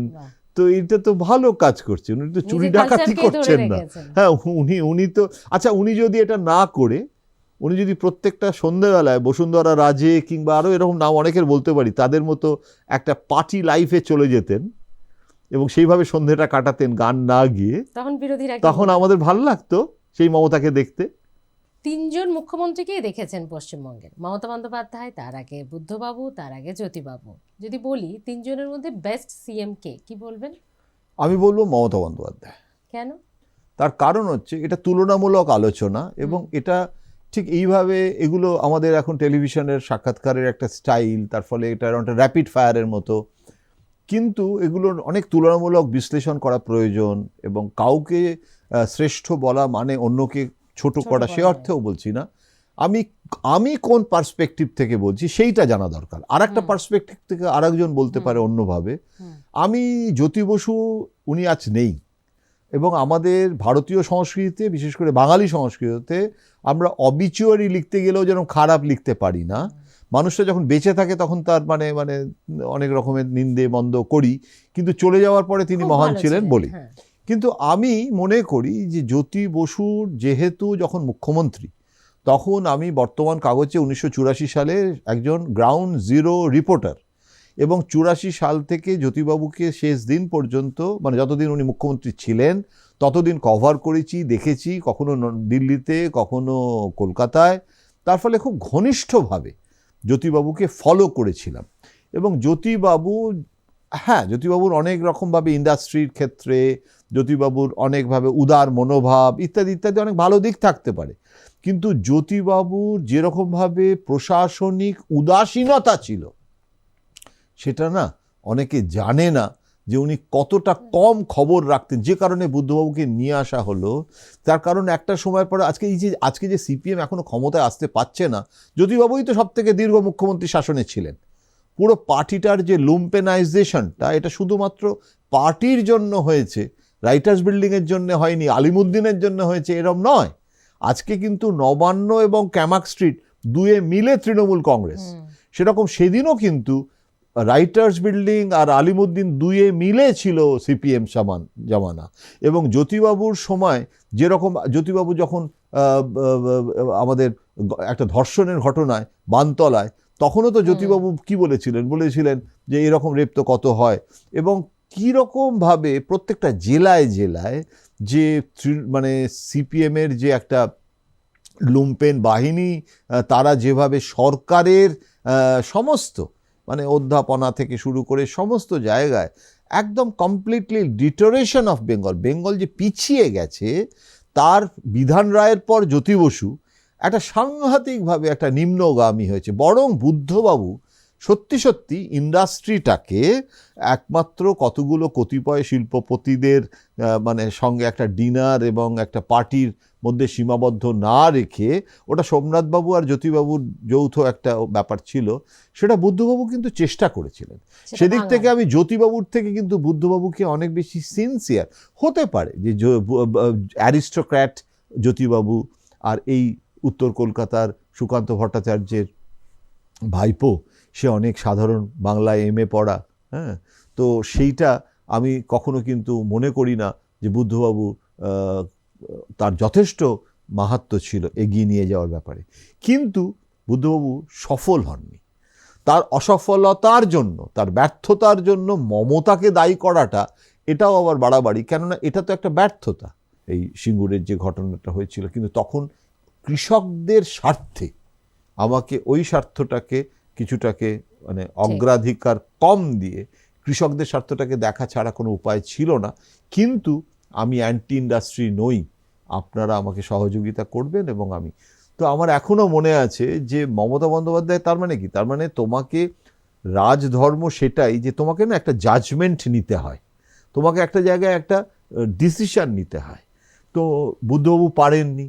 তো এটা তো ভালো কাজ করছেন, উনি তো চুরি ডাকাতি করছেন না। হ্যাঁ, উনি তো, আচ্ছা উনি যদি এটা না করে, উনি যদি প্রত্যেকটা সন্ধ্যেবেলায় বসুন্ধরা রাজে কিংবা আরও এরকম নাম অনেকের বলতে পারি, তাদের মতো একটা পার্টি লাইফে চলে যেতেন এবং সেইভাবে সন্ধ্যেটা কাটাতেন গান না গিয়ে, তখন আমাদের ভালো লাগতো সেই মমতাকে দেখতে। তিনজন মুখ্যমন্ত্রীকেই দেখেছেন পশ্চিমবঙ্গের, মমতা বন্দ্যোপাধ্যায়, তার আগে বুদ্ধবাবু, তার আগে জ্যোতিবাবু। যদি বলি তিনজনের মধ্যে বেস্ট সিএম কে, কি বলবেন? আমি বলবো মমতা বন্দ্যোপাধ্যায়। কেন? তার কারণ হচ্ছে এটা তুলনামূলক আলোচনা, এবং এটা ঠিক এইভাবে, এগুলো আমাদের এখন টেলিভিশনের সাক্ষাৎকারের একটা স্টাইল, তার ফলে এটা একটা র্যাপিড ফায়ারের মতো, কিন্তু এগুলোর অনেক তুলনামূলক বিশ্লেষণ করা প্রয়োজন। এবং কাউকে শ্রেষ্ঠ বলা মানে অন্যকে ছোট করা, সে অর্থেও বলছি না। আমি কোন পার্সপেক্টিভ থেকে বলছি সেইটা জানা দরকার। আর একটা পার্সপেক্টিভ থেকে আরেকজন বলতে পারে অন্যভাবে। আমি জ্যোতি বসু, উনি আজ নেই, এবং আমাদের ভারতীয় সংস্কৃতিতে, বিশেষ করে বাঙালি সংস্কৃতিতে, আমরা অবিচুয়ারি লিখতে গেলেও যেন খারাপ লিখতে পারি না। মানুষটা যখন বেঁচে থাকে তখন তার মানে অনেক রকমের নিন্দে মন্দ করি, কিন্তু চলে যাওয়ার পরে তিনি মহান ছিলেন বলি। কিন্তু আমি মনে করি যে জ্যোতি বসুর যেহেতু যখন মুখ্যমন্ত্রী, তখন আমি বর্তমান কাগজে 1984 সালে একজন গ্রাউন্ড জিরো রিপোর্টার, এবং 84 সাল থেকে জ্যোতিবাবুকে শেষ দিন পর্যন্ত, মানে যতদিন উনি মুখ্যমন্ত্রী ছিলেন ততদিন কভার করেছি, দেখেছি, কখনো দিল্লিতে, কখনো কলকাতায়। তার ফলে খুব ঘনিষ্ঠভাবে জ্যোতিবাবুকে ফলো করেছিলাম। এবং জ্যোতিবাবুর অনেক রকমভাবে ইন্ডাস্ট্রির ক্ষেত্রে, জ্যোতিবাবুর অনেকভাবে উদার মনোভাব ইত্যাদি ইত্যাদি অনেক ভালো দিক থাকতে পারে, কিন্তু জ্যোতিবাবুর যেরকমভাবে প্রশাসনিক উদাসীনতা ছিল, সেটা না অনেকে জানে না যে উনি কতটা কম খবর রাখতেন। যে কারণে বুদ্ধবাবুকে নিয়ে আসা হলো, তার কারণ একটা সময় পরে আজকে যে সিপিএম এখনো ক্ষমতায় আসতে পারছে না, জ্যোতিবাবুই তো সব থেকে দীর্ঘ মুখ্যমন্ত্রী শাসনে ছিলেন। পুরো পার্টিটার যে লুম্পেনাইজেশনটা, এটা শুধুমাত্র পার্টির জন্য হয়েছে, রাইটার্স বিল্ডিংয়ের জন্য হয়নি, আলিমুদ্দিনের জন্য হয়েছে, এরম নয়। আজকে কিন্তু নবান্ন এবং ক্যামাক স্ট্রিট দুয়ে মিলে তৃণমূল কংগ্রেস। সেরকম সেদিনও কিন্তু রাইটার্স বিল্ডিং আর আলিমুদ্দিন দুয়ে মিলে ছিল সিপিএম জামানা। এবং জ্যোতিবাবুর সময় যেরকম, জ্যোতিবাবু যখন আমাদের একটা ধর্ষণের ঘটনায় বানতলায়, তখনও তো জ্যোতিবাবু কি বলেছিলেন যে এরকম রেপ তো কত হয়, এবং কীরকমভাবে প্রত্যেকটা জেলায় জেলায় যে মানে সিপিএমের যে একটা লুম্পেন বাহিনী, তারা যেভাবে সরকারের সমস্ত মানে অধ্যাপনা থেকে শুরু করে সমস্ত জায়গায় একদম কমপ্লিটলি ডিটোরেশন অফ বেঙ্গল যে পিছিয়ে গেছে, তার বিধান রায়ের পর জ্যোতি বসু একটা সাংঘাতিকভাবে একটা নিম্নগামী হয়েছে। বরং বুদ্ধবাবু সত্যি ইন্ডাস্ট্রিটাকে একমাত্র কতগুলো কতিপয় শিল্পপতিদের মানে সঙ্গে একটা ডিনার এবং একটা পার্টির মধ্যে সীমাবদ্ধ না রেখে, ওটা সোমনাথবাবু আর জ্যোতিবাবুর যৌথ একটা ব্যাপার ছিল, সেটা বুদ্ধবাবু কিন্তু চেষ্টা করেছিলেন। সেদিক থেকে আমি জ্যোতিবাবুর থেকে কিন্তু বুদ্ধবাবুকে অনেক বেশি সিনসিয়ার হতে পারে যে অ্যারিস্টোক্র্যাট জ্যোতিবাবু আর এই উত্তর কলকাতার সুকান্ত ভট্টাচার্যের ভাইপো, সে অনেক সাধারণ বাংলায় এমএ পড়া, হ্যাঁ, তো সেইটা আমি কখনো কিন্তু মনে করি না যে বুদ্ধবাবু তার যথেষ্ট মাহাত্ম্য ছিল এগিয়ে নিয়ে যাওয়ার ব্যাপারে। কিন্তু বুদ্ধবাবু সফল হননি। তার অসফলতার জন্য, তার ব্যর্থতার জন্য মমতাকে দায়ী করাটা, এটাও আবার বাড়াবাড়ি, কেননা এটা তো একটা ব্যর্থতা। এই সিঙ্গুরের যে ঘটনাটা হয়েছিল, কিন্তু তখন কৃষকদের স্বার্থে আমাকে ওই স্বার্থটাকে কিছুটাকে মানে অগ্রাধিকার কম দিয়ে কৃষকদের স্বার্থটাকে দেখা ছাড়া কোনো উপায় ছিল না। কিন্তু আমি অ্যান্টি ইন্ডাস্ট্রি নই, আপনারা আমাকে সহযোগিতা করবেন। এবং তো আমার এখনও মনে আছে যে মমতা বন্দ্যোপাধ্যায়, তার মানে কি, তার মানে তোমাকে রাজধর্ম সেটাই যে তোমাকে না একটা জাজমেন্ট নিতে হয়, তোমাকে একটা জায়গায় একটা ডিসিশন নিতে হয়। তো বুদ্ধবাবু পারেননি,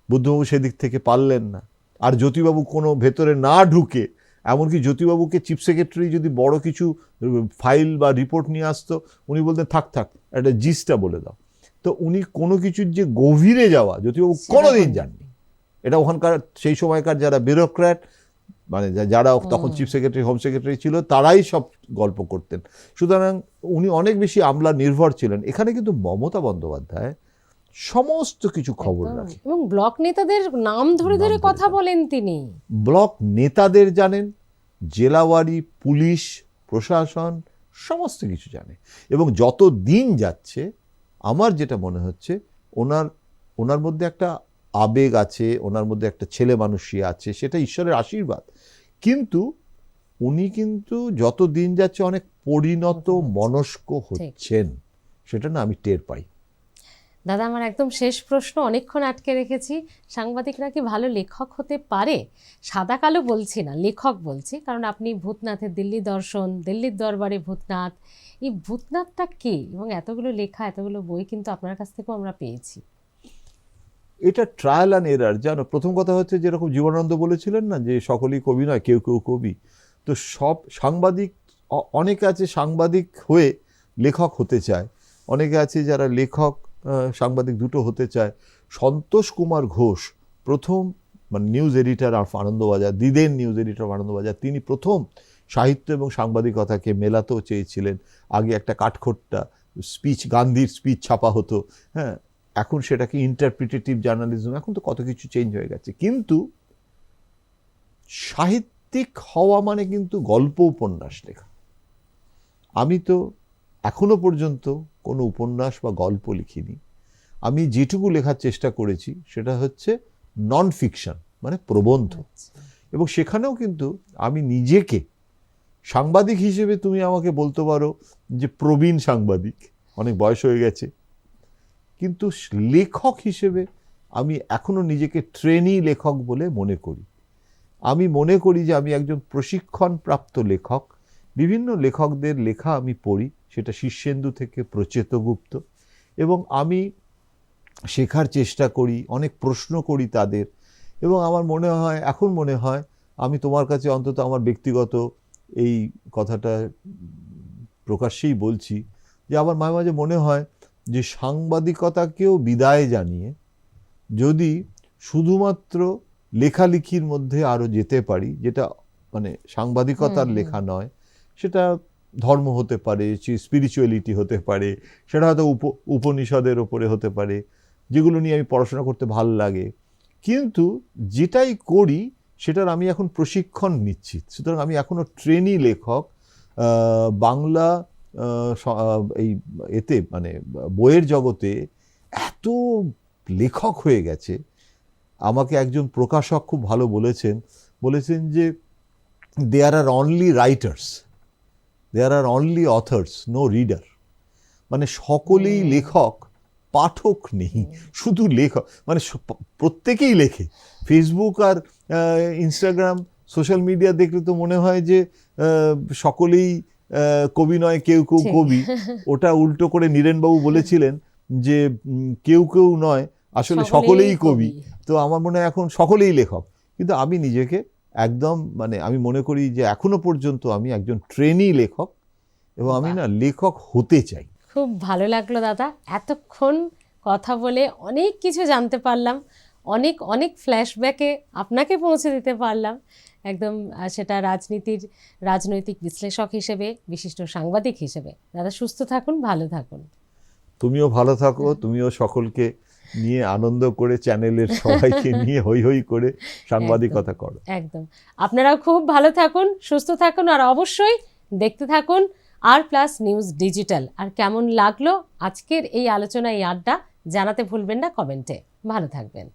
বুদ্ধবাবু সেদিক থেকে পারলেন না। আর জ্যোতিবাবু কোনো ভেতরে না ঢুকে, এমনকি জ্যোতিবাবুকে চিফ সেক্রেটারি যদি বড় কিছু ফাইল বা রিপোর্ট নিয়ে আসতো, উনি বলতেন থাক একটা জিসটা বলে দাও। তো উনি কোনো কিছুর যে গভীরে যাওয়া জ্যোতিবাবু কোনোদিন যাননি। এটা ওখানকার সেই সময়কার যারা ব্যুরোক্র্যাট, মানে যারা তখন চিফ সেক্রেটারি, হোম সেক্রেটারি ছিল, তারাই সব গল্প করতেন। সুতরাং উনি অনেক বেশি আমলা নির্ভর ছিলেন। এখানে কিন্তু মমতা বন্দ্যোপাধ্যায় সমস্ত কিছু খবর রাখে, এবং ব্লক নেতাদের নাম ধরে ধরে কথা বলেন তিনি। ব্লক নেতাদের জানেন, জেলাওয়ারি পুলিশ প্রশাসন সমস্ত কিছু জানে। এবং যত দিন যাচ্ছে আমার যেটা মনে হচ্ছে, ওনার মধ্যে একটা আবেগ আছে, ওনার মধ্যে একটা ছেলে মানুষই আছে, সেটা ঈশ্বরের আশীর্বাদ। কিন্তু উনি কিন্তু যত দিন যাচ্ছে অনেক পরিণত মনস্ক হচ্ছেন, সেটা না আমি টের পাই। দাদা, আমার একদম শেষ প্রশ্ন, অনেকক্ষণ আটকে রেখেছি। সাংবাদিকরা কি ভালো লেখক হতে পারে? সাদা কালো বলছি না, লেখক বলছি, কারণ আপনি ভূতনাথের দিল্লি দর্শন, দিল্লির দরবারে ভূতনাথ, এই ভূতনাথটা কি, এবং এতগুলো লেখা, এতগুলো বই কিন্তু আপনার কাছ থেকেও আমরা পেয়েছি। এটা ট্রায়াল অ্যান্ড এরার। জানো, প্রথম কথা হচ্ছে যেরকম জীবনানন্দ বলেছিলেন না যে সকলেই কবি নয়, কেউ কেউ কবি। তো সব সাংবাদিক, অনেকে আছে সাংবাদিক হয়ে লেখক হতে চায়, অনেকে আছে যারা লেখক সাংবাদিক দুটো হতে চায়। সন্তোষ কুমার ঘোষ প্রথম, মানে নিউজ এডিটর অফ আনন্দবাজার, দ্বিদেন নিউজ এডিটর অফ আনন্দবাজার, তিনি প্রথম সাহিত্য এবং সাংবাদিকতাকে মেলাতেও চেয়েছিলেন। আগে একটা কাঠখোট্টা স্পিচ, গান্ধীর স্পিচ ছাপা হতো, হ্যাঁ, এখন সেটাকে ইন্টারপ্রিটেটিভ জার্নালিজম, এখন তো কত কিছু চেঞ্জ হয়ে গেছে। কিন্তু সাহিত্যিক হওয়া মানে কিন্তু গল্প উপন্যাস লেখা। আমি তো এখনো পর্যন্ত কোনো উপন্যাস বা গল্প লিখিনি। আমি যেটুকু লেখার চেষ্টা করেছি সেটা হচ্ছে নন ফিকশন, মানে প্রবন্ধ। এবং সেখানেও কিন্তু আমি নিজেকে সাংবাদিক হিসেবে, তুমি আমাকে বলতে পারো যে প্রবীণ সাংবাদিক, অনেক বয়স হয়ে গেছে, কিন্তু লেখক হিসেবে আমি এখনো নিজেকে ট্রেনি লেখক বলে মনে করি। আমি মনে করি যে আমি একজন প্রশিক্ষণপ্রাপ্ত লেখক। বিভিন্ন লেখকদের লেখা আমি পড়ি, সেটা শীর্ষেন্দু থেকে প্রচেতগুপ্ত, এবং আমি শেখার চেষ্টা করি, অনেক প্রশ্ন করি তাদের। এবং আমার মনে হয়, এখন মনে হয়, আমি তোমার কাছে অন্তত আমার ব্যক্তিগত এই কথাটা প্রকাশ্যেই বলছি, যে আমার মাঝে মাঝে মনে হয় যে সাংবাদিকতাকেও বিদায় জানিয়ে যদি শুধুমাত্র লেখালেখির মধ্যে আরও যেতে পারি, যেটা মানে সাংবাদিকতার লেখা নয়, সেটা ধর্ম হতে পারে, স্পিরিচুয়ালিটি হতে পারে, সেটা হয়তো উপনিষদের ওপরে হতে পারে, যেগুলো নিয়ে আমি পড়াশোনা করতে ভালো লাগে। কিন্তু যেটাই করি সেটার আমি এখন প্রশিক্ষণ নিচ্ছি। সুতরাং আমি এখনও ট্রেনি লেখক। বাংলা এই এতে মানে বইয়ের জগতে এত লেখক হয়ে গেছে। আমাকে একজন প্রকাশক খুব ভালো বলেছেন যে দেয়ার আর অনলি রাইটার্স, দেয়ার আর অনলি অথার্স, নো রিডার। মানে সকলেই লেখক, পাঠক নেই, শুধু লেখক। মানে প্রত্যেকেই লেখে। ফেসবুক আর ইনস্টাগ্রাম, সোশ্যাল মিডিয়া দেখলে তো মনে হয় যে সকলেই কবি নয়, কেউ কেউ কবি। ওটা উল্টো করে নীরেনবাবু বলেছিলেন যে কেউ কেউ নয়, আসলে সকলেই কবি। তো আমার মনে হয় এখন সকলেই লেখক। কিন্তু আমি নিজেকে একদম, মানে আমি মনে করি যে এখনো পর্যন্ত আমি একজন ট্রেনি লেখক, এবং আমি না লেখক হতে চাই। খুব ভালো লাগলো দাদা, এতক্ষণ কথা বলে অনেক কিছু জানতে পারলাম, অনেক অনেক ফ্ল্যাশব্যাকে আপনাকে পৌঁছে দিতে পারলাম একদম, সেটা রাজনৈতিক বিশ্লেষক হিসেবে, বিশিষ্ট সাংবাদিক হিসেবে। দাদা সুস্থ থাকুন, ভালো থাকুন। তুমিও ভালো থাকো, তুমিও সকলকে নিয়ে আনন্দ করে, চ্যানেলের সবাইকে নিয়ে হই হই করে সাংবাদিকতা করো। একদম, আপনারাও খুব ভালো থাকুন, সুস্থ থাকুন, আর অবশ্যই দেখতে থাকুন আর+ নিউজ ডিজিটাল। আর কেমন লাগলো আজকের এই আলোচনা, এই আড্ডা, জানাতে ভুলবেন না কমেন্টে। ভালো থাকবেন।